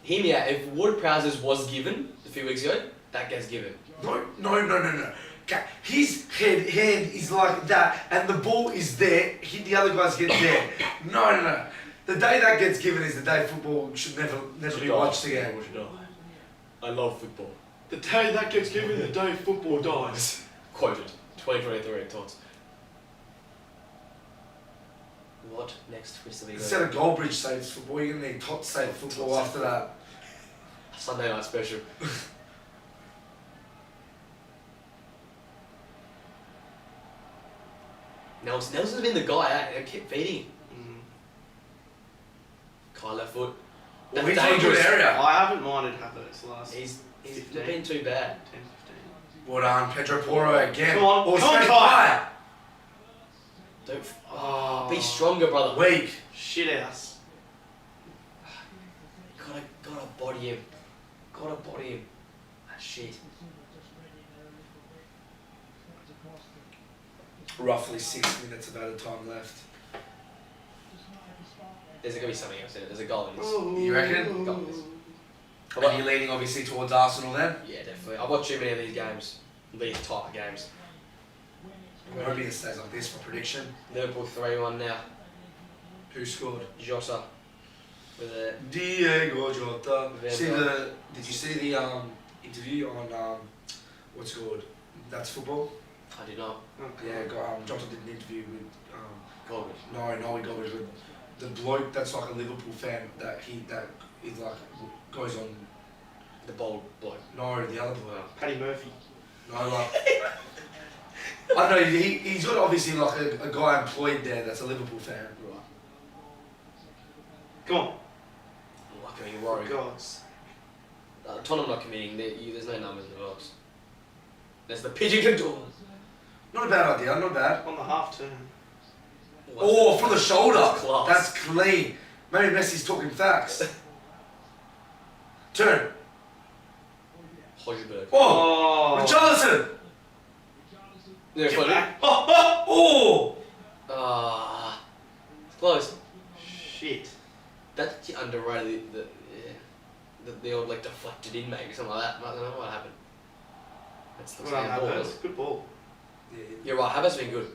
Hear me out. If Ward-Prowse's was given a few weeks ago, that gets given. No. Okay, his hand is like that, and the ball is there. The other guys get there. No. The day that gets given is the day football should never be watched again. I love football. The day that gets given, the day football dies. Quoted. 2023 thoughts. What next twist are we Instead of Goldbridge saves football, you're going to need Tot save football after that. Sunday night special. Nelson's been the guy, They keep feeding him. Kai left foot. Well, That's he's in a good dangerous. area. I haven't minded Havertz last He's 15. not been too bad. 10, 15. Well done, Pedro Porro again. Come on, Oh, come on, straight Kai. Don't. Be stronger, brother. Weak. Shit ass. Gotta body him. Gotta body him. That shit. Roughly 6 minutes of added time left. There's gonna be something else in it. There's a goal in this. You reckon? Goal in this. Are you leaning obviously towards Arsenal then? Yeah, definitely. I've watched too many of these games. These type of games. I'm hoping it stays like this for prediction. Liverpool 3-1 now. Who scored? Jota. With a Diego Jota. Van Did you see the interview on what's it called? That's Football? I did not. Yeah, Jota did an interview with Goalkeeper. no, he got with the bloke that's like a Liverpool fan that is like goes on. The bold bloke. No, the other bloke. Paddy Murphy. No, like I don't know. He's got obviously like a guy employed there that's a Liverpool fan. Right. Come on. I'm not committing worry. Gods. Tottenham not committing. There's no numbers in the box. There's the pigeon control. Not a bad idea. Not bad. On the half turn. Oh, from the shoulder. That's class. That's clean. Maybe Messi's talking facts. Turn. Hojberg. Oh, Richarlison. Yeah, Get funny. back. Oh. It's close. Shit. That's underrated. The old like deflected in maybe something like that. I don't know what happened. That's the Well done, same ball. Havertz. Good ball. You're right. Havertz been good.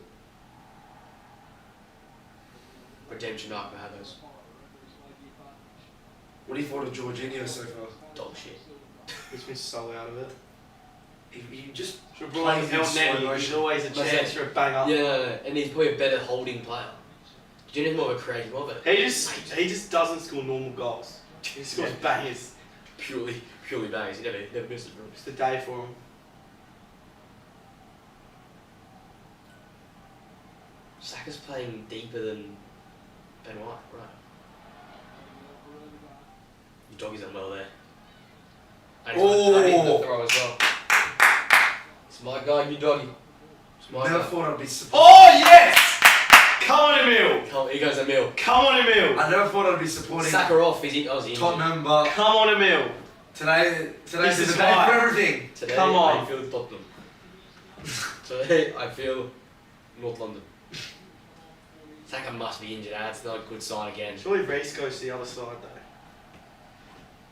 Redemption arc for Havertz. What do you thought of Jorginho so far? Dog shit. He's been so out of it. He just Should have brought plays him in El slow Neni. He's motion. always a That's chance it. for a banger. Yeah, no, and he's probably a better holding player. Gino's more of a creative of it. He just doesn't score normal goals. He scores bangers. Purely bangers. He never missed it. It's the day for him. Saka's playing deeper than Ben White, right? Your doggy's done well there. And he's the throw as well. It's my guy, your doggy. It's my Never guy. thought I'd be supporting. Oh yes! Come on, Emil. Come, here goes Emil. Come on, Emil. I never thought I'd be supporting Saka off. He's injured. Tottenham, but Come on, Emil. today's This the is day right. for everything. Today Come on. I feel Tottenham. Today I feel North London. Saka must be injured. That's not a good sign again. Surely Reece goes to the other side though.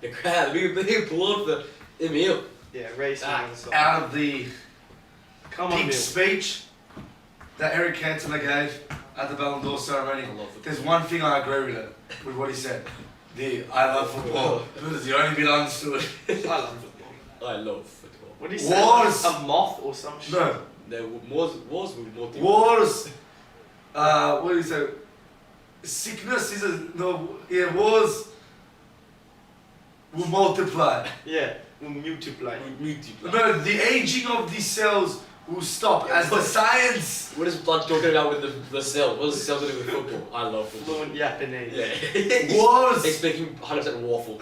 The crowd, the big applaud for Emil. Yeah, Reece on the other side. Out of the Come on, big Emil. speech that Eric Cantona gave at the Ballon d'Or ceremony, I love football. there's one thing I agree with what he said. I love football. It was the only bit I understood. I love football. I love football. What did he say? Was. A moth or some shit? No. There was with more things. Wars. What do you say? Sickness is a no. Yeah, wars will multiply. Yeah, we'll multiply. No, the aging of these cells will stop as the science. What is Blood talking about with the cell? What does the cell do with football? I love football. Fluent Japanese. Yeah. Wars. He's speaking 100% waffle.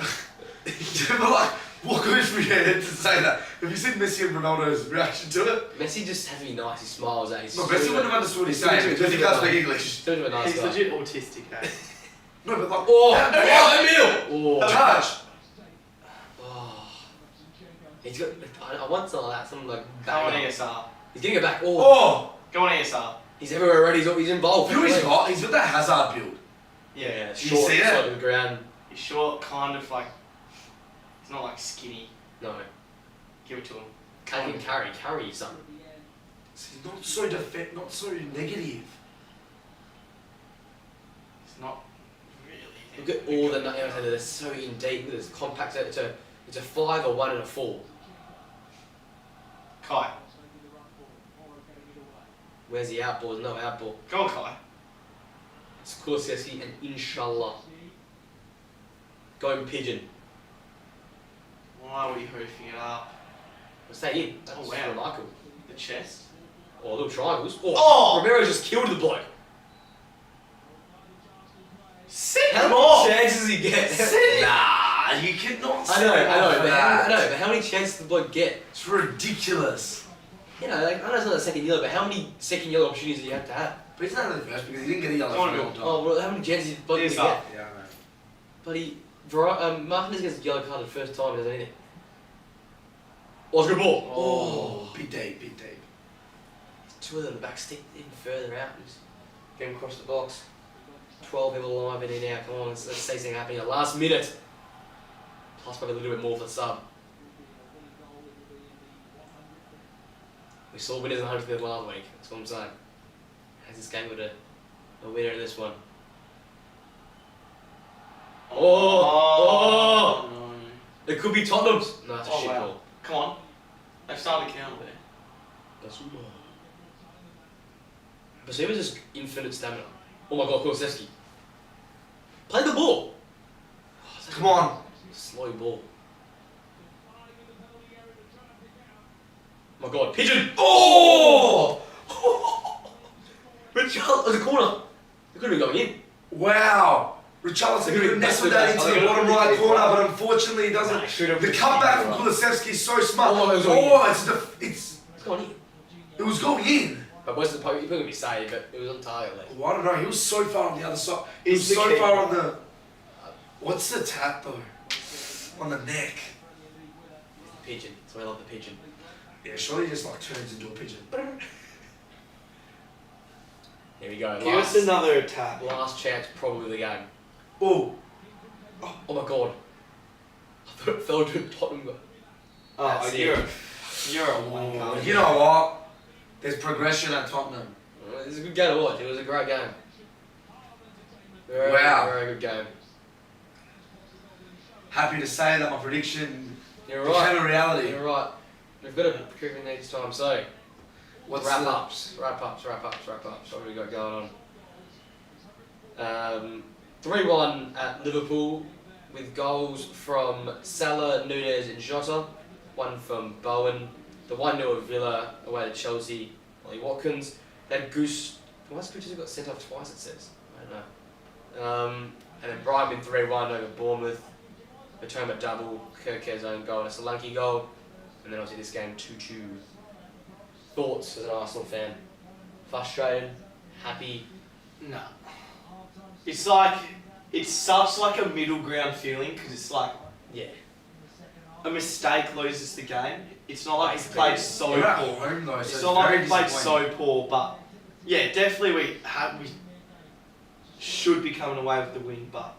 But like, what goes through your head to say that? Have you seen Messi and Ronaldo's reaction to it? Messi just has to be nice. He smiles at. No, Messi wouldn't have understood what he's saying because he can't speak English. Still a nice He's guy. legit autistic, eh? No, but like, Oh, Emil! Oh. touch. Oh. He's got. I want some of that. Some like. Come on, back up. ESR. He's getting it back. Oh. Oh, Go on, ESR. He's everywhere already. He's involved. you know he's got? He's got that Hazard build. Yeah. you Short see that? side of the ground. He's short, kind of like. He's not like skinny. No. Give it to him. Can he carry something? He's not so not so negative. He's not really. Look at all the nuts. They're so in deep. Look at this compact. It's a 5, a 1, and a 4. Kai. Where's the outball? There's no outball. Go on, Kai. Kulusevski, and inshallah. Going Pigeon. Why are we hoofing it up? Stay in. That's Oh, wow. remarkable. The chest? Oh, little triangles. Oh! Romero just killed the bloke. Send How him off! many chances does he get? Nah, you cannot I say know, that. but how many chances did the bloke get? It's ridiculous. You know, like, I know it's not a second yellow, but how many second yellow opportunities do you have to have? But it's not the first because he didn't get a yellow Come on, for a long Bill. time. Oh, well, how many chances did the bloke It's get? up. Yeah, I know. But Martinez gets a yellow card the first time, doesn't he? Oh, it's a good ball. Oh, bit deep, bit deep. Two of them back stick even further out. Just get him across the box. 12 people alive in here now. Come on, let's see something happening in the last minute. Plus probably a little bit more for the sub. We saw winners in the 100th last week. That's what I'm saying. Has this game got a winner in this one? Oh! No. It could be Tottenham's. No, it's a Oh, shit wow. ball. Come on. They've started to count there. Basuma's just infinite stamina. Oh my god, Kulusevski. Play the ball! Oh, Come on. Slow ball. Oh my god, Pigeon! Oh! Richarlison, there's a corner. It could have been going in. Wow. Richarlison could have nestled that into the bottom right corner, but unfortunately he doesn't. The cutback from Kulusevski is so smart. Oh, it was going in. It's It's going in. it was going in. But where's the poke? He couldn't be saved, but it was on target. Like. Well, I don't know. He was so far on the other side. He was Is the so keeper- far on the. What's the tap though? On the neck. Pigeon. That's why I love the pigeon. Yeah, surely he just like turns into a pigeon. Here we go. Give us another tap. Last chance, probably of the game. Oh. Oh my god. I thought it fell to Tottenham. Oh, That's you're it. a wanker. You know what? There's progression at Tottenham. It was a good game to watch. It was a great game. Very, Wow. very good game. Happy to say that my prediction You're became right. a reality. You're right. We've got a cricket next time, so What's wrap the- ups. What have we got going on? 3-1 at Liverpool with goals from Salah, Nunez and Jota. One from Bowen. The 1-0 at Villa away to Chelsea. Ollie Watkins. Then Goose. Why has Goose got sent off twice, it says? I don't know. And then Brighton 3-1 over Bournemouth. Matoma double. Kirke's own goal and a Solanke goal. And then obviously this game 2-2. Thoughts as an Arsenal fan? Frustrated? Happy? No. It's like, it's such like a middle ground feeling because it's like Yeah. a mistake loses the game. It's not like it's played so You're at poor. home though, so It's not like very we played disappointing. so poor, but yeah, definitely we should be coming away with the win, but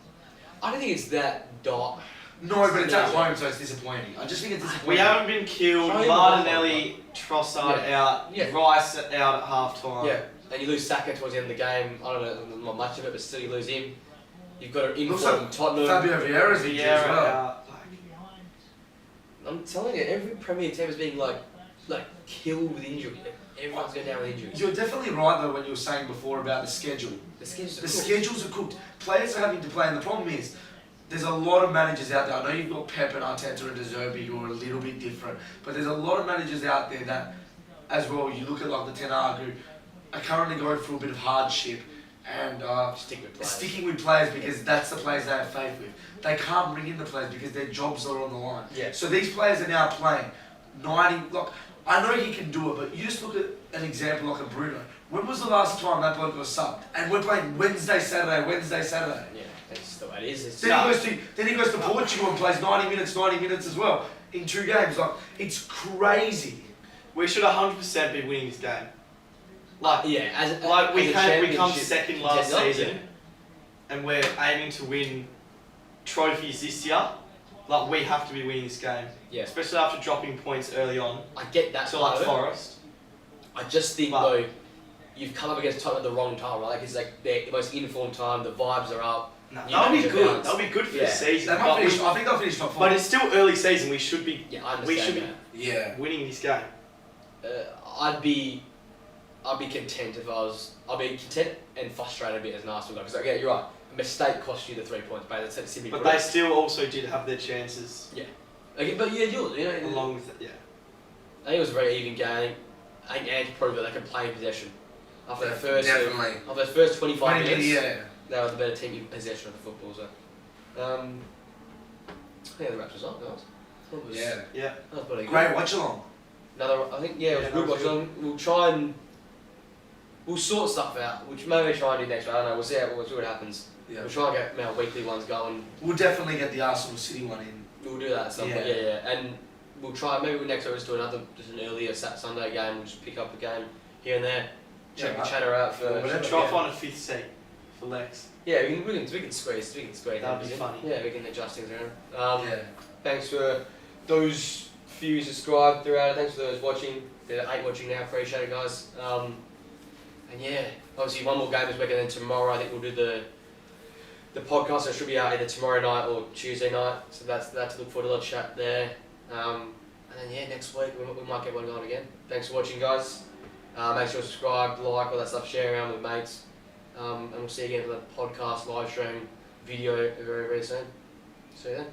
I don't think it's that dark. No, but it's at home, so it's disappointing. I just think it's disappointing. we haven't been killed. Try Martinelli, Trossard Yeah. out, Yeah. Rice out at half time. Yeah. And you lose Saka towards the end of the game. I don't know not much of it, but still you lose him. You've got an Looks like informed Tottenham. Fabio Vieira's injured as Vieira well. out. I'm telling you, every Premier team is being like killed with injury. Everyone's going down with injuries. You're definitely right though when you were saying before about the schedule. The schedules are The cooked. schedules are cooked. Players are having to play, and the problem is there's a lot of managers out there. I know you've got Pep and Arteta and De Zerbi who are a little bit different, but there's a lot of managers out there that, as well, you look at like the Ten Hag who are currently going through a bit of hardship and Stick with players. sticking with players because that's the players they have faith with. They can't bring in the players because their jobs are on the line. Yeah. So these players are now playing 90. Like I know he can do it, but you just look at an example like a Bruno. When was the last time that bloke was subbed? And we're playing Wednesday, Saturday. Yeah, that's the way it is. It's Then he goes to Portugal and plays 90 minutes as well in 2 games. Like it's crazy. We should 100% be winning this game. Like, yeah, as like we as a come championship second last contender, season, and we're aiming to win trophies this year. Like we have to be winning this game, Yeah. especially after dropping points early on I get that. to part like of it. Forest. I just think But- though, you've come up against Tottenham at the wrong time, right? Like it's like the most informed time. The vibes are up. No, You that'll be manage good. balance. That'll be good for Yeah. the season. They might But, finish. I think they'll finish top 4. but it's still early season. We should be Yeah, I understand We should be- that. yeah. winning this game. I'd be I'd be content if I'd be content and frustrated a bit as an Arsenal guy. Because, okay, you're right. A mistake cost you the 3 points, but that's Sydney. But they still also did have their chances. Yeah. Okay, but yeah, you know, Along with it, yeah. I think it was a very even game. I think Ants proved that they could play in possession. After the first, Definitely. after the first 25 minutes, Yeah. they were the better team in possession of the football. So, I think that wraps us up, guys. That was, Yeah. Yeah. that was pretty good. Great watch along. Another, I think, yeah, it was Yeah, a good that watch. was On. We'll try and we'll sort stuff out, which maybe try and do next week. I don't know. We'll see what happens. Yeah. We'll try and get our weekly ones going. We'll definitely get the Arsenal City one in. We'll do that at some point. Yeah. And we'll try. Maybe next week we'll just do just an earlier Sunday game. We'll just pick up a game here and there. Chat her out for. Whatever. Try to find a fifth seat for Lex. Yeah, we can squeeze. That'd be funny. Yeah, we can adjust things around. Yeah. Thanks for those few subscribed throughout it. Thanks for those watching. There are 8 watching now. Appreciate it, guys. And yeah, obviously one more game this week, and then tomorrow I think we'll do the podcast. So it should be out either tomorrow night or Tuesday night. So that's to look forward to. A lot of chat there. And then yeah, next week we might get one going again. Thanks for watching, guys. Make sure to subscribe, like, all that stuff, share around with mates. And we'll see you again for the podcast, live stream, video very, very soon. See you then.